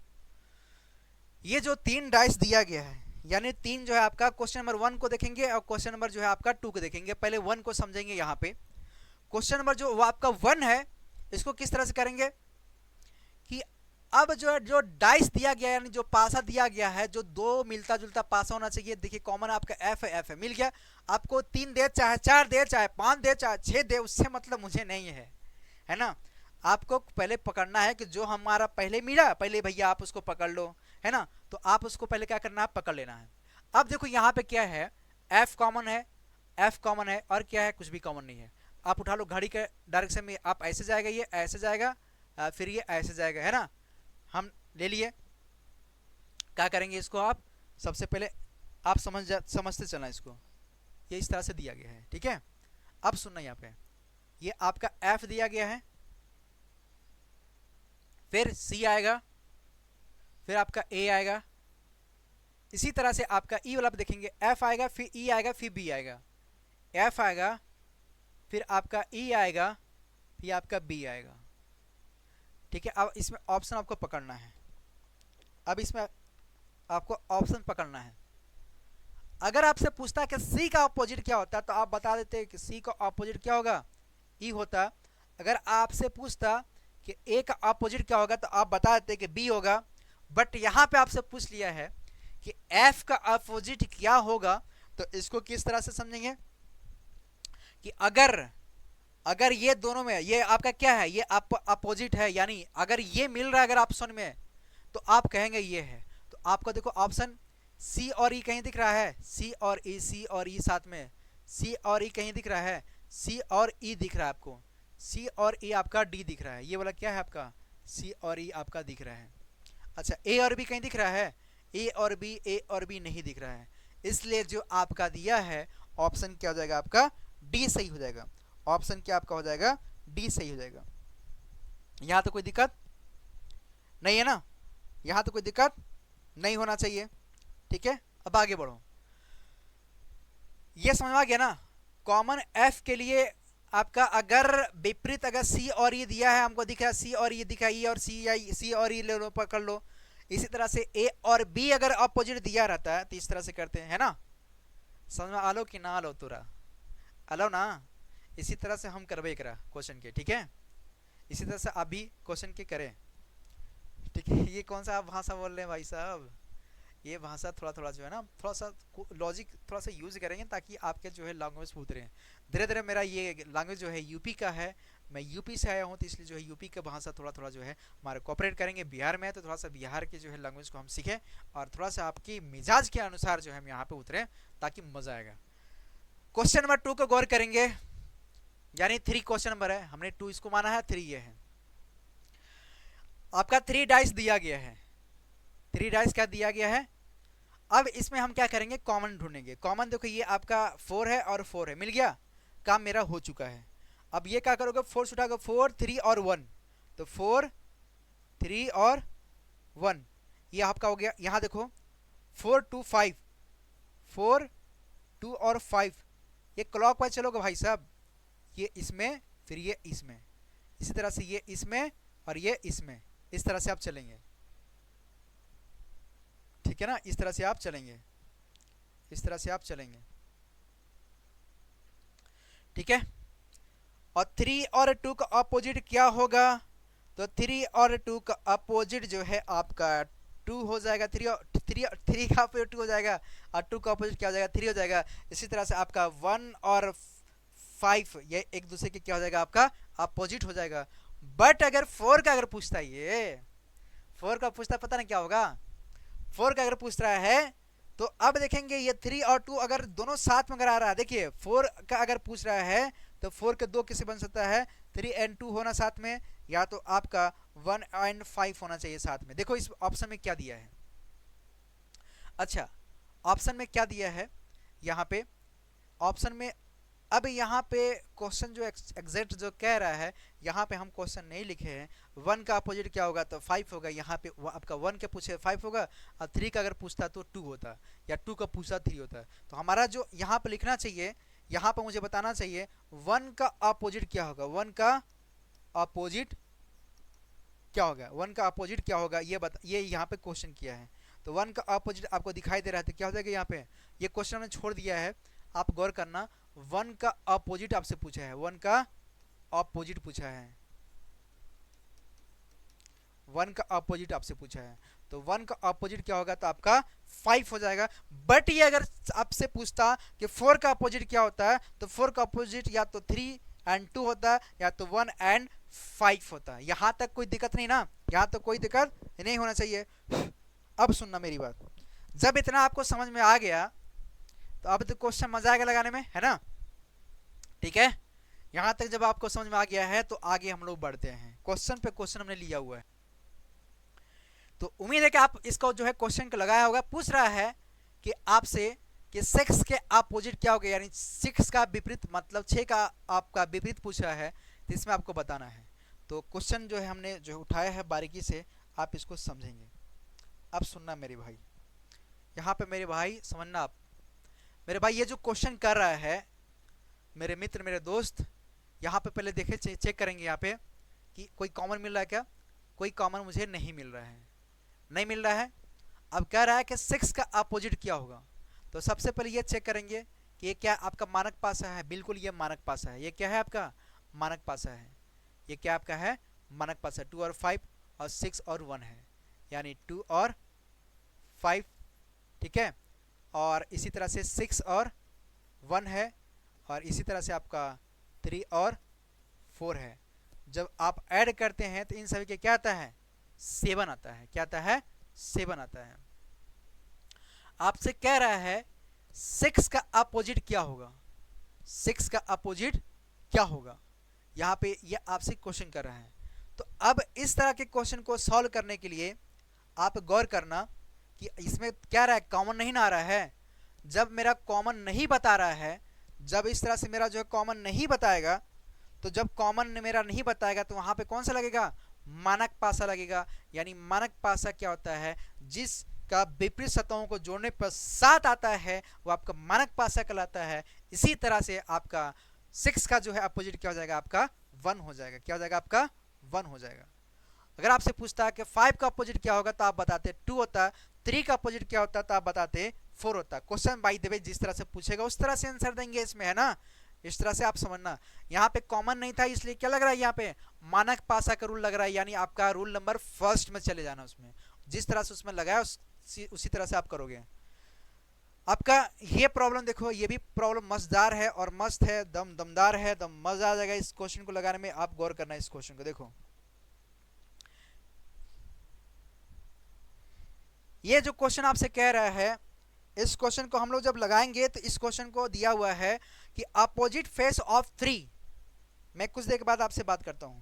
ये जो 3 डाइस दिया गया है, यानी 3 जो है आपका क्वेश्चन नंबर 1 को देखेंगे और क्वेश्चन नंबर जो है आपका 2 को देखेंगे। पहले 1 को समझेंगे। यहाँ पे क्वेश्चन नंबर जो वो आपका 1 है, इसको किस तरह से करेंगे कि अब जो है जो डाइस दिया गया, यानी जो पासा दिया गया है, जो 2 मिलता जुलता पासा होना चाहिए। देखिए कॉमन आपका एफ है, एफ है, मिल गया। आपको 3 दे, चाहे 4 दे, चाहे 5 दे, चाहे 6 दे, उससे मतलब मुझे नहीं है ना। आपको पहले पकड़ना है कि जो हमारा पहले मिला, पहले भैया आप उसको पकड़ लो, है ना। तो आप उसको पहले क्या करना है, पकड़ लेना है। अब देखो यहाँ पे क्या है, एफ कॉमन है, एफ कॉमन है, और क्या है, कुछ भी कॉमन नहीं है। आप उठा लो घड़ी के डायरेक्शन में, आप ऐसे जाएगा, ये ऐसे जाएगा, फिर ये ऐसे जाएगा, है ना। हम ले लिए, क्या करेंगे इसको, आप सबसे पहले आप समझते चलना इसको। ये इस तरह से दिया गया है, ठीक है। अब सुनना, यहाँ पे ये आपका एफ दिया गया है, फिर सी आएगा, फिर आपका ए आएगा। इसी तरह से आपका ई वाला देखेंगे, एफ आएगा, फिर ई आएगा, फिर बी आएगा, एफ आएगा, फिर आपका ई आएगा, फिर आपका बी आएगा, ठीक है। अब इसमें ऑप्शन आपको पकड़ना है। अब इसमें आपको ऑप्शन पकड़ना है। अगर आपसे पूछता है कि सी का अपोजिट क्या होता है, तो आप बता देते कि सी का अपोजिट क्या होगा, ई होता। अगर आपसे पूछता कि ए का अपोजिट क्या होगा, तो आप बता देते कि बी होगा। बट यहाँ पे आपसे पूछ लिया है कि एफ का अपोजिट क्या होगा, तो इसको किस तरह से समझेंगे कि अगर ये दोनों में, ये आपका क्या है, ये आप अपोजिट है, यानी अगर ये मिल रहा है अगर ऑप्शन में, तो आप कहेंगे ये है। तो आपको देखो ऑप्शन सी और ई कहीं दिख रहा है, सी और ई, सी और ई साथ में, सी और ई कहीं दिख रहा है? सी और ई दिख रहा है आपको? सी और ई आपका डी दिख रहा है, ये वाला क्या है आपका? सी और ई आपका दिख रहा है। अच्छा, ए और बी कहीं दिख रहा है? ए और बी नहीं दिख रहा है, इसलिए जो आपका दिया है ऑप्शन क्या हो जाएगा आपका? डी सही हो जाएगा। ऑप्शन क्या आपका हो जाएगा? डी सही हो जाएगा। यहां तो कोई दिक्कत नहीं है ना? यहां तो कोई दिक्कत नहीं होना चाहिए। ठीक है, अब आगे बढ़ो। ये समझ में आ गया ना? कॉमन एफ के लिए आपका अगर विपरीत, अगर सी और ई दिया है, हमको दिखा सी और ई दिखा, ई और सी, या सी और ई ले लो, पकड़ लो। इसी तरह से ए और बी अगर अपोजिट दिया रहता है तो इस तरह से करते हैं, है ना? समझ में आलो कि ना आलो? तुरा आलो ना? इसी तरह से हम करवे करा क्वेश्चन के, ठीक है? इसी तरह से आप भी क्वेश्चन के करें, ठीक है? ये कौन सा आप भाषा बोल रहे हैं भाई साहब? ये भाषा थोड़ा थोड़ा जो है ना, थोड़ा सा लॉजिक थोड़ा सा यूज करेंगे ताकि आपके जो है लैंग्वेज उतरे। धीरे धीरे मेरा ये लैंग्वेज जो है यूपी का है, मैं यूपी से आया हूँ, तो इसलिए जो है यूपी का भाषा थोड़ा थोड़ा जो है हमारे कोऑपरेट करेंगे। बिहार में है तो थोड़ा सा बिहार के जो है लैंग्वेज को हम सीखें और थोड़ा सा आपकी मिजाज के अनुसार जो है हम यहाँ पे उतरे ताकि मजा आएगा। क्वेश्चन नंबर 2 को गौर करेंगे, यानी 3 क्वेश्चन नंबर है, हमने 2 इसको माना है, 3 ये है। आपका 3 डाइस दिया गया है, 3 डाइस क्या दिया गया है? अब इसमें हम क्या करेंगे? कॉमन ढूंढेंगे। कॉमन देखो, ये आपका 4 है और 4 है, मिल गया, काम मेरा हो चुका है। अब ये क्या करोगे? 4 से उठाओगे, 4 3 और 1, तो 4 3 और 1 ये आपका हो गया। यहां देखो 4 2 5, 4 2 और 5, ये क्लॉकवाइज चलोगे भाई साहब, ये इसमें फिर ये इसमें, इसी तरह से ये इसमें और ये इसमें, इस तरह से आप चलेंगे, ठीक है ना? इस तरह से आप चलेंगे, इस तरह से आप चलेंगे, ठीक है? और 3 और 2 का अपोजिट क्या होगा? तो 3 और 2 का अपोजिट जो है आपका 2 हो जाएगा। 3 का अपोजिट 2 हो जाएगा और 2 का अपोजिट क्या हो जाएगा? 3 हो जाएगा। इसी तरह से आपका 1 और 5 ये एक दूसरे के क्या हो जाएगा? आपका अपोजिट हो जाएगा। बट अगर 4 का अगर पूछता है, ये 4 का पूछता, पता नहीं क्या होगा? 4 का अगर पूछ रहा है तो अब देखेंगे ये 3 और 2 अगर दोनों साथ में अगर आ रहा है, देखिए 4 का अगर पूछ रहा है तो 4 के 2 किसे बन सकता है? 3 एंड 2 होना साथ में, या तो आपका 1 एंड 5 होना चाहिए साथ में। देखो इस ऑप्शन में क्या दिया है। अच्छा, ऑप्शन में क्या दिया है? यहाँ पे ऑप्शन में, अब यहाँ पे क्वेश्चन जो एग्जैक्ट जो कह रहा है, यहाँ पे हम क्वेश्चन नहीं लिखे हैं। 1 का अपोजिट क्या होगा? तो 5 होगा। यहाँ पे आपका 1 के पूछे 5 होगा, और 3 का अगर पूछता तो 2 होता, या 2 का पूछता 3 होता। तो हमारा जो यहाँ पे लिखना चाहिए, यहाँ पे मुझे बताना चाहिए 1 का अपोजिट क्या होगा? 1 का अपोजिट क्या होगा? 1 का अपोजिट क्या होगा ये यहाँ पे क्वेश्चन किया है। तो 1 का अपोजिट आपको दिखाई दे रहा है तो क्या हो जाएगा? यहाँ पे ये क्वेश्चन हमने छोड़ दिया है, आप गौर करना। 1 का अपोजिट आपसे पूछा है, 1 का अपोजिट पूछा है, 1 का अपोजिट आपसे पूछा है। तो 1 का अपोजिट क्या होगा? तो आपका 5 हो जाएगा। बट ये अगर आपसे पूछता कि 4 का अपोजिट क्या होता है, तो 4 का अपोजिट या तो 3 एंड 2 होता है, या तो 1 एंड 5 होता है। यहां तक कोई दिक्कत नहीं ना? यहां तक कोई दिक्कत नहीं होना चाहिए। अब सुनना मेरी बात, जब इतना आपको समझ में आ गया तो अब तो क्वेश्चन मजा आएगा लगाने में, है ना? ठीक है, यहां तक जब आपको समझ में आ गया है तो आगे हम लोग बढ़ते हैं। क्वेश्चन पे क्वेश्चन हमने लिया हुआ है, तो उम्मीद है कि आप इसको जो है क्वेश्चन को लगाया होगा। पूछ रहा है कि आपसे कि 6 के अपोजिट क्या होगा, यानी 6 का विपरीत, मतलब 6 का आपका विपरीत पूछ रहा है, तो इसमें आपको बताना है। तो क्वेश्चन जो है हमने जो उठाया है बारीकी से, आप इसको समझेंगे। अब सुनना मेरे भाई, यहाँ पे मेरे भाई समझना आप, मेरे भाई ये जो क्वेश्चन कर रहा है मेरे मित्र, मेरे दोस्त, यहाँ पे पहले देखे चेक करेंगे यहाँ पे कि कोई कॉमन मिल रहा है क्या? कोई कॉमन मुझे नहीं मिल रहा है, नहीं मिल रहा है। अब कह रहा है कि 6 का अपोजिट क्या होगा, तो सबसे पहले ये चेक करेंगे कि ये क्या आपका मानक पासा है। बिल्कुल ये मानक पासा है। ये क्या है आपका? मानक पासा है। ये क्या आपका है? मानक पासा। 2 और 5 और 6 और 1 है, यानी 2 और 5, ठीक है? और इसी तरह से 6 और 1 है, और इसी तरह से आपका 3 और 4 है। जब आप ऐड करते हैं तो इन सभी के क्या आता है? 7 आता है। क्या आता है? 7 आता है। आपसे कह रहा है 6 का अपोजिट क्या होगा, 6 का अपोजिट क्या होगा। यहाँ पे ये आपसे क्वेश्चन कर रहे हैं। तो अब इस तरह के क्वेश्चन को सॉल्व करने के लिए आप गौर करना कि इसमें क्या रहा है, कॉमन नहीं ना आ रहा है। जब मेरा कॉमन नहीं बता रहा है, जब इस तरह से मेरा जो है कॉमन नहीं बताएगा, तो जब कॉमन मेरा नहीं बताएगा तो वहां पे कौन सा लगेगा, मानक पासा लगेगा। यानी मानक पासा क्या होता है, जिसका विपरीत सतहों को जोड़ने पर 7 आता है वो आपका मानक पासा कहलाता है। इसी तरह से आपका 6 का जो है अपोजिट क्या हो जाएगा, आपका 1 हो जाएगा। क्या हो जाएगा, आपका 1 हो जाएगा। अगर आपसे पूछता है कि 5 का अपोजिट क्या होगा तो आप बताते 2 होता, 3 का अपोजिट क्या होता तो आप बताते 4 होता। क्वेश्चन बाय द वे जिस तरह से पूछेगा उस तरह से आंसर देंगे इसमें, है ना। इस तरह से आप समझना। यहाँ पे कॉमन नहीं था इसलिए क्या लग रहा है, यहाँ पे मानक पासा का रूल लग रहा है। यानी आपका रूल नंबर फर्स्ट में चले जाना, उसमें जिस तरह से उसमें लगाया उसी तरह से आप करोगे। आपका ये प्रॉब्लम देखो, ये भी प्रॉब्लम मजेदार है और मस्त है, दमदार है, दम मजा आ जाएगा इस क्वेश्चन को लगाने में। आप गौर करना इस क्वेश्चन को। देखो ये जो क्वेश्चन आपसे कह रहा है, इस क्वेश्चन को हम लोग जब लगाएंगे तो इस क्वेश्चन को दिया हुआ है कि अपोजिट फेस ऑफ 3। मैं कुछ देर के बाद आपसे बात करता हूं।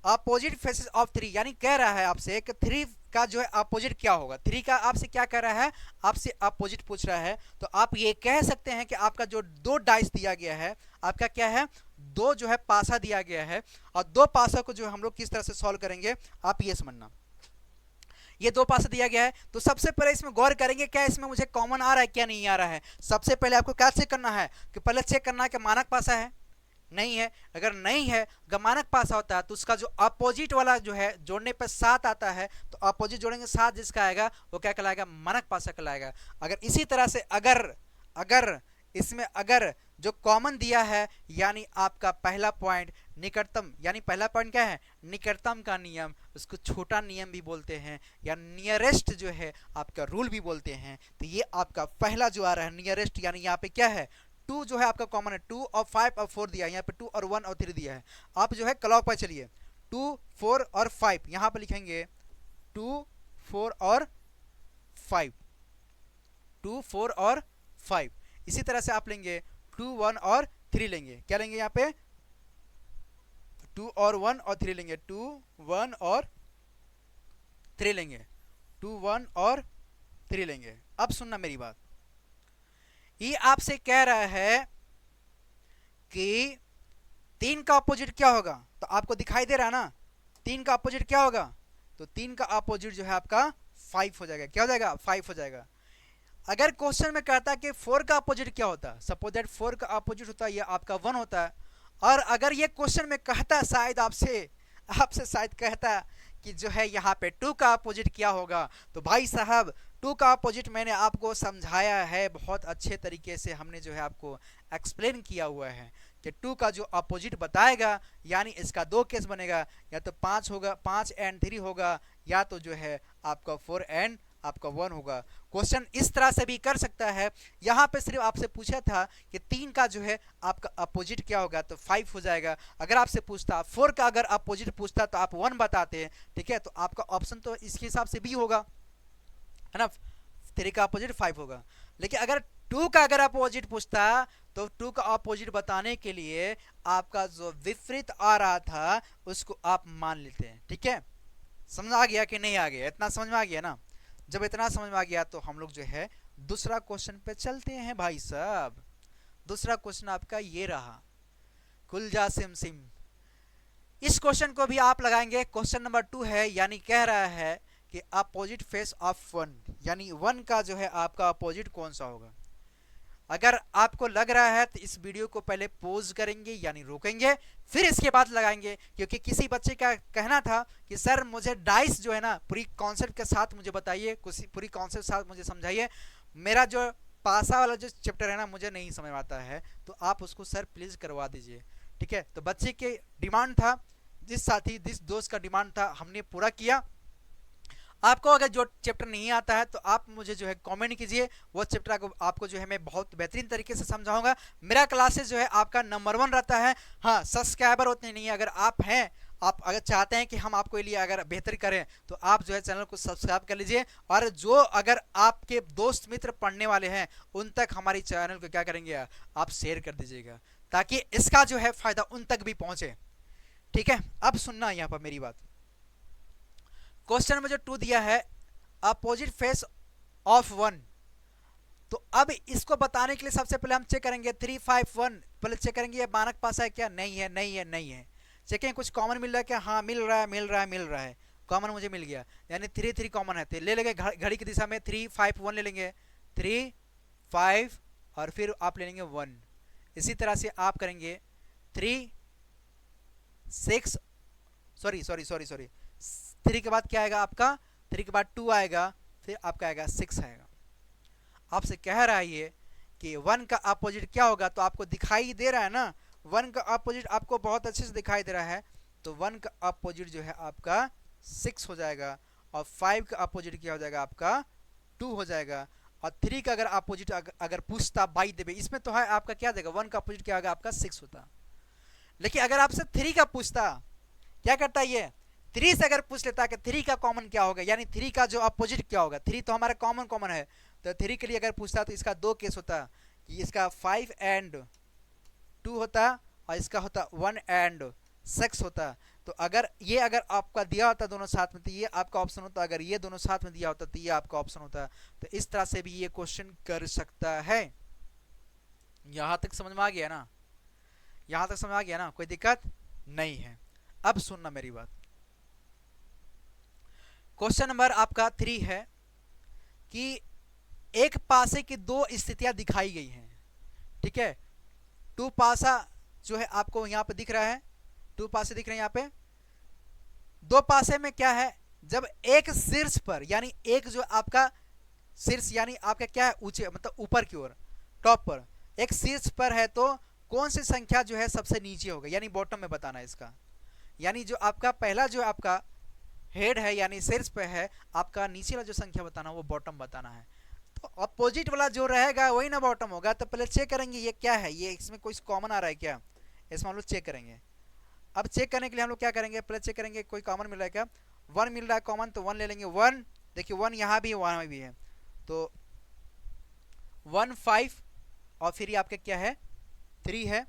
अपोजिट फेसेस ऑफ 3 यानी कह रहा है आपसे कि 3 का जो है अपोजिट क्या होगा। 3 का आपसे क्या कह रहा है, आपसे अपोजिट पूछ रहा है। तो आप ये कह सकते हैं कि आपका जो 2 डाइस दिया गया है, आपका क्या है, 2 जो है पासा दिया गया है, और 2 पासा को जो हम लोग किस तरह से सॉल्व करेंगे आप ये समझना। ये 2 पासा दिया गया है तो सबसे पहले इसमें गौर करेंगे क्या इसमें मुझे कॉमन आ रहा है क्या नहीं आ रहा है। सबसे पहले आपको क्या चेक करना है, कि पहले चेक करना है कि मानक पासा है, नहीं है। अगर नहीं है, अगर मानक पासा होता है तो उसका जो अपोजिट वाला जो है जोड़ने पर 7 आता है, तो अपोजिट जोड़ेंगे 7 जिसका आएगा वो क्या कहलाएगा, मानक पासा कहलाएगा। अगर इसी तरह से अगर इसमें अगर जो कॉमन दिया है, यानी आपका पहला पॉइंट निकटतम, यानी पहला पॉइंट क्या है, निकटतम का नियम, उसको छोटा नियम भी बोलते हैं या नियरेस्ट जो है आपका रूल भी बोलते हैं। तो ये आपका पहला जो आ रहा है नियरेस्ट, यानी यहाँ पे क्या है 2 जो है आपका कॉमन है। 2 और 5 और 4 दिया है, यहाँ पे 2 और 1 और 3 दिया है। आप जो है क्लॉक पर चलिए, 2 4 और 5 यहाँ पे लिखेंगे 2 4 और 5, 2 4 और 5। इसी तरह से आप लेंगे 2 1 और 3 लेंगे। क्या लेंगे यहाँ पे, 2 और 1 और 3 लेंगे, 2 1 और 3 लेंगे, 2 1 और 3 लेंगे। अब सुनना मेरी बात, ये आपसे कह रहा है कि 3 का अपोजिट क्या होगा, तो आपको दिखाई दे रहा है ना 3 का अपोजिट क्या होगा, तो 3 का अपोजिट जो है आपका 5 हो जाएगा। क्या हो जाएगा, 5 हो जाएगा। अगर क्वेश्चन में कहता कि 4 का अपोजिट क्या होता, सपोज दैट 4 का अपोजिट होता है ये आपका 1 होता है। और अगर ये क्वेश्चन में कहता शायद आपसे शायद कहता कि जो है यहाँ पे 2 का अपोजिट क्या होगा, तो भाई साहब 2 का अपोजिट मैंने आपको समझाया है, बहुत अच्छे तरीके से हमने जो है आपको एक्सप्लेन किया हुआ है कि 2 का जो अपोजिट बताएगा, यानी इसका 2 केस बनेगा, या तो 5 होगा, 5 एंड 3 होगा, या तो जो है आपका 4 एंड आपका 1 होगा। क्वेश्चन इस तरह से भी कर सकता है। यहाँ पे सिर्फ आपसे पूछा था कि 3 का जो है आपका अपोजिट क्या होगा, तो 5 हो जाएगा। अगर आपसे पूछता 4 का अगर अपोजिट पूछता तो आप 1 बताते हैं, ठीक है। तो आपका ऑप्शन तो इसके हिसाब से भी होगा, है ना, 3 का अपोजिट 5 होगा। लेकिन अगर 2 का अगर अपोजिट पूछता तो 2 का अपोजिट बताने के लिए आपका जो विपरीत आ रहा था उसको आप मान लेते हैं, ठीक है। समझ आ गया कि नहीं आ गया, इतना समझ में आ गया ना। जब इतना समझ में आ गया तो हम लोग जो है दूसरा क्वेश्चन पे चलते हैं भाई साहब। दूसरा क्वेश्चन आपका ये रहा, कुलजा सिम सिम। इस क्वेश्चन को भी आप लगाएंगे, क्वेश्चन नंबर 2 है, यानी कह रहा है कि अपोजिट फेस ऑफ 1, यानी 1 का जो है आपका अपोजिट कौन सा होगा। अगर आपको लग रहा है तो इस वीडियो को पहले पॉज करेंगे यानी रोकेंगे, फिर इसके बाद लगाएंगे। क्योंकि किसी बच्चे का कहना था कि सर मुझे डाइस जो है ना पूरी कॉन्सेप्ट के साथ मुझे बताइए, पूरी कॉन्सेप्ट साथ मुझे समझाइए, मेरा जो पासा वाला जो चैप्टर है ना मुझे नहीं समझ आता है, तो आप उसको सर प्लीज़ करवा दीजिए, ठीक है। तो बच्चे के डिमांड था, जिस दोस्त का डिमांड था हमने पूरा किया। आपको अगर जो चैप्टर नहीं आता है तो आप मुझे जो है कमेंट कीजिए, वो चैप्टर को आपको जो है मैं बहुत बेहतरीन तरीके से समझाऊंगा। मेरा क्लासेस जो है आपका नंबर 1 रहता है। हाँ, सब्सक्राइबर उतने नहीं है, अगर आप हैं आप अगर चाहते हैं कि हम आपको लिए अगर बेहतर करें तो आप जो है चैनल को सब्सक्राइब कर लीजिए, और जो अगर आपके दोस्त मित्र पढ़ने वाले हैं उन तक हमारी चैनल को क्या करेंगे, आप शेयर कर दीजिएगा, ताकि इसका जो है फायदा उन तक भी पहुंचे। ठीक है, अब सुनना यहाँ पर मेरी बात। क्वेश्चन नंबर जो 2 दिया है, अपोजिट फेस ऑफ वन, तो अब इसको बताने के लिए सबसे पहले हम चेक करेंगे 3 5 1, पहले चेक करेंगे ये मानक पासा है क्या, नहीं है, नहीं है, नहीं है। चेकें कुछ कॉमन मिल रहा है क्या, हाँ मिल रहा है, मिल रहा है, मिल रहा है, कॉमन मुझे मिल गया, यानी 3 3 कॉमन है, तो ले लेंगे घड़ी की दिशा में 3 5 1 ले लेंगे, 3 5 और फिर आप ले लेंगे 1। इसी तरह से आप करेंगे 3 6, सॉरी सॉरी सॉरी सॉरी, 3 के बाद क्या आएगा आपका, 3 के बाद 2 आएगा, फिर आपका आएगा 6 आएगा। आपसे कह रहा है ये कि 1 का अपोजिट क्या होगा, तो आपको दिखाई दे रहा है ना, 1 का अपोजिट आपको बहुत अच्छे से दिखाई दे रहा है, तो 1 का अपोजिट जो है आपका 6 हो जाएगा, और 5 का अपोजिट क्या हो जाएगा आपका 2 हो जाएगा, और 3 का अगर अपोजिट अगर पूछता बाई देवे, इसमें तो है आपका क्या देगा, 1 का अपोजिट क्या होगा आपका 6 होता। लेकिन अगर आपसे 3 का पूछता, क्या करता है ये, 3 से अगर पूछ लेता कि 3 का कॉमन क्या होगा, यानी 3 का जो अपोजिट क्या होगा, 3 तो हमारा कॉमन कॉमन है, तो 3 के लिए अगर पूछता तो इसका 2 केस होता, कि इसका 5 एंड 2 होता, और इसका होता 1 एंड 6 होता। तो अगर ये अगर आपका दिया होता दोनों साथ में, तो ये आपका ऑप्शन होता, अगर ये दोनों साथ में दिया होता तो ये आपका ऑप्शन होता। तो इस तरह से भी ये क्वेश्चन कर सकता है। यहां तक समझ में आ गया ना, यहां तक समझ में आ गया ना, कोई दिक्कत नहीं है। अब सुनना मेरी बात। क्वेश्चन नंबर आपका 3 है कि एक पासे की 2 स्थितियां दिखाई गई हैं। ठीक है, 2 पासा जो है आपको यहां पे दिख रहा है, 2 पासे दिख रहे हैं यहां पे। 2 पासे में क्या है, जब एक शीर्ष पर, यानी एक जो आपका शीर्ष यानी आपका क्या है ऊंचे, मतलब ऊपर की ओर, टॉप पर एक शीर्ष पर है, तो कौन सी संख्या जो है सबसे नीचे होगा, यानी बॉटम में बताना है इसका। यानी जो आपका पहला जो आपका हेड है यानी शीर्ष पे है, आपका नीचे वाला जो संख्या बताना वो बॉटम बताना है। तो अपोजिट वाला जो रहेगा वही ना बॉटम होगा। तो पहले चेक करेंगे ये क्या है, ये इसमें कोई कॉमन आ रहा है क्या, इसमें हम लोग चेक करेंगे। अब चेक करने के लिए हम लोग क्या करेंगे, पहले चेक करेंगे कोई कॉमन मिल रहा है क्या, 1 मिल रहा है कॉमन, तो 1 ले लेंगे। 1 देखिए 1 यहाँ भी है, वहाँ भी है, तो 1 5 और फिर ये आपका क्या है 3 है।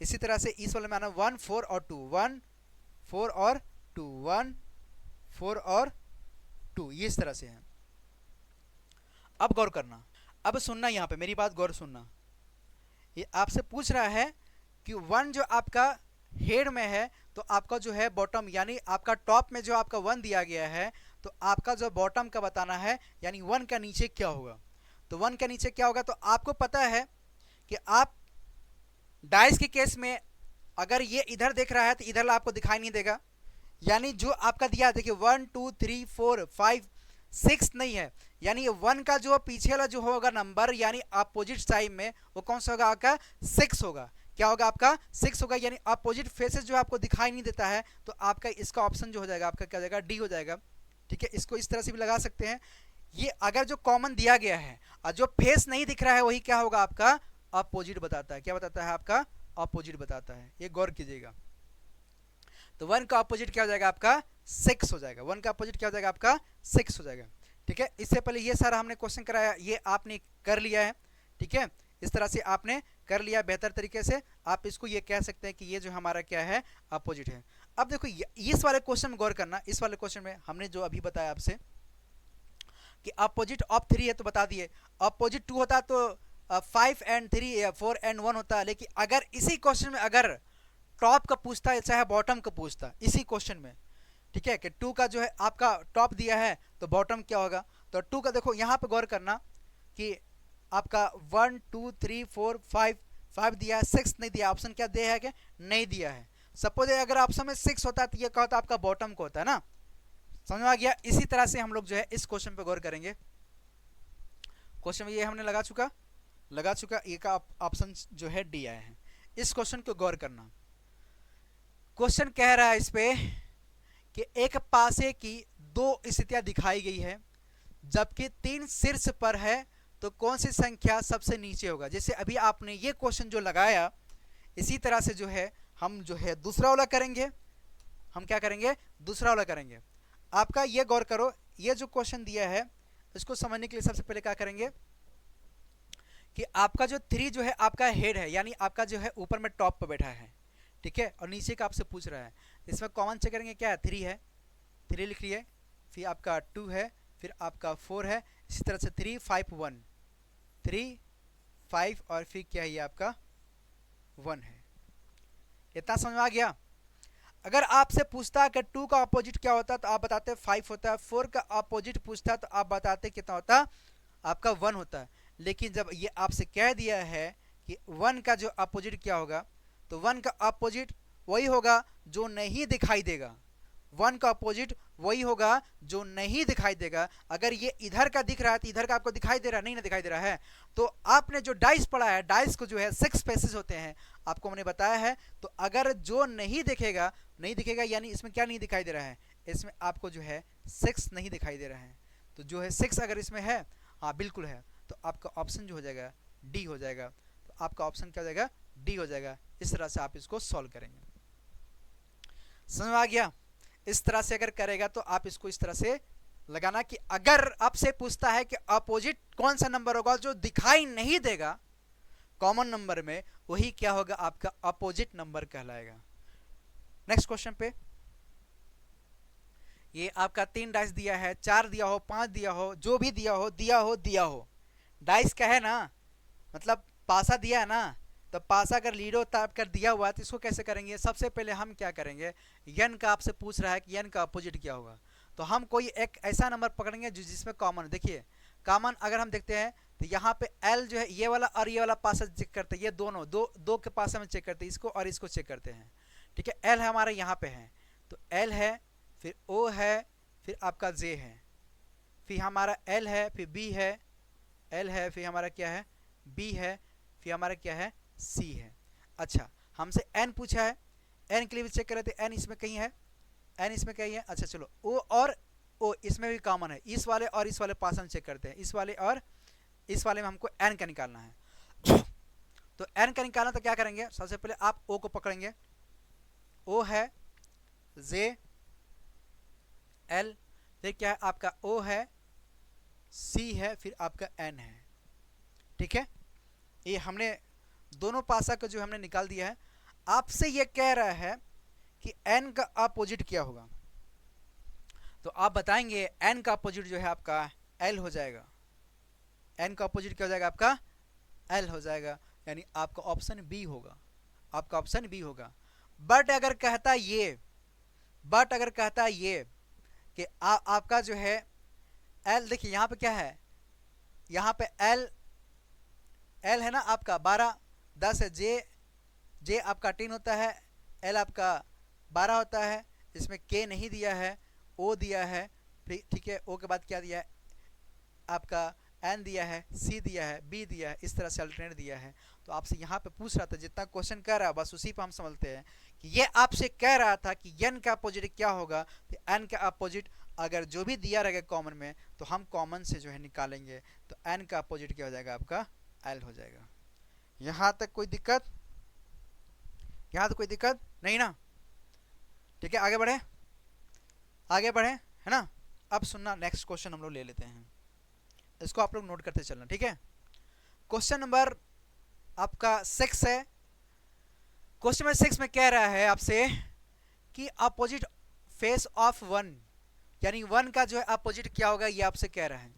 इसी तरह से इस वाले में आना 1 4 और 2, 1 4 और 2, 1 4 और 2, ये इस तरह से है। अब गौर करना, अब सुनना, यहाँ पे मेरी बात गौर सुनना। ये आपसे पूछ रहा है कि 1 जो आपका हेड में है, तो आपका जो है बॉटम, यानी आपका टॉप में जो आपका 1 दिया गया है, तो आपका जो बॉटम का बताना है, यानी 1 का नीचे क्या होगा। तो 1 का नीचे क्या होगा, तो आपको पता है कि आप डाइस के केस में अगर ये इधर देख रहा है तो इधर आपको दिखाई नहीं देगा, यानी जो आपका दिया है देखिए 1 2 3 4 5 6 नहीं है, यानी 1 का जो पीछे वाला जो होगा नंबर, यानी अपोजिट साइड में वो कौन सा होगा आपका 6 होगा। क्या होगा आपका 6 होगा, यानी अपोजिट फेसेस जो आपको दिखाई नहीं देता है, तो आपका इसका ऑप्शन जो हो जाएगा आपका क्या हो जाएगा, डी हो जाएगा। ठीक है, इसको इस तरह से भी लगा सकते हैं। ये अगर जो कॉमन दिया गया है और जो फेस नहीं दिख रहा है वही क्या होगा आपका अपोजिट बताता है। क्या बताता है आपका अपोजिट बताता है, ये गौर कीजिएगा। तो 1 का अपोजिट क्या हो जाएगा आपका 6 हो जाएगा, 1 का अपोजिट क्या हो जाएगा आपका 6 हो जाएगा। ठीक है, इससे पहले ये सारा हमने क्वेश्चन कराया, ये आपने कर लिया है। ठीक है, इस तरह से आपने कर लिया बेहतर तरीके से। आप इसको ये कह सकते हैं कि ये जो हमारा क्या है अपोजिट है। अब देखो इस वाले क्वेश्चन में गौर करना, इस वाले क्वेश्चन में हमने जो अभी बताया आपसे कि अपोजिट ऑफ 3 है, तो बता दिए अपोजिट 2 होता तो 5 एंड 3 या 4 एंड 1 होता। लेकिन अगर इसी क्वेश्चन में अगर टॉप का पूछता है चाहे बॉटम का पूछता इसी क्वेश्चन में, ठीक है, कि 2 का जो है आपका टॉप दिया है तो बॉटम क्या होगा। तो 2 का देखो यहाँ पे गौर करना कि आपका 1 2 3 4 5 दिया है, 6 नहीं दिया। ऑप्शन क्या दिया है कि नहीं दिया है। सपोज अगर ऑप्शन में 6 होता तो ये क्या होता आपका बॉटम को होता है ना। समझ में आ गया। इसी तरह से हम लोग जो है इस क्वेश्चन पे गौर करेंगे। क्वेश्चन में ये हमने लगा चुका ये का ऑप्शन जो है डी आया है। इस क्वेश्चन को गौर करना। क्वेश्चन कह रहा है इस पे कि एक पासे की 2 स्थितियां दिखाई गई है, जबकि 3 शीर्ष पर है, तो कौन सी संख्या सबसे नीचे होगा। जैसे अभी आपने ये क्वेश्चन जो लगाया, इसी तरह से जो है हम जो है दूसरा वाला करेंगे। हम क्या करेंगे, दूसरा वाला करेंगे। आपका ये गौर करो, ये जो क्वेश्चन दिया है इसको समझने के लिए सबसे पहले क्या करेंगे कि आपका जो 3 जो है आपका हेड है, यानी आपका जो है ऊपर में टॉप पे बैठा है, ठीक है, और नीचे का आपसे पूछ रहा है। इसमें कॉमन चेक करेंगे, क्या है, 3 है, 3 लिख लिए, फिर आपका 2 है, फिर आपका 4 है, इसी तरह से 3 5 1, 3 5 और फिर क्या है ये आपका 1 है। इतना समझ में आ गया। अगर आपसे पूछता है कि 2 का अपोजिट क्या होता है तो आप बताते 5 होता है, 4 का अपोजिट पूछता है तो आप बताते कितना होता है, आपका 1 होता है। लेकिन जब ये आपसे कह दिया है कि 1 का जो अपोजिट क्या होगा, तो 1 का अपोजिट वही होगा जो नहीं दिखाई देगा, 1 का अपोजिट वही होगा जो नहीं दिखाई देगा। अगर ये इधर का दिख रहा है तो इधर का आपको दिखाई दे रहा है, नहीं ना दिखाई दे रहा है। तो आपने जो डाइस पढ़ा है, डाइस को जो है 6 पेसेस होते हैं, आपको मैंने बताया है। तो अगर जो नहीं दिखेगा, नहीं दिखेगा यानी इसमें क्या नहीं दिखाई दे रहा है, इसमें आपको जो है 6 नहीं दिखाई दे रहा है। तो जो है 6 अगर इसमें है, हाँ बिल्कुल है, तो आपका ऑप्शन जो हो जाएगा डी हो जाएगा। तो आपका ऑप्शन क्या हो जाएगा, डी हो जाएगा। इस तरह से आप इसको सॉल्व करेंगे। समझ में आ गया। इस तरह से अगर करेगा तो आप इसको इस तरह से लगाना कि अगर आपसे पूछता है कि अपोजिट कौन सा नंबर होगा जो दिखाई नहीं देगा कॉमन नंबर में, वही क्या होगा, आपका अपोजिट नंबर कहलाएगा। नेक्स्ट क्वेश्चन पे, ये आपका 3 डाइस दिया है, 4 दिया हो, 5 दिया हो, जो भी दिया हो, दिया हो। डाइस का है ना, मतलब पासा दिया है ना, तो पासा अगर लीडो ताप कर दिया हुआ है तो इसको कैसे करेंगे। सबसे पहले हम क्या करेंगे, यन का आपसे पूछ रहा है कि यन का अपोजिट क्या होगा, तो हम कोई एक ऐसा नंबर पकड़ेंगे जो जिसमें कॉमन, देखिए कॉमन अगर हम देखते हैं तो यहाँ पे एल जो है ये वाला और ये वाला पासा चेक करते हैं, ये दोनों दो के पासा में चेक करते हैं, इसको और इसको चेक करते हैं, ठीक है। एल हमारा यहाँ पे है, तो एल है, फिर ओ है, फिर आपका जे है, फिर हमारा एल है, फिर बी है, एल है, फिर हमारा क्या है, बी है, फिर हमारा क्या है, सी है। अच्छा, हमसे एन पूछा है, एन के लिए भी चेक कर रहे थे, एन इसमें कहीं है, एन इसमें कहीं है। अच्छा चलो, ओ और ओ इसमें भी कॉमन है, इस वाले और इस वाले पास हम चेक करते हैं, इस वाले और इस वाले में हमको एन का निकालना है। तो एन का निकालना तो क्या करेंगे, सबसे पहले आप ओ को पकड़ेंगे, ओ है, जे, एल, फिर क्या है आपका ओ है, सी है, फिर आपका एन है, ठीक है। ये हमने दोनों पासा को जो हमने निकाल दिया है। आपसे ये कह रहा है कि n का अपोजिट क्या होगा, तो आप बताएंगे n का अपोजिट जो है आपका l हो जाएगा। n का अपोजिट क्या हो जाएगा, आपका l हो जाएगा, यानी आपका ऑप्शन बी होगा, आपका ऑप्शन बी होगा। बट अगर कहता ये, बट अगर कहता ये कि आपका जो है l, देखिए यहाँ पे क्या है, यहाँ पे l है ना आपका 12 10 है, जे आपका 10 होता है, एल आपका 12 होता है, इसमें के नहीं दिया है, ओ दिया है, फिर ठीक है, ओ के बाद क्या दिया है आपका एन दिया है, सी दिया है, बी दिया है, इस तरह से अल्टरनेट दिया है। तो आपसे यहाँ पे पूछ रहा था, जितना क्वेश्चन कर रहा है बस उसी पे हम समझते हैं कि ये आपसे कह रहा था कि एन का अपोजिट क्या होगा। तो एन का अपोजिट अगर जो भी दिया रहेगा कॉमन में तो हम कॉमन से जो है निकालेंगे, तो एन का अपोजिट क्या हो जाएगा, आपका एल हो जाएगा। यहाँ तक कोई दिक्कत, यहाँ तो कोई दिक्कत नहीं ना, ठीक है। आगे बढ़े, आगे बढ़े, है ना। अब सुनना, नेक्स्ट क्वेश्चन हम लोग ले लेते हैं, इसको आप लोग नोट करते चलना, ठीक है। क्वेश्चन नंबर आपका 6 है। क्वेश्चन नंबर 6 में कह रहा है आपसे कि अपोजिट फेस ऑफ 1, यानी 1 का जो है अपोजिट क्या होगा, ये आपसे कह रहा है।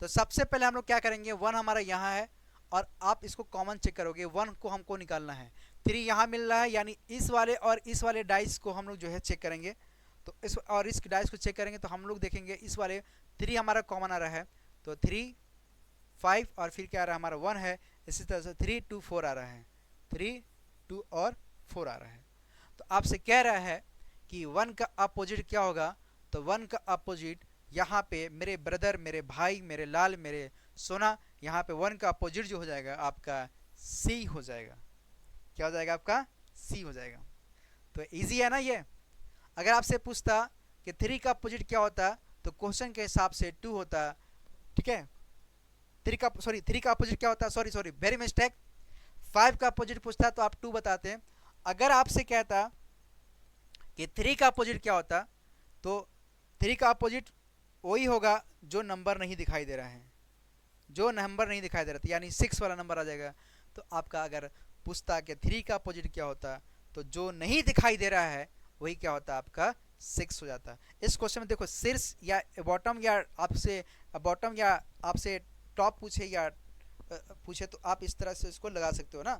तो सबसे पहले हम लोग क्या करेंगे, 1 हमारा यहाँ है और आप इसको कॉमन चेक करोगे, 1 को हमको निकालना है, 3 यहाँ मिल रहा है, यानी इस वाले और इस वाले डाइस को हम लोग जो है चेक करेंगे। तो इस और इस डाइस को चेक करेंगे तो हम लोग देखेंगे इस वाले 3 हमारा कॉमन आ रहा है, तो 3 5 और फिर क्या आ रहा है हमारा 1 है। इसी तरह से 3 2 4 आ रहा है, 3 2 और 4 आ रहा है। तो आपसे कह रहा है कि 1 का अपोजिट क्या होगा, तो 1 का अपोजिट यहाँ पे मेरे ब्रदर, मेरे भाई, मेरे लाल, मेरे सोना, यहाँ पे 1 का अपोजिट जो हो जाएगा आपका सी हो जाएगा। क्या हो जाएगा, आपका सी हो जाएगा। तो इजी है ना ये। अगर आपसे पूछता कि 3 का अपोजिट क्या होता, तो क्वेश्चन के हिसाब से 2 होता, ठीक है। 3 का अपोजिट क्या होता, सॉरी वेरी मिस्टेक, 5 का अपोजिट पूछता तो आप 2 बताते। अगर आपसे कहता कि 3 का अपोजिट क्या होता, तो 3 का अपोजिट वही होगा जो नंबर नहीं दिखाई दे रहा है, जो नंबर नहीं दिखाई दे रहा था, यानी 6 वाला नंबर आ जाएगा। तो आपका अगर पूछता कि 3 का अपोजिट क्या होता, तो जो नहीं दिखाई दे रहा है वही क्या होता, आपका 6 हो जाता। इस क्वेश्चन में देखो शीर्ष या बॉटम, या आपसे बॉटम या आपसे टॉप पूछे या पूछे, तो आप इस तरह से इसको लगा सकते हो ना,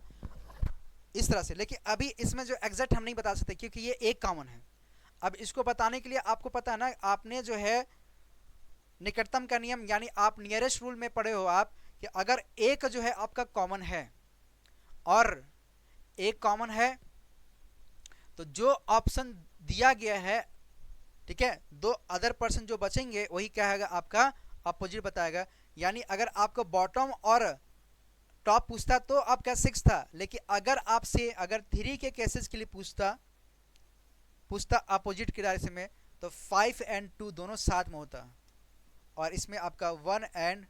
इस तरह से। लेकिन अभी इसमें जो एग्जैक्ट हम नहीं बता सकते क्योंकि ये एक कॉमन है। अब इसको बताने के लिए आपको पता है ना, आपने जो है निकटतम का नियम यानी आप नियरेस्ट रूल में पढ़े हो आप, कि अगर एक जो है आपका कॉमन है और एक कॉमन है, तो जो ऑप्शन दिया गया है, ठीक है, दो अदर पर्सन जो बचेंगे वही क्या है आपका अपोजिट बताएगा। यानी अगर आपको बॉटम और टॉप पूछता तो आपका 6 था, लेकिन अगर आपसे अगर 3 के केसेस के लिए पूछता पूछता अपोजिट के दायरे में, तो 5 एंड 2 दोनों साथ में होता, और इसमें आपका 1 एंड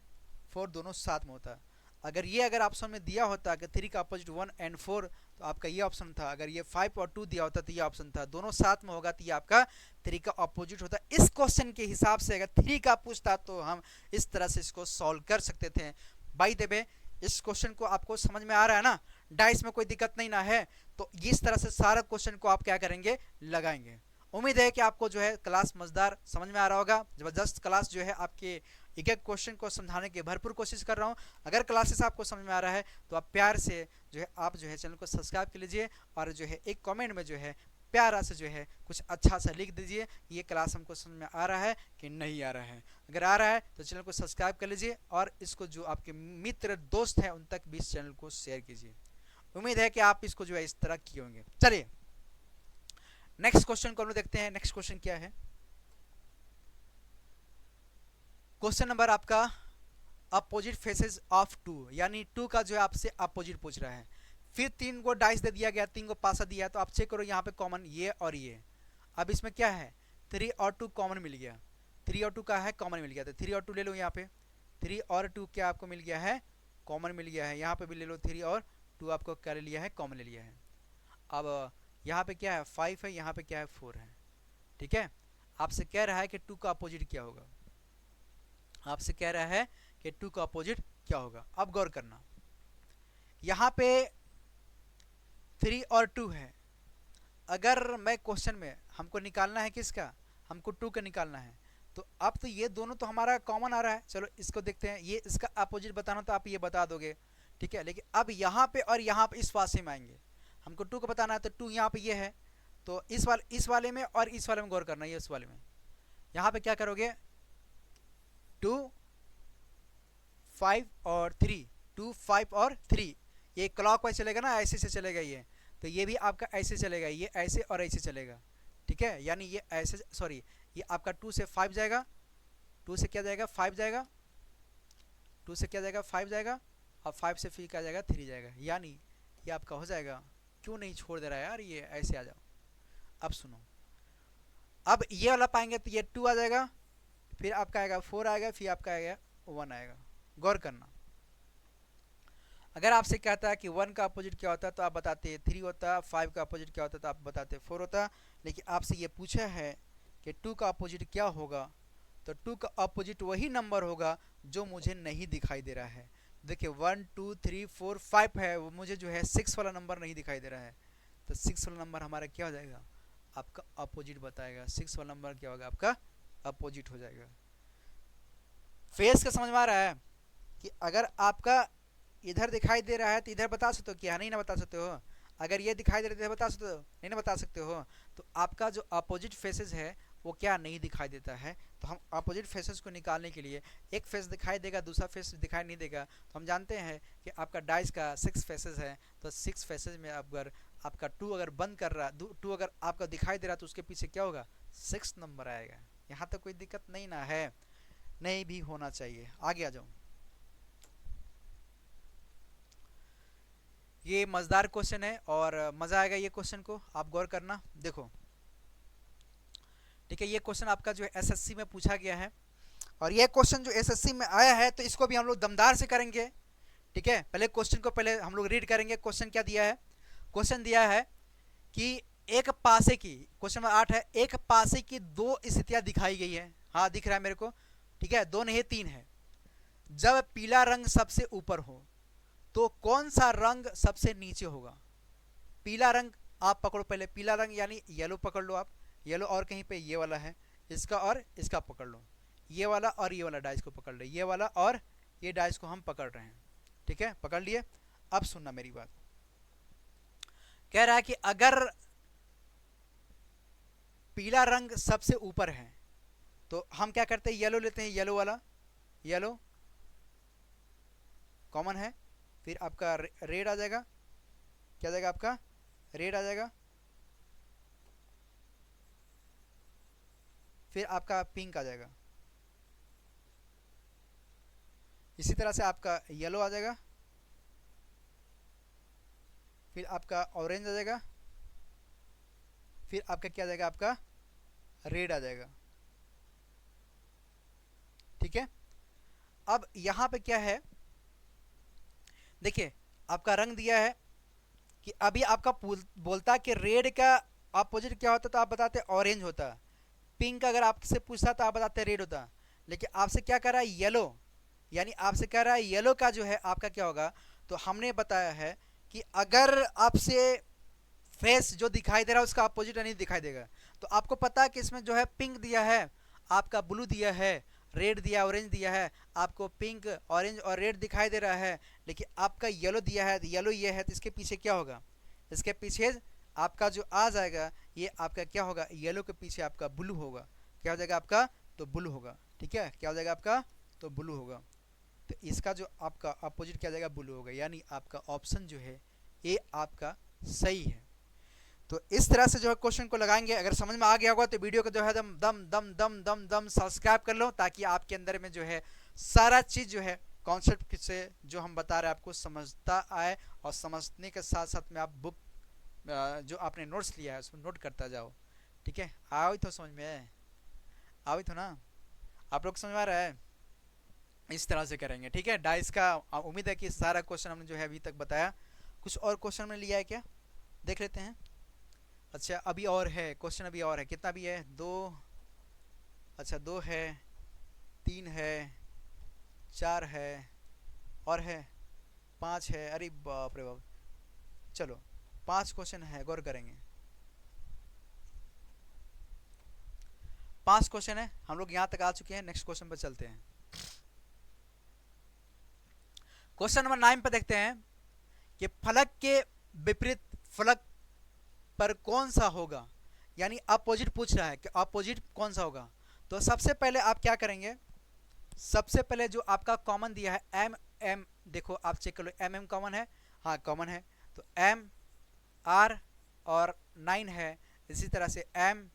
4 दोनों साथ में होता। अगर ऑप्शन में दिया होता कि 3 का अपोजिट 1 एंड 4, तो आपका ये ऑप्शन था। अगर ये 5 और 2 दिया होता तो ये ऑप्शन था, दोनों साथ में होगा तो ये आपका 3 का अपोजिट होता। इस क्वेश्चन के हिसाब से अगर 3 का पूछता तो हम इस तरह से इसको सॉल्व कर सकते थे। बाय द वे, इस क्वेश्चन को आपको समझ में आ रहा है ना, डाइस में कोई दिक्कत नहीं ना है, तो इस तरह से सारा क्वेश्चन को आप क्या करेंगे, लगाएंगे। उम्मीद है कि आपको जो है क्लास मजेदार समझ में आ रहा होगा। जबरदस्त क्लास जो है आपके एक एक क्वेश्चन को समझाने की भरपूर कोशिश कर रहा हूँ। अगर क्लासेस आपको समझ में आ रहा है तो आप प्यार से जो है आप जो है चैनल को सब्सक्राइब कर लीजिए, और जो है एक कमेंट में जो है प्यारा से जो है कुछ अच्छा सा लिख दीजिए, ये क्लास हमको समझ में आ रहा है कि नहीं आ रहा है। अगर आ रहा है तो चैनल को सब्सक्राइब कर लीजिए, और इसको जो आपके मित्र दोस्त हैं उन तक भी इस चैनल को शेयर कीजिए। उम्मीद है कि आप इसको जो है इस तरह किए होंगे। चलिए नेक्स्ट क्वेश्चन को हम लोग देखते हैं। नेक्स्ट क्वेश्चन क्या है, क्वेश्चन नंबर आपका अपोजिट फेसेस ऑफ 2, यानी 2 का जो है आपसे अपोजिट पूछ रहा है। फिर 3 को डाइस दे दिया गया, 3 को पासा दिया है, तो आप चेक करो यहाँ पे कॉमन ये और ये। अब इसमें क्या है, 3 और 2 कॉमन मिल गया, 3 और 2 का है कॉमन मिल गया, तो 3 और 2 ले लो। यहाँ पे 3 और 2 क्या आपको मिल गया है, कॉमन मिल गया है। यहाँ पे भी ले लो 3 और 2 आपको क्या ले लिया है, कॉमन ले लिया है। अब यहाँ पे क्या है 5 है, यहाँ पे क्या है 4 है, ठीक है। आपसे कह रहा है कि 2 का अपोजिट क्या होगा, आपसे कह रहा है कि 2 का अपोजिट क्या होगा। अब गौर करना, यहाँ पे 3 और 2 है। अगर मैं क्वेश्चन में हमको निकालना है किसका, हमको 2 का निकालना है, तो अब तो ये दोनों तो हमारा कॉमन आ रहा है। चलो इसको देखते हैं, ये इसका अपोजिट बताना तो आप ये बता दोगे, ठीक है। लेकिन अब यहाँ पे और यहाँ पे इस वाले में आएंगे, हमको 2 का बताना है, तो 2 यहाँ पे ये है, तो इस वाले में और इस वाले में गौर करना है। इस वाले में यहाँ पे क्या करोगे, 2 5 और 3, 2 5 और 3, ये क्लॉकवाइज चलेगा ना, ऐसे से चलेगा ये, तो ये भी आपका ऐसे चलेगा, ये ऐसे और ऐसे चलेगा, ठीक है। यानी ये ऐसे, सॉरी, ये आपका 2 से 5 जाएगा, 2 से क्या जाएगा 5 जाएगा, 2 से क्या जाएगा 5 जाएगा, और 5 से फिर क्या जाएगा 3 जाएगा। यानी ये आपका हो जाएगा। क्यों नहीं छोड़ दे रहा है यार, ये ऐसे आ जाओ। अब सुनो, अब ये वाला पाएंगे तो ये 2 आ जाएगा, फिर आपका आएगा 4 आएगा, फिर आपका आएगा 1 आएगा। गौर करना, अगर आपसे कहता है कि 1 का अपोजिट क्या होता है तो आप बताते 3 होता, 5 का अपोजिट क्या होता है तो आप बताते 4 होता। लेकिन आपसे ये पूछा है कि 2 का अपोजिट क्या होगा, तो 2 का अपोजिट वही नंबर होगा जो मुझे नहीं दिखाई दे रहा है। देखिए 1 2 3 4 5 है, वो मुझे जो है 6 वाला नंबर नहीं दिखाई दे रहा है, तो 6 वाला नंबर हमारा क्या हो जाएगा, आपका अपोजिट बताएगा। 6 वाला नंबर क्या होगा, आपका अपोजिट हो जाएगा। फेस का समझ में आ रहा है कि अगर आपका इधर दिखाई दे रहा है तो इधर बता सकते हो क्या, नहीं ना बता सकते हो। अगर ये दिखाई दे रहा है तो बता सकते हो, नहीं ना बता सकते हो। तो आपका जो अपोजिट फेसेस है वो क्या नहीं दिखाई देता है। तो हम अपोजिट फेसेस को निकालने के लिए, एक फेस दिखाई देगा दूसरा फेस दिखाई नहीं देगा, तो हम जानते हैं कि आपका डाइस का 6 फेसेस है, तो 6 फेसेस में अगर आपका 2 अगर बंद कर रहा, 2 अगर आपका दिखाई दे रहा तो उसके पीछे क्या होगा 6 नंबर आएगा। यहाँ तक कोई दिक्कत नहीं ना है, नहीं भी होना चाहिए। आगे आ जाओ, ये मज़ेदार क्वेश्चन है और मज़ा आएगा ये क्वेश्चन को, आप गौर करना। देखो ठीक है, ये क्वेश्चन आपका जो है एसएससी में पूछा गया है, और ये क्वेश्चन जो एसएससी में आया है तो इसको भी हम लोग दमदार से करेंगे, ठीक है। पहले क्वेश्चन को पहले हम लोग रीड करेंगे। क्वेश्चन क्या दिया है, क्वेश्चन दिया है कि एक पासे की, क्वेश्चन नंबर 8 है, एक पासे की दो स्थितियां दिखाई गई है। हाँ दिख रहा है मेरे को, ठीक है, दो नहीं तीन है। जब पीला रंग सबसे ऊपर हो तो कौन सा रंग सबसे नीचे होगा? पीला रंग आप पकड़ो पहले, पीला रंग यानी येलो पकड़ लो आप, येलो और कहीं पे ये वाला है, इसका और इसका पकड़ लो, ये वाला और ये वाला डाइस को पकड़ लो, ये वाला और ये डाइस को हम पकड़ रहे हैं, ठीक है, पकड़ लिए। अब सुनना मेरी बात, कह रहा है कि अगर पीला रंग सबसे ऊपर है तो हम क्या करते हैं, येलो लेते हैं, येलो वाला, येलो कॉमन है, फिर आपका रेड आ जाएगा, क्या आ जाएगा आपका, रेड आ जाएगा, फिर आपका पिंक आ जाएगा, इसी तरह से आपका येलो आ जाएगा, फिर आपका ऑरेंज आ जाएगा, फिर आपका क्या आ जाएगा, आपका रेड आ जाएगा, ठीक है। अब यहां पे क्या है, देखिए आपका रंग दिया है कि अभी आपका बोलता कि रेड का अपोजिट क्या होता तो आप बताते ऑरेंज होता, पिंक अगर आपसे पूछता तो आप बताते रेड होता, लेकिन आपसे क्या कर रहा है, येलो, यानी आपसे कह रहा है येलो का जो है आपका क्या होगा। तो हमने बताया है कि अगर आपसे फेस जो दिखाई दे रहा है उसका अपोजिट नहीं दिखाई देगा, तो आपको पता है कि इसमें जो है पिंक दिया है, आपका ब्लू दिया है, रेड दिया, ऑरेंज दिया है, आपको पिंक ऑरेंज और रेड दिखाई दे रहा है, लेकिन आपका येलो दिया है, तो येलो ये है, तो इसके पीछे क्या होगा, इसके पीछे आपका जो आ जाएगा ये आपका क्या होगा, येलो के पीछे आपका ब्लू होगा, क्या हो जाएगा आपका, तो ब्लू होगा, ठीक है, क्या हो जाएगा आपका, तो ब्लू होगा। तो इसका जो आपका अपोजिट क्या जाएगा, ब्लू होगा, यानी आपका ऑप्शन जो है ये आपका सही है। तो इस तरह से जो है क्वेश्चन को लगाएंगे, अगर समझ में आ गया होगा तो वीडियो को जो है दम दम दम दम दम दम सब्सक्राइब कर लो, ताकि आपके अंदर में जो है सारा चीज़ जो है कॉन्सेप्ट से जो हम बता रहे हैं आपको समझता आए, और समझने के साथ साथ में आप बुक जो आपने नोट्स लिया है उसमें नोट करता जाओ, ठीक है। आओ तो समझ में, आओ तो ना, आप लोग समझ में आ रहा है, इस तरह से करेंगे, ठीक है। डाइस का उम्मीद है कि सारा क्वेश्चन हमने जो है अभी तक बताया। कुछ और क्वेश्चन में लिया है क्या, देख लेते हैं। अच्छा अभी और है क्वेश्चन, अभी और है, कितना भी है, दो, अच्छा दो है, तीन है, चार है, और है पाँच है, अरे बाप रे बाप, चलो पांच क्वेश्चन है, गौर करेंगे, पांच क्वेश्चन है, हम लोग यहाँ तक आ चुके हैं, नेक्स्ट क्वेश्चन पर चलते हैं। क्वेश्चन नंबर 9 पर देखते हैं कि फलक के विपरीत फलक पर कौन सा होगा, यानी अपोजिट पूछ रहा है कि अपोजिट कौन सा होगा। तो सबसे पहले आप क्या करेंगे, सबसे पहले जो आपका कॉमन दिया है एम एम, देखो आप चेक कर लो, एम एम कॉमन है, हाँ कॉमन है, तो एम आर और 9 है, इसी तरह से एम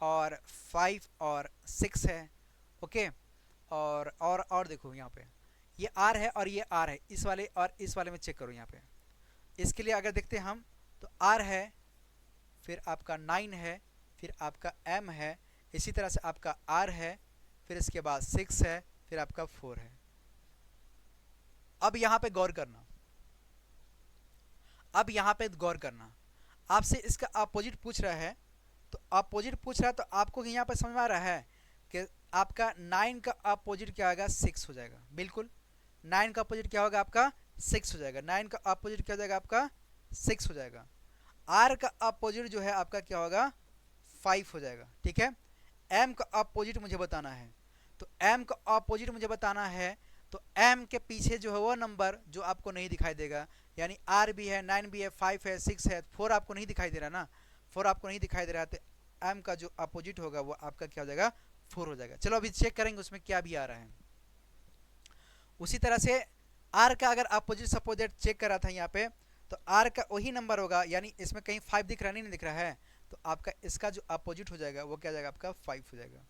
और 5 और 6 है, ओके। और देखो यहाँ पे ये आर है और ये आर है, इस वाले और इस वाले में चेक करो यहाँ पे, इसके लिए अगर देखते हैं हम तो आर है, फिर आपका 9 है, फिर आपका एम है, इसी तरह से आपका आर है, फिर इसके बाद 6 है, फिर आपका 4 है। अब यहाँ पे गौर करना, अब यहाँ पे गौर करना, आपसे इसका अपोजिट पूछ रहा है, तो अपोजिट पूछ रहा है तो आपको यहाँ पे समझ में आ रहा है कि आपका 9 का अपोजिट क्या होगा, 6 हो जाएगा, बिल्कुल 9 का अपोजिट क्या होगा आपका 6 हो जाएगा, 9 का अपोजिट क्या हो जाएगा आपका 6 हो जाएगा। आर का अपोजिट जो है आपका क्या होगा 5 हो जाएगा, ठीक है। एम का अपोजिट मुझे बताना है, तो एम का अपोजिट मुझे बताना है, तो एम के पीछे जो है वो नंबर जो आपको नहीं दिखाई देगा, यानी आर भी है, 9 भी है, 5 है, 6 है, 4 आपको नहीं दिखाई दे रहा ना, 4 आपको नहीं दिखाई दे रहा, तो एम का जो अपोजिट होगा वो आपका क्या हो जाएगा 4 हो जाएगा। चलो अभी चेक करेंगे उसमें क्या भी आ रहा है। उसी तरह से आर का अगर अपोजिट सपोजिट चेक करा था यहाँ पे, तो आर का वही नंबर होगा, यानी इसमें कहीं 5 दिख रहा नहीं दिख रहा है, तो आपका इसका जो अपोजिट हो जाएगा वो क्या जाएगा आपका 5 हो जाएगा,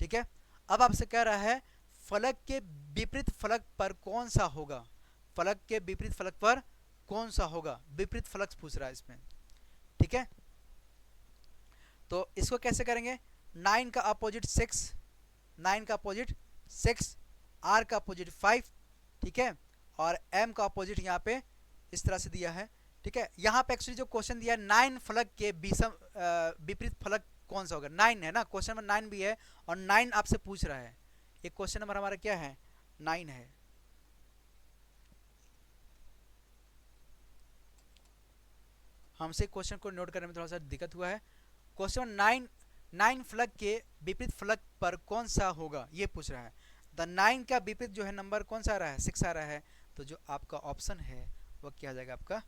ठीक है। अब आपसे कह रहा है फलक के विपरीत फलक पर कौन सा होगा, फलक के विपरीत फलक पर कौन सा होगा, विपरीत फलक पूछ रहा है इसमें, ठीक है। तो इसको कैसे करेंगे, 9 का अपोजिट 6, 9 का अपोजिट 6, आर का अपोजिट 5, ठीक है, और एम का अपोजिट यहाँ पे इस तरह से दिया है ठीक है, यहाँ पे एक्चुअली जो क्वेश्चन दिया है 9 फलक के विपरीत फलक कौन सा होगा, 9 है ना, क्वेश्चन नंबर 9 भी है और 9 आपसे पूछ रहा है। ये क्वेश्चन नंबर हमारा क्या है, 9 है। हमसे क्वेश्चन को नोट करने में थोड़ा सा दिक्कत हुआ है। क्वेश्चन 9 फलक के विपरीत फलक पर कौन सा होगा ये पूछ रहा है। द 9 का विपरीत जो है नंबर कौन सा आ रहा है, 6 आ रहा है। तो जो आपका ऑप्शन है वो क्या आ जाएगा, आपका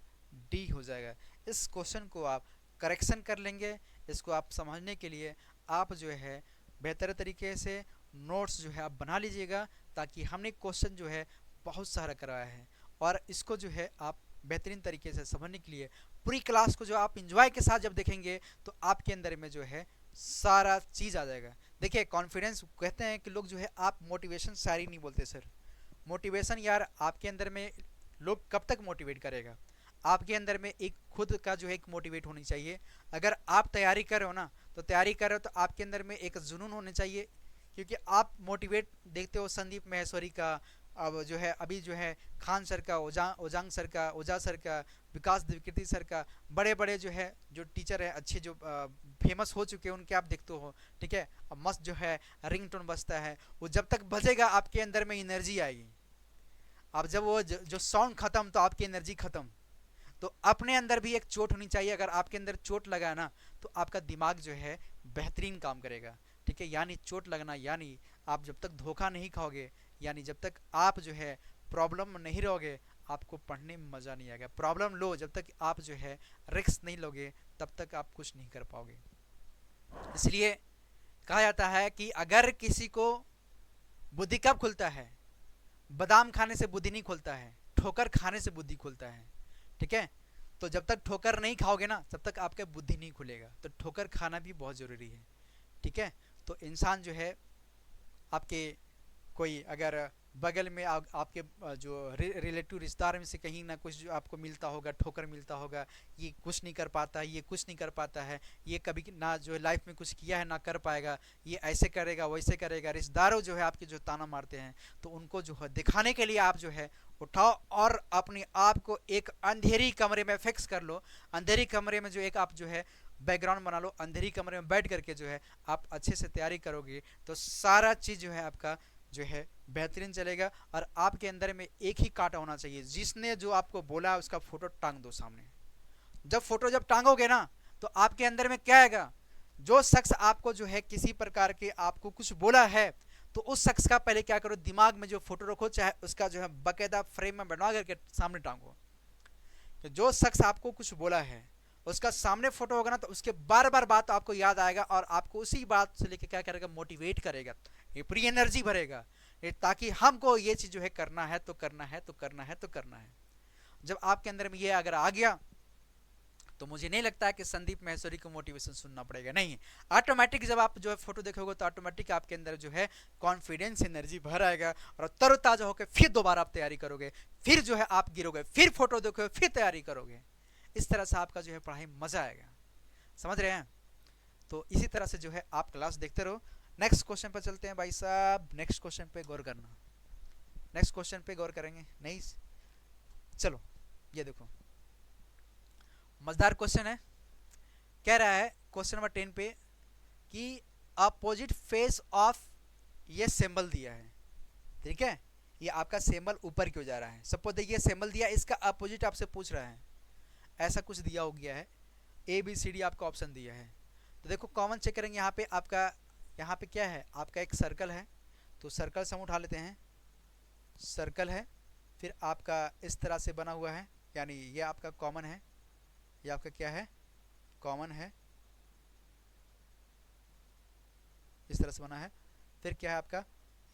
डी हो जाएगा। इस क्वेश्चन को आप करेक्शन कर लेंगे। इसको आप समझने के लिए आप जो है बेहतर तरीके से नोट्स जो है आप बना लीजिएगा, ताकि हमने क्वेश्चन जो है बहुत सारा कराया है और इसको जो है आप बेहतरीन तरीके से समझने के लिए पूरी क्लास को जो आप इंजॉय के साथ जब देखेंगे तो आपके अंदर में जो है सारा चीज़ आ जाएगा। देखिए कॉन्फिडेंस कहते हैं कि लोग जो है, आप मोटिवेशन सारी नहीं बोलते सर, मोटिवेशन यार आपके अंदर में लोग कब तक मोटिवेट करेगा, आपके अंदर में एक खुद का जो है एक मोटिवेट होनी चाहिए। अगर आप तैयारी कर रहे हो ना, तो तैयारी कर रहे हो तो आपके अंदर में एक जुनून होने चाहिए, क्योंकि आप मोटिवेट देखते हो संदीप माहेश्वरी का, अब जो है अभी जो है खान सर का, ओजांग सर का, ओझा सर का, विकास द्विवेदी सर का, बड़े बड़े जो है जो टीचर है अच्छे जो फेमस हो चुके हैं उनके आप देखते हो। ठीक है, अब मस्त जो है रिंगटोन बजता है, वो जब तक बजेगा आपके अंदर में एनर्जी आएगी। अब जब वो जो साउंड खत्म तो आपकी एनर्जी खत्म। तो अपने अंदर भी एक चोट होनी चाहिए। अगर आपके अंदर चोट लगा ना तो आपका दिमाग जो है बेहतरीन काम करेगा। ठीक है, यानी चोट लगना, यानी आप जब तक धोखा नहीं खाओगे, यानी जब तक आप जो है प्रॉब्लम में नहीं रहोगे, आपको पढ़ने में मज़ा नहीं आएगा। प्रॉब्लम लो, जब तक आप जो है रिस्क नहीं लोगे तब तक आप कुछ नहीं कर पाओगे। इसलिए कहा जाता है कि अगर किसी को बुद्धि कब खुलता है, बादाम खाने से बुद्धि नहीं खुलता है, ठोकर खाने से बुद्धि खुलता है। ठीक है, तो जब तक ठोकर नहीं खाओगे ना तब तक आपका बुद्धि नहीं खुलेगा, तो ठोकर खाना भी बहुत ज़रूरी है। ठीक है, तो इंसान जो है आपके कोई अगर बगल में आपके जो रिलेटिव रिश्तेदार में से कहीं ना कुछ जो आपको मिलता होगा, ठोकर मिलता होगा, ये कुछ नहीं कर पाता है, ये कुछ नहीं कर पाता है, ये कभी ना जो लाइफ में कुछ किया है ना कर पाएगा, ये ऐसे करेगा वैसे करेगा, रिश्तेदारों जो है आपके जो ताना मारते हैं, तो उनको जो है दिखाने के लिए आप जो है उठाओ और अपने आप को एक अंधेरी कमरे में फिक्स कर लो। अंधेरी कमरे में जो एक आप जो है बैकग्राउंड बना लो, अंधेरी कमरे में बैठ करके जो है आप अच्छे से तैयारी करोगे तो सारा चीज़ जो है आपका जो है बेहतरीन चलेगा। और आपके अंदर में एक ही कांटा होना चाहिए, जिसने जो आपको बोला है उसका फोटो टांग दो सामने। जब फोटो जब टांगोगे ना तो आपके अंदर में क्या आएगा, जो शख्स आपको जो है किसी प्रकार के आपको कुछ बोला है तो उस शख्स का पहले क्या करो, दिमाग में जो फोटो रखो, चाहे उसका जो है बाकायदा फ्रेम में बनवा करके सामने टांगो। तो जो शख्स आपको कुछ बोला है उसका सामने फोटो होगा ना तो उसके बार बार बात आपको याद आएगा और आपको उसी बात से लेके क्या करेगा, मोटिवेट करेगा, ये पूरी एनर्जी भरेगा, ताकि हमको ये चीज़ जो है करना है तो करना है तो करना है तो करना है। जब आपके अंदर में ये अगर आ गया तो मुझे नहीं लगता है कि संदीप माहेश्वरी को मोटिवेशन सुनना पड़ेगा, नहीं, ऑटोमेटिक जब आप जो है फोटो देखोगे तो ऑटोमेटिक आपके अंदर जो है कॉन्फिडेंस एनर्जी भर आएगा और तरोताजा होकर फिर दोबारा आप तैयारी करोगे, फिर जो है आप गिरोगे, फिर फोटो देखोगे, फिर तैयारी करोगे। इस तरह से आपका जो है पढ़ाई मजा आएगा। समझ रहे हैं? तो इसी तरह से जो है आप क्लास देखते रहो। नेक्स्ट क्वेश्चन पर चलते हैं भाई साहब, नेक्स्ट क्वेश्चन पे गौर करना, नेक्स्ट क्वेश्चन पे गौर करेंगे। नहीं चलो ये देखो मजेदार क्वेश्चन है। कह रहा है क्वेश्चन नंबर 10 पे कि अपोजिट फेस ऑफ ये सिंबल दिया है। ठीक है, ये आपका सिंबल ऊपर क्यों जा रहा है, सपोज देखिए सिंबल दिया, इसका अपोजिट आपसे पूछ रहा है, ऐसा कुछ दिया हो गया है, ए बी सी डी आपका ऑप्शन दिया है। तो देखो कॉमन चेक करेंगे यहाँ पे, आपका यहाँ पे क्या है, आपका एक सर्कल है, तो सर्कल से हम उठा लेते हैं, सर्कल है, फिर आपका इस तरह से बना हुआ है, यानी ये आपका कॉमन है, ये आपका क्या है, कॉमन है, इस तरह से बना है। फिर क्या है आपका,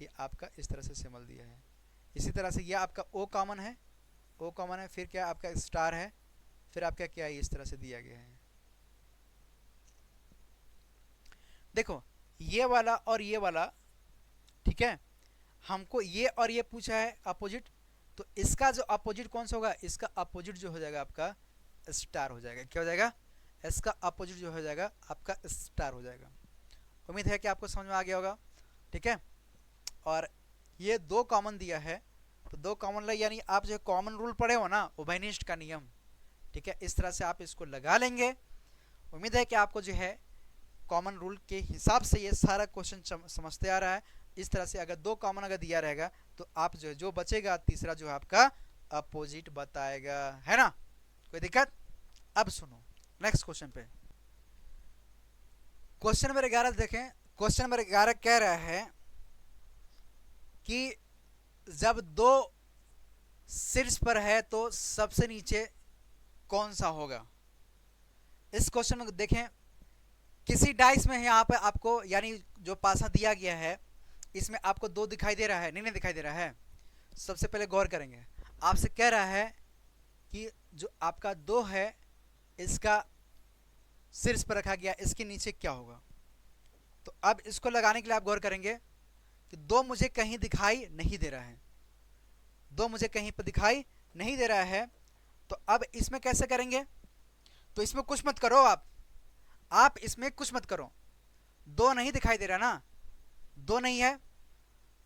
ये आपका इस तरह से सिंबल दिया है। इसी तरह से ये आपका ओ कॉमन है, ओ कॉमन है, फिर क्या आपका स्टार है, फिर आपका क्या है, इस तरह से दिया गया है। देखो ये वाला और ये वाला, ठीक है, हमको ये और ये पूछा है अपोजिट, तो इसका जो अपोजिट कौन सा होगा, इसका अपोजिट जो हो जाएगा आपका स्टार हो जाएगा। क्या हो जाएगा, इसका अपोजिट जो हो जाएगा आपका स्टार हो जाएगा। उम्मीद है कि आपको समझ में आ गया होगा। ठीक है, और ये दो कॉमन दिया है, तो दो कॉमन यानी आप जो कॉमन रूल पढ़े हो ना, उभयनिष्ठ का नियम, ठीक है, इस तरह से आप इसको लगा लेंगे। उम्मीद है कि आपको जो है कॉमन रूल के हिसाब से ये सारा क्वेश्चन समझते आ रहा है। इस तरह से अगर दो कॉमन अगर दिया रहेगा तो आप जो बचेगा तीसरा जो है आपका अपोजिट बताएगा, है ना, कोई दिक्कत। अब सुनो नेक्स्ट क्वेश्चन पे। क्वेश्चन नंबर 11 देखें। क्वेश्चन नंबर 11 कह रहा है कि जब दो शीर्ष पर है तो सबसे नीचे कौन सा होगा। इस क्वेश्चन को देखें, किसी डाइस में यहाँ पे आपको यानी जो पासा दिया गया है इसमें आपको दो दिखाई दे रहा है, नहीं दिखाई दे रहा है। सबसे पहले गौर करेंगे, आपसे कह रहा है कि जो आपका दो है इसका शीर्ष पर रखा गया, इसके नीचे क्या होगा। तो अब इसको लगाने के लिए आप गौर करेंगे कि दो मुझे कहीं दिखाई नहीं दे रहा है, दो मुझे कहीं पर दिखाई नहीं दे रहा है। तो अब इसमें कैसे करेंगे, तो इसमें कुछ मत करो आप इसमें कुछ मत करो। दो नहीं दिखाई दे रहा ना, दो नहीं है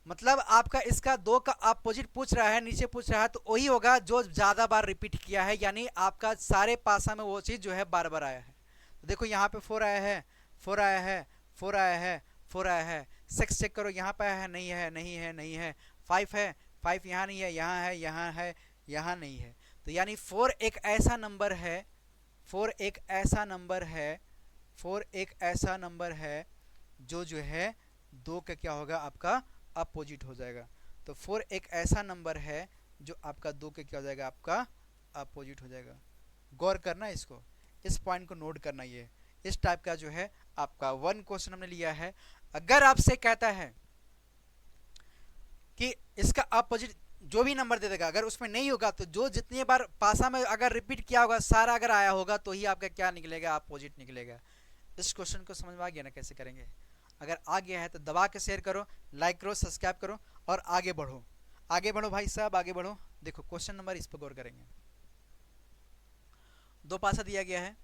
मतलब आपका इसका दो का अपोजिट पूछ रहा है, नीचे पूछ रहा है, तो वही होगा जो ज्यादा बार रिपीट किया है, यानी आपका सारे पासा में वो चीज जो है बार बार आया है। तो देखो यहाँ पे 4 आया है, 4 आया है, 4 आया है, 4 आया है। 6 चेक करो, यहाँ पे आया है, नहीं है, नहीं है, नहीं है। 5 है, 5 यहाँ नहीं है, यहाँ है, यहाँ है, यहाँ नहीं है। तो यानी 4 एक ऐसा नंबर है, 4 एक ऐसा नंबर है, 4 एक ऐसा नंबर है जो है दो का क्या होगा आपका अपोजिट हो जाएगा। तो 4 एक ऐसा नंबर है जो आपका दो के क्या हो जाएगा आपका अपोजिट हो जाएगा। गौर करना इसको, इस पॉइंट को नोट करना। ये इस टाइप का जो है आपका 1 क्वेश्चन हमने लिया है। अगर आपसे कहता है कि इसका अपोजिट जो भी नंबर दे देगा, अगर उसमें नहीं होगा तो जो जितनी बार पासा में अगर रिपीट किया होगा सारा अगर आया होगा तो ही आपका क्या निकलेगा, अपोजिट निकलेगा। इस क्वेश्चन को समझ में आ गया ना कैसे करेंगे। अगर आ गया है तो दबा के शेयर करो, लाइक करो, सब्सक्राइब करो और आगे बढ़ो, आगे बढ़ो भाई साहब, आगे बढ़ो। देखो क्वेश्चन नंबर इस पर गौर करेंगे। दो पासा दिया गया है,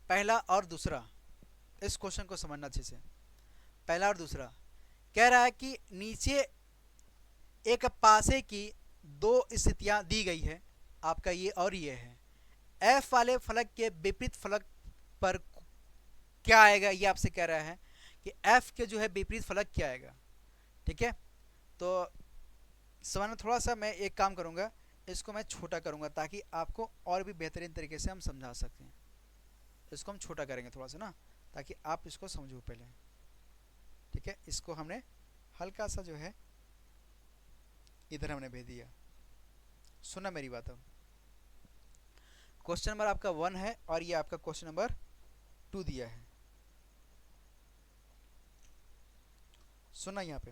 पहला और दूसरा। इस क्वेश्चन को समझना अच्छे से। पहला और दूसरा कह रहा है कि नीचे एक पासे की दो स्थितियां दी गई है, आपका ये और ये है। एफ वाले फलक के विपरीत फलक पर क्या आएगा, ये आपसे कह रहा है कि एफ के जो है विपरीत फलक क्या आएगा। ठीक है, तो समझना थोड़ा सा मैं एक काम करूंगा, इसको मैं छोटा करूंगा ताकि आपको और भी बेहतरीन तरीके से हम समझा सकते हैं। इसको हम छोटा करेंगे थोड़ा सा ना, ताकि आप इसको समझो पहले। ठीक है, इसको हमने हल्का सा जो है इधर हमने भेज दिया। सुना मेरी बात। अब क्वेश्चन नंबर आपका 1 है और ये आपका क्वेश्चन नंबर 2 दिया है। सुना यहाँ पे।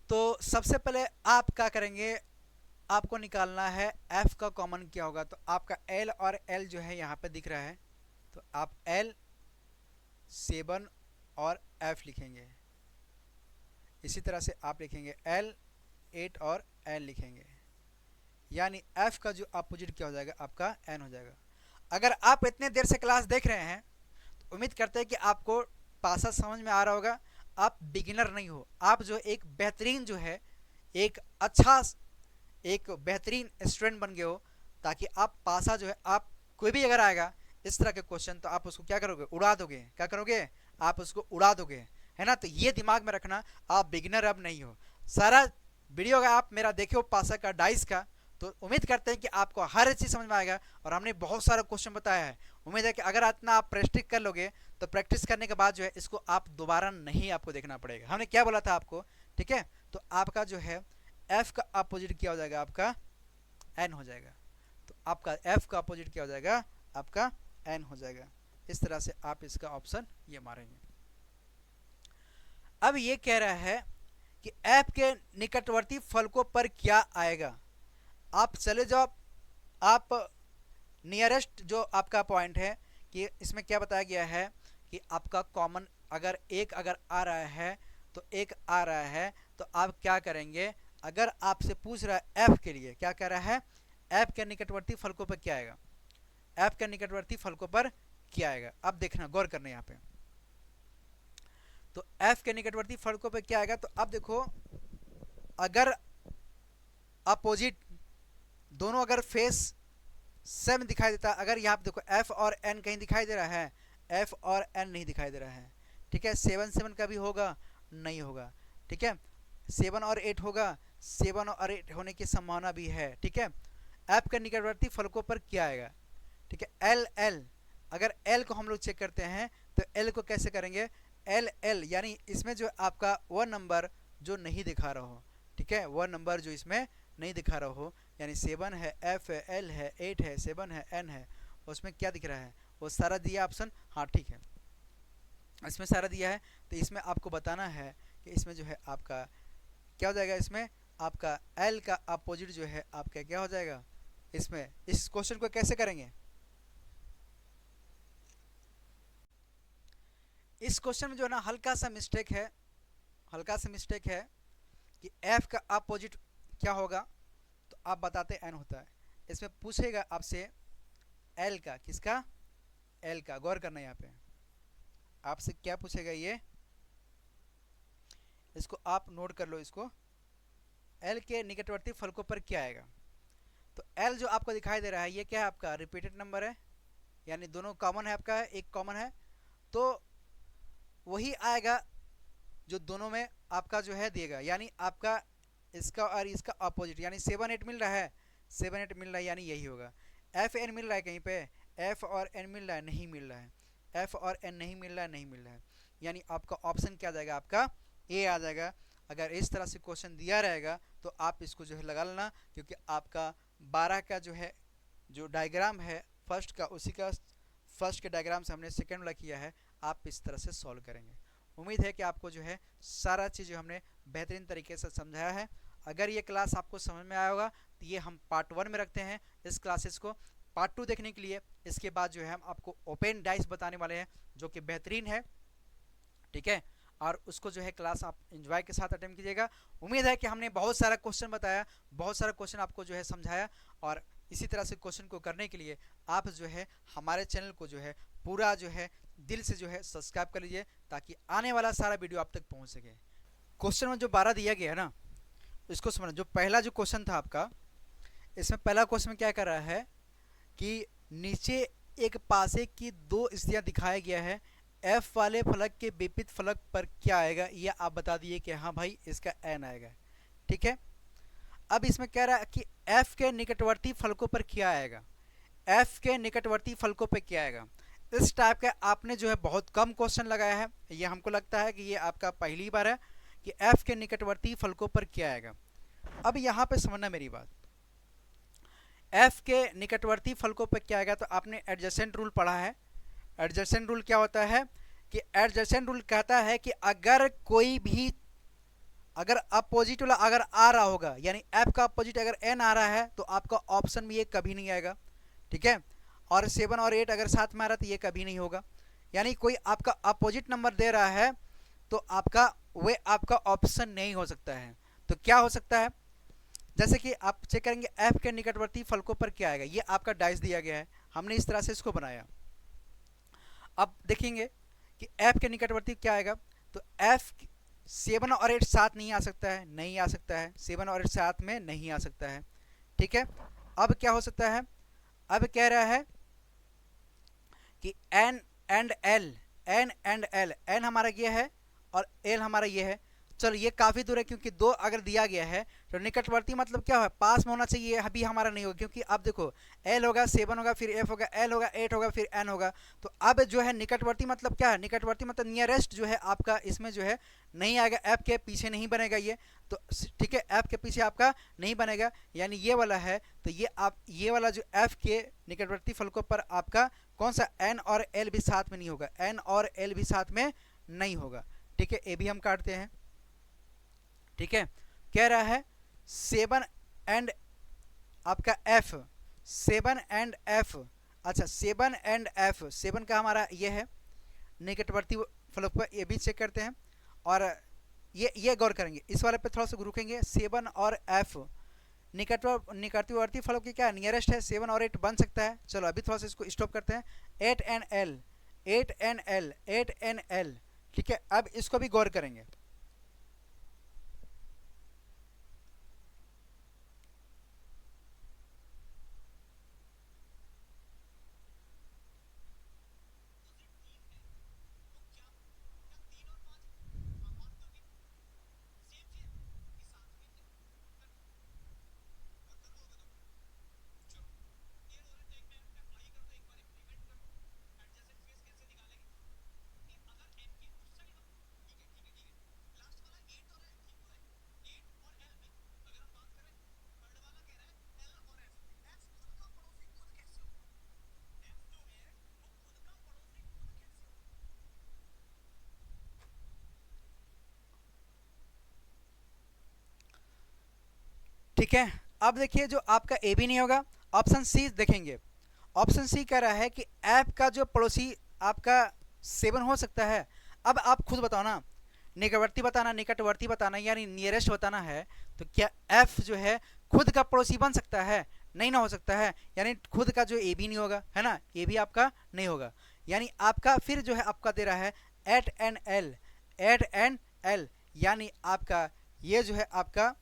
तो सबसे पहले आप क्या करेंगे, आपको निकालना है f का कॉमन क्या होगा। तो आपका l और l जो है यहाँ पे दिख रहा है, तो आप l 7 और f लिखेंगे। इसी तरह से आप लिखेंगे l 8 और n लिखेंगे, यानी f का जो अपोजिट क्या हो जाएगा आपका n हो जाएगा। अगर आप इतने देर से क्लास देख रहे हैं तो उम्मीद करते हैं कि आपको पासा समझ में आ रहा होगा। आप बिगिनर नहीं हो, आप जो एक बेहतरीन जो है एक अच्छा एक बेहतरीन स्टूडेंट बन गए हो, ताकि आप पासा जो है आप कोई भी अगर आएगा इस तरह के क्वेश्चन तो आप उसको क्या करोगे, उड़ा दोगे। क्या करोगे, आप उसको उड़ा दोगे, है ना। तो ये दिमाग में रखना, आप बिगिनर अब नहीं हो। सारा वीडियो अगर आप मेरा देखे हो पासा का डाइस का, तो उम्मीद करते हैं कि आपको हर चीज़ समझ में आएगा। और हमने बहुत सारा क्वेश्चन बताया है, उम्मीद है कि अगर इतना आप प्रैक्टिस कर लोगे तो प्रैक्टिस करने के बाद जो है इसको आप दोबारा नहीं आपको देखना पड़ेगा। हमने क्या बोला था आपको, ठीक है। तो आपका जो है f का अपोजिट क्या हो जाएगा, आपका n हो जाएगा। तो आपका f का अपोजिट क्या हो जाएगा, आपका n हो जाएगा। इस तरह से आप इसका ऑप्शन ये मारेंगे। अब ये कह रहा है कि f के निकटवर्ती फलकों पर क्या आएगा। आप चले जाओ, आप नियरेस्ट जो आपका पॉइंट है कि इसमें क्या बताया गया है कि आपका कॉमन अगर एक अगर आ रहा है तो एक आ रहा है, तो आप क्या करेंगे। अगर आपसे पूछ रहा है f के लिए, क्या कह रहा है, f के निकटवर्ती फलकों पर क्या आएगा, f के निकटवर्ती फलकों पर क्या आएगा। अब देखना, गौर करना यहाँ पे। तो f के निकटवर्ती फलकों पर क्या आएगा, तो अब देखो अगर अपोजिट दोनों अगर फेस 7 दिखाई देता। अगर यहाँ पे देखो एफ और एन कहीं दिखाई दे रहा है, एफ और एन नहीं दिखाई दे रहा है, ठीक है। 7 7 का भी होगा, नहीं होगा, ठीक है। 7 और 8 होगा, 7 और 8 होने की संभावना भी है, ठीक है। एफ के निकटवर्ती फलकों पर क्या आएगा, ठीक है। एल एल, अगर एल को हम लोग चेक करते हैं तो एल को कैसे करेंगे, एल एल यानी इसमें जो आपका वह नंबर जो नहीं दिखा रहा हो, ठीक है, वह नंबर जो इसमें नहीं दिखा रहा हो, यानी 7 है, एफ है, एल है, 8 है, 7 है, एन है, उसमें क्या दिख रहा है, वो सारा दिया ऑप्शन, हाँ ठीक है, इसमें सारा दिया है। तो इसमें आपको बताना है कि इसमें जो है आपका क्या हो जाएगा, इसमें आपका एल का अपोजिट जो है आपका क्या हो जाएगा। इसमें इस क्वेश्चन को कैसे करेंगे, इस क्वेश्चन में जो है ना हल्का सा मिस्टेक है, हल्का सा मिस्टेक है कि एफ का अपोजिट क्या होगा, तो आप बताते एन होता है। इसमें पूछेगा आपसे एल का, किसका, एल का, गौर करना यहाँ पे आपसे क्या पूछेगा ये, इसको आप नोट कर लो, इसको एल के निकटवर्ती फलकों पर क्या आएगा। तो एल जो आपको दिखाई दे रहा है ये क्या है, आपका रिपीटेड नंबर है, यानी दोनों कॉमन है, आपका एक कॉमन है, तो वही आएगा जो दोनों में आपका जो है देगा, यानी आपका इसका और इसका अपोजिट, यानी 7 8 मिल रहा है, 7 8 मिल रहा है, यानी यही होगा। एफ एन मिल रहा है कहीं पे, एफ और एन मिल रहा है, नहीं मिल रहा है, एफ और एन नहीं मिल रहा है, नहीं मिल रहा है, यानी आपका ऑप्शन क्या आ जाएगा, आपका ए आ जाएगा। अगर इस तरह से क्वेश्चन दिया रहेगा तो आप इसको जो है लगा लेना, क्योंकि आपका 12 का जो है जो डायग्राम है फर्स्ट का, उसी का फर्स्ट के डायग्राम से हमने सेकेंड वाला किया है, आप इस तरह से सॉल्व करेंगे। उम्मीद है कि आपको जो है सारा चीज़ हमने बेहतरीन तरीके से समझाया है। अगर ये क्लास आपको समझ में आया होगा तो ये हम पार्ट 1 में रखते हैं इस क्लासेस को। पार्ट 2 देखने के लिए इसके बाद जो है हम आपको ओपन डाइस बताने वाले हैं जो कि बेहतरीन है, ठीक है, और उसको जो है क्लास आप एंजॉय के साथ अटेंड कीजिएगा। उम्मीद है कि हमने बहुत सारा क्वेश्चन बताया, बहुत सारा क्वेश्चन आपको जो है समझाया, और इसी तरह से क्वेश्चन को करने के लिए आप जो है हमारे चैनल को जो है पूरा जो है दिल से जो है सब्सक्राइब कर लीजिए, ताकि आने वाला सारा वीडियो आप तक पहुंच सके। क्वेश्चन में जो 12 दिया गया है ना, इसको समझना। जो पहला जो क्वेश्चन था आपका, इसमें पहला क्वेश्चन में क्या कर रहा है कि नीचे एक पासे की दो स्थितियां दिखाया गया है, एफ वाले फलक के विपरीत फलक पर क्या आएगा, ये आप बता दिए कि हाँ भाई इसका एन आएगा, ठीक है। अब इसमें कह रहा है कि एफ के निकटवर्ती फलकों पर क्या आएगा, एफ के निकटवर्ती फलकों पर क्या आएगा। इस टाइप का आपने जो है बहुत कम क्वेश्चन लगाया है, ये हमको लगता है कि ये आपका पहली बार है कि एफ के निकटवर्ती फलकों पर क्या आएगा। अब यहाँ पे समझना मेरी बात, एफ के निकटवर्ती फलकों पर क्या आएगा, तो आपने एडजेसेंट रूल पढ़ा है। एडजेसेंट रूल क्या होता है कि एडजेसेंट रूल कहता है कि अगर कोई भी, अगर अपोजिट वाला अगर आ रहा होगा, यानी एफ का अपोजिट अगर एन आ रहा है, तो आपका ऑप्शन में ये कभी नहीं आएगा, ठीक है। और 7 और 8 अगर साथ में आ रहा है तो ये कभी नहीं होगा, यानी कोई आपका अपोजिट नंबर दे रहा है तो आपका वे आपका ऑप्शन नहीं हो सकता है। तो क्या हो सकता है, जैसे कि आप चेक करेंगे एफ के निकटवर्ती फलकों पर क्या आएगा, ये आपका डाइस दिया गया है, हमने इस तरह से इसको बनाया। अब देखेंगे कि एफ के निकटवर्ती क्या आएगा, तो एफ 7 और 8 साथ नहीं आ सकता है, नहीं आ सकता है, 7 और 8 साथ में नहीं आ सकता है, ठीक है। अब क्या हो सकता है, अब कह रहा है कि n and l, n and l, n हमारा ये है और एल हमारा ये है। चलो ये काफ़ी दूर है, क्योंकि दो अगर दिया गया है तो निकटवर्ती मतलब क्या है, पास में होना चाहिए, अभी हमारा नहीं होगा, क्योंकि अब देखो एल होगा 7 होगा फिर एफ होगा, एल होगा 8 होगा फिर एन होगा। तो अब जो है निकटवर्ती मतलब क्या है, निकटवर्ती मतलब नियरेस्ट जो है आपका इसमें जो है नहीं आएगा, एफ के पीछे नहीं बनेगा ये, तो ठीक है, एफ के पीछे आपका नहीं बनेगा, यानी ये वाला है। तो ये आप ये वाला जो एफ के निकटवर्ती फलकों पर आपका कौन सा, एन और एल भी साथ में नहीं होगा, एन और एल भी साथ में नहीं होगा, ठीक है। ए भी हम काटते हैं, ठीक है। कह रहा है 7 एंड आपका एफ, 7 एंड एफ, अच्छा 7 एंड एफ, 7 का हमारा ये है निकटवर्ती फलक पर, ये भी चेक करते हैं। और ये गौर करेंगे, इस वाले पे थोड़ा सा रुकेंगे, 7 और एफ निकटवर्ती फलक की क्या नियरेस्ट है, 7 और 8 बन सकता है। चलो अभी थोड़ा सा इसको स्टॉप करते हैं, 8 n l, 8 n l, 8 n l, ठीक है। अब इसको भी गौर करेंगे, ठीक है, अब देखिए जो आपका ए भी नहीं होगा, ऑप्शन सी देखेंगे। ऑप्शन सी कह रहा है कि एफ का जो पड़ोसी आपका 7 हो सकता है। अब आप खुद बताओ ना, निकटवर्ती बताना यानी नियरेस्ट बताना है, तो क्या एफ जो है खुद का पड़ोसी बन सकता है? नहीं ना हो सकता है, यानी खुद का जो ए भी नहीं होगा, है ना, ए भी आपका नहीं होगा। यानी आपका फिर जो है आपका दे रहा है एट एन एल, यानी आपका ये जो है आपका,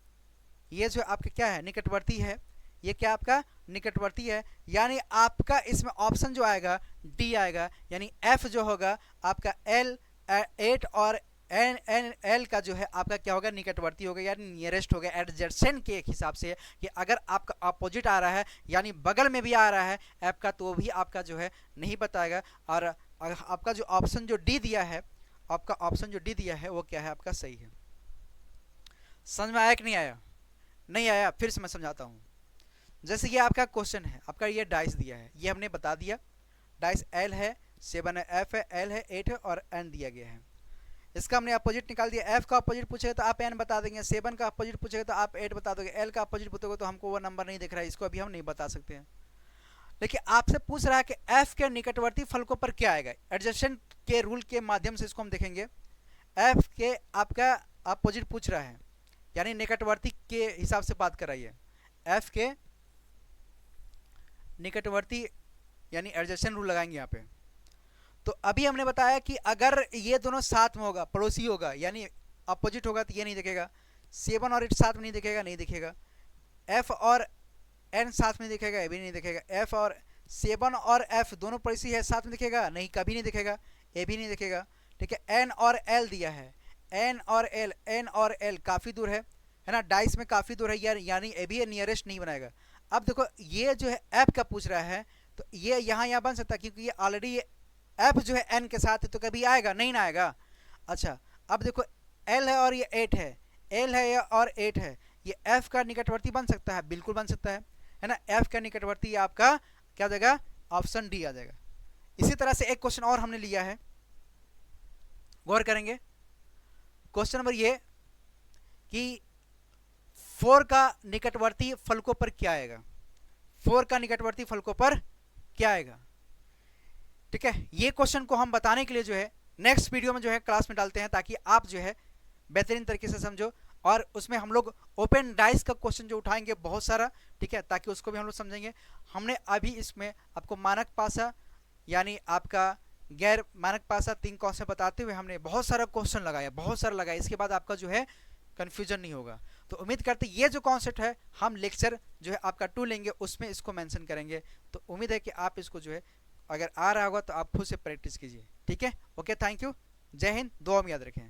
ये जो आपका क्या है, निकटवर्ती है। ये क्या आपका निकटवर्ती है, यानी आपका इसमें ऑप्शन जो आएगा डी आएगा, यानी एफ जो होगा आपका एल 8 और एन एन एल का जो है आपका क्या होगा, निकटवर्ती होगा यानी नियरेस्ट होगा एडजेसेंट के एक हिसाब से। कि अगर आपका अपोजिट आ रहा है यानी बगल में भी आ रहा है एफ का, तो भी आपका जो है नहीं बताएगा। और आपका जो ऑप्शन जो डी दिया है, आपका ऑप्शन जो डी दिया है वो क्या है आपका सही है। समझ में आया कि नहीं आया? नहीं आया, फिर से मैं समझाता हूँ। जैसे ये आपका क्वेश्चन है, आपका ये डाइस दिया है, ये हमने बता दिया डाइस एल है, 7 है, एफ है, एल है, 8 है और एन दिया गया है। इसका हमने अपोजिट निकाल दिया। एफ का अपोजिट पूछेगा तो आप एन बता देंगे, 7 का अपोजिट पूछेगा तो आप 8 बता दोगे, एल का अपोजिट पूछोगे तो हमको वो नंबर नहीं दिख रहा है, इसको अभी हम नहीं बता सकते हैं। लेकिन आपसे पूछ रहा है कि एफ के निकटवर्ती फलकों पर क्या आएगा, एडजेसेंट के रूल के माध्यम से इसको हम देखेंगे। एफ के आपका अपोजिट पूछ रहा है, यानी निकटवर्ती के हिसाब से बात कराइए। एफ के निकटवर्ती यानी एडजेसेंट रूल लगाएंगे यहाँ पे। तो अभी हमने बताया कि अगर ये दोनों साथ में होगा, पड़ोसी होगा यानी अपोजिट होगा, तो ये नहीं दिखेगा। 7 और 8 साथ में नहीं दिखेगा, नहीं दिखेगा। एफ और एन साथ में दिखेगा, ये भी नहीं दिखेगा। एफ और 7 और एफ दोनों पड़ोसी है, साथ में दिखेगा नहीं, कभी नहीं दिखेगा, ये भी नहीं दिखेगा। ठीक है, एन और एल दिया है, एन और एल काफ़ी दूर है ना, डाइस में काफ़ी दूर है यानी ए भी नियरेस्ट नहीं बनाएगा। अब देखो ये जो है एफ का पूछ रहा है, तो ये यहाँ बन सकता है क्योंकि ये ऑलरेडी एफ जो है एन के साथ है, तो कभी आएगा नहीं ना आएगा। अच्छा अब देखो एल है और ये 8 है, एल है और 8 है, ये एफ का निकटवर्ती बन सकता है, बिल्कुल बन सकता है ना। एफ का निकटवर्ती आपका क्या आ जाएगा, ऑप्शन डी आ जाएगा। इसी तरह से एक क्वेश्चन और हमने लिया है, गौर करेंगे। क्वेश्चन नंबर ये कि 4 का निकटवर्ती फलकों पर क्या आएगा, 4 का निकटवर्ती फलकों पर क्या आएगा। ठीक है, ये क्वेश्चन को हम बताने के लिए जो है नेक्स्ट वीडियो में जो है क्लास में डालते हैं, ताकि आप जो है बेहतरीन तरीके से समझो। और उसमें हम लोग ओपन डाइस का क्वेश्चन जो उठाएंगे बहुत सारा, ठीक है, ताकि उसको भी हम लोग समझेंगे। हमने अभी इसमें आपको मानक पासा यानी आपका गैर मानक पासा 3 कॉन्सेप्ट बताते हुए हमने बहुत सारा क्वेश्चन लगाया, बहुत सारा लगाया। इसके बाद आपका जो है कन्फ्यूजन नहीं होगा। तो उम्मीद करते ये जो कॉन्सेप्ट है हम लेक्चर जो है आपका 2 लेंगे, उसमें इसको मेंशन करेंगे। तो उम्मीद है कि आप इसको जो है अगर आ रहा होगा तो आप खुद से प्रैक्टिस कीजिए। ठीक है, ओके, थैंक यू, जय हिंद, दुआ में याद रखें।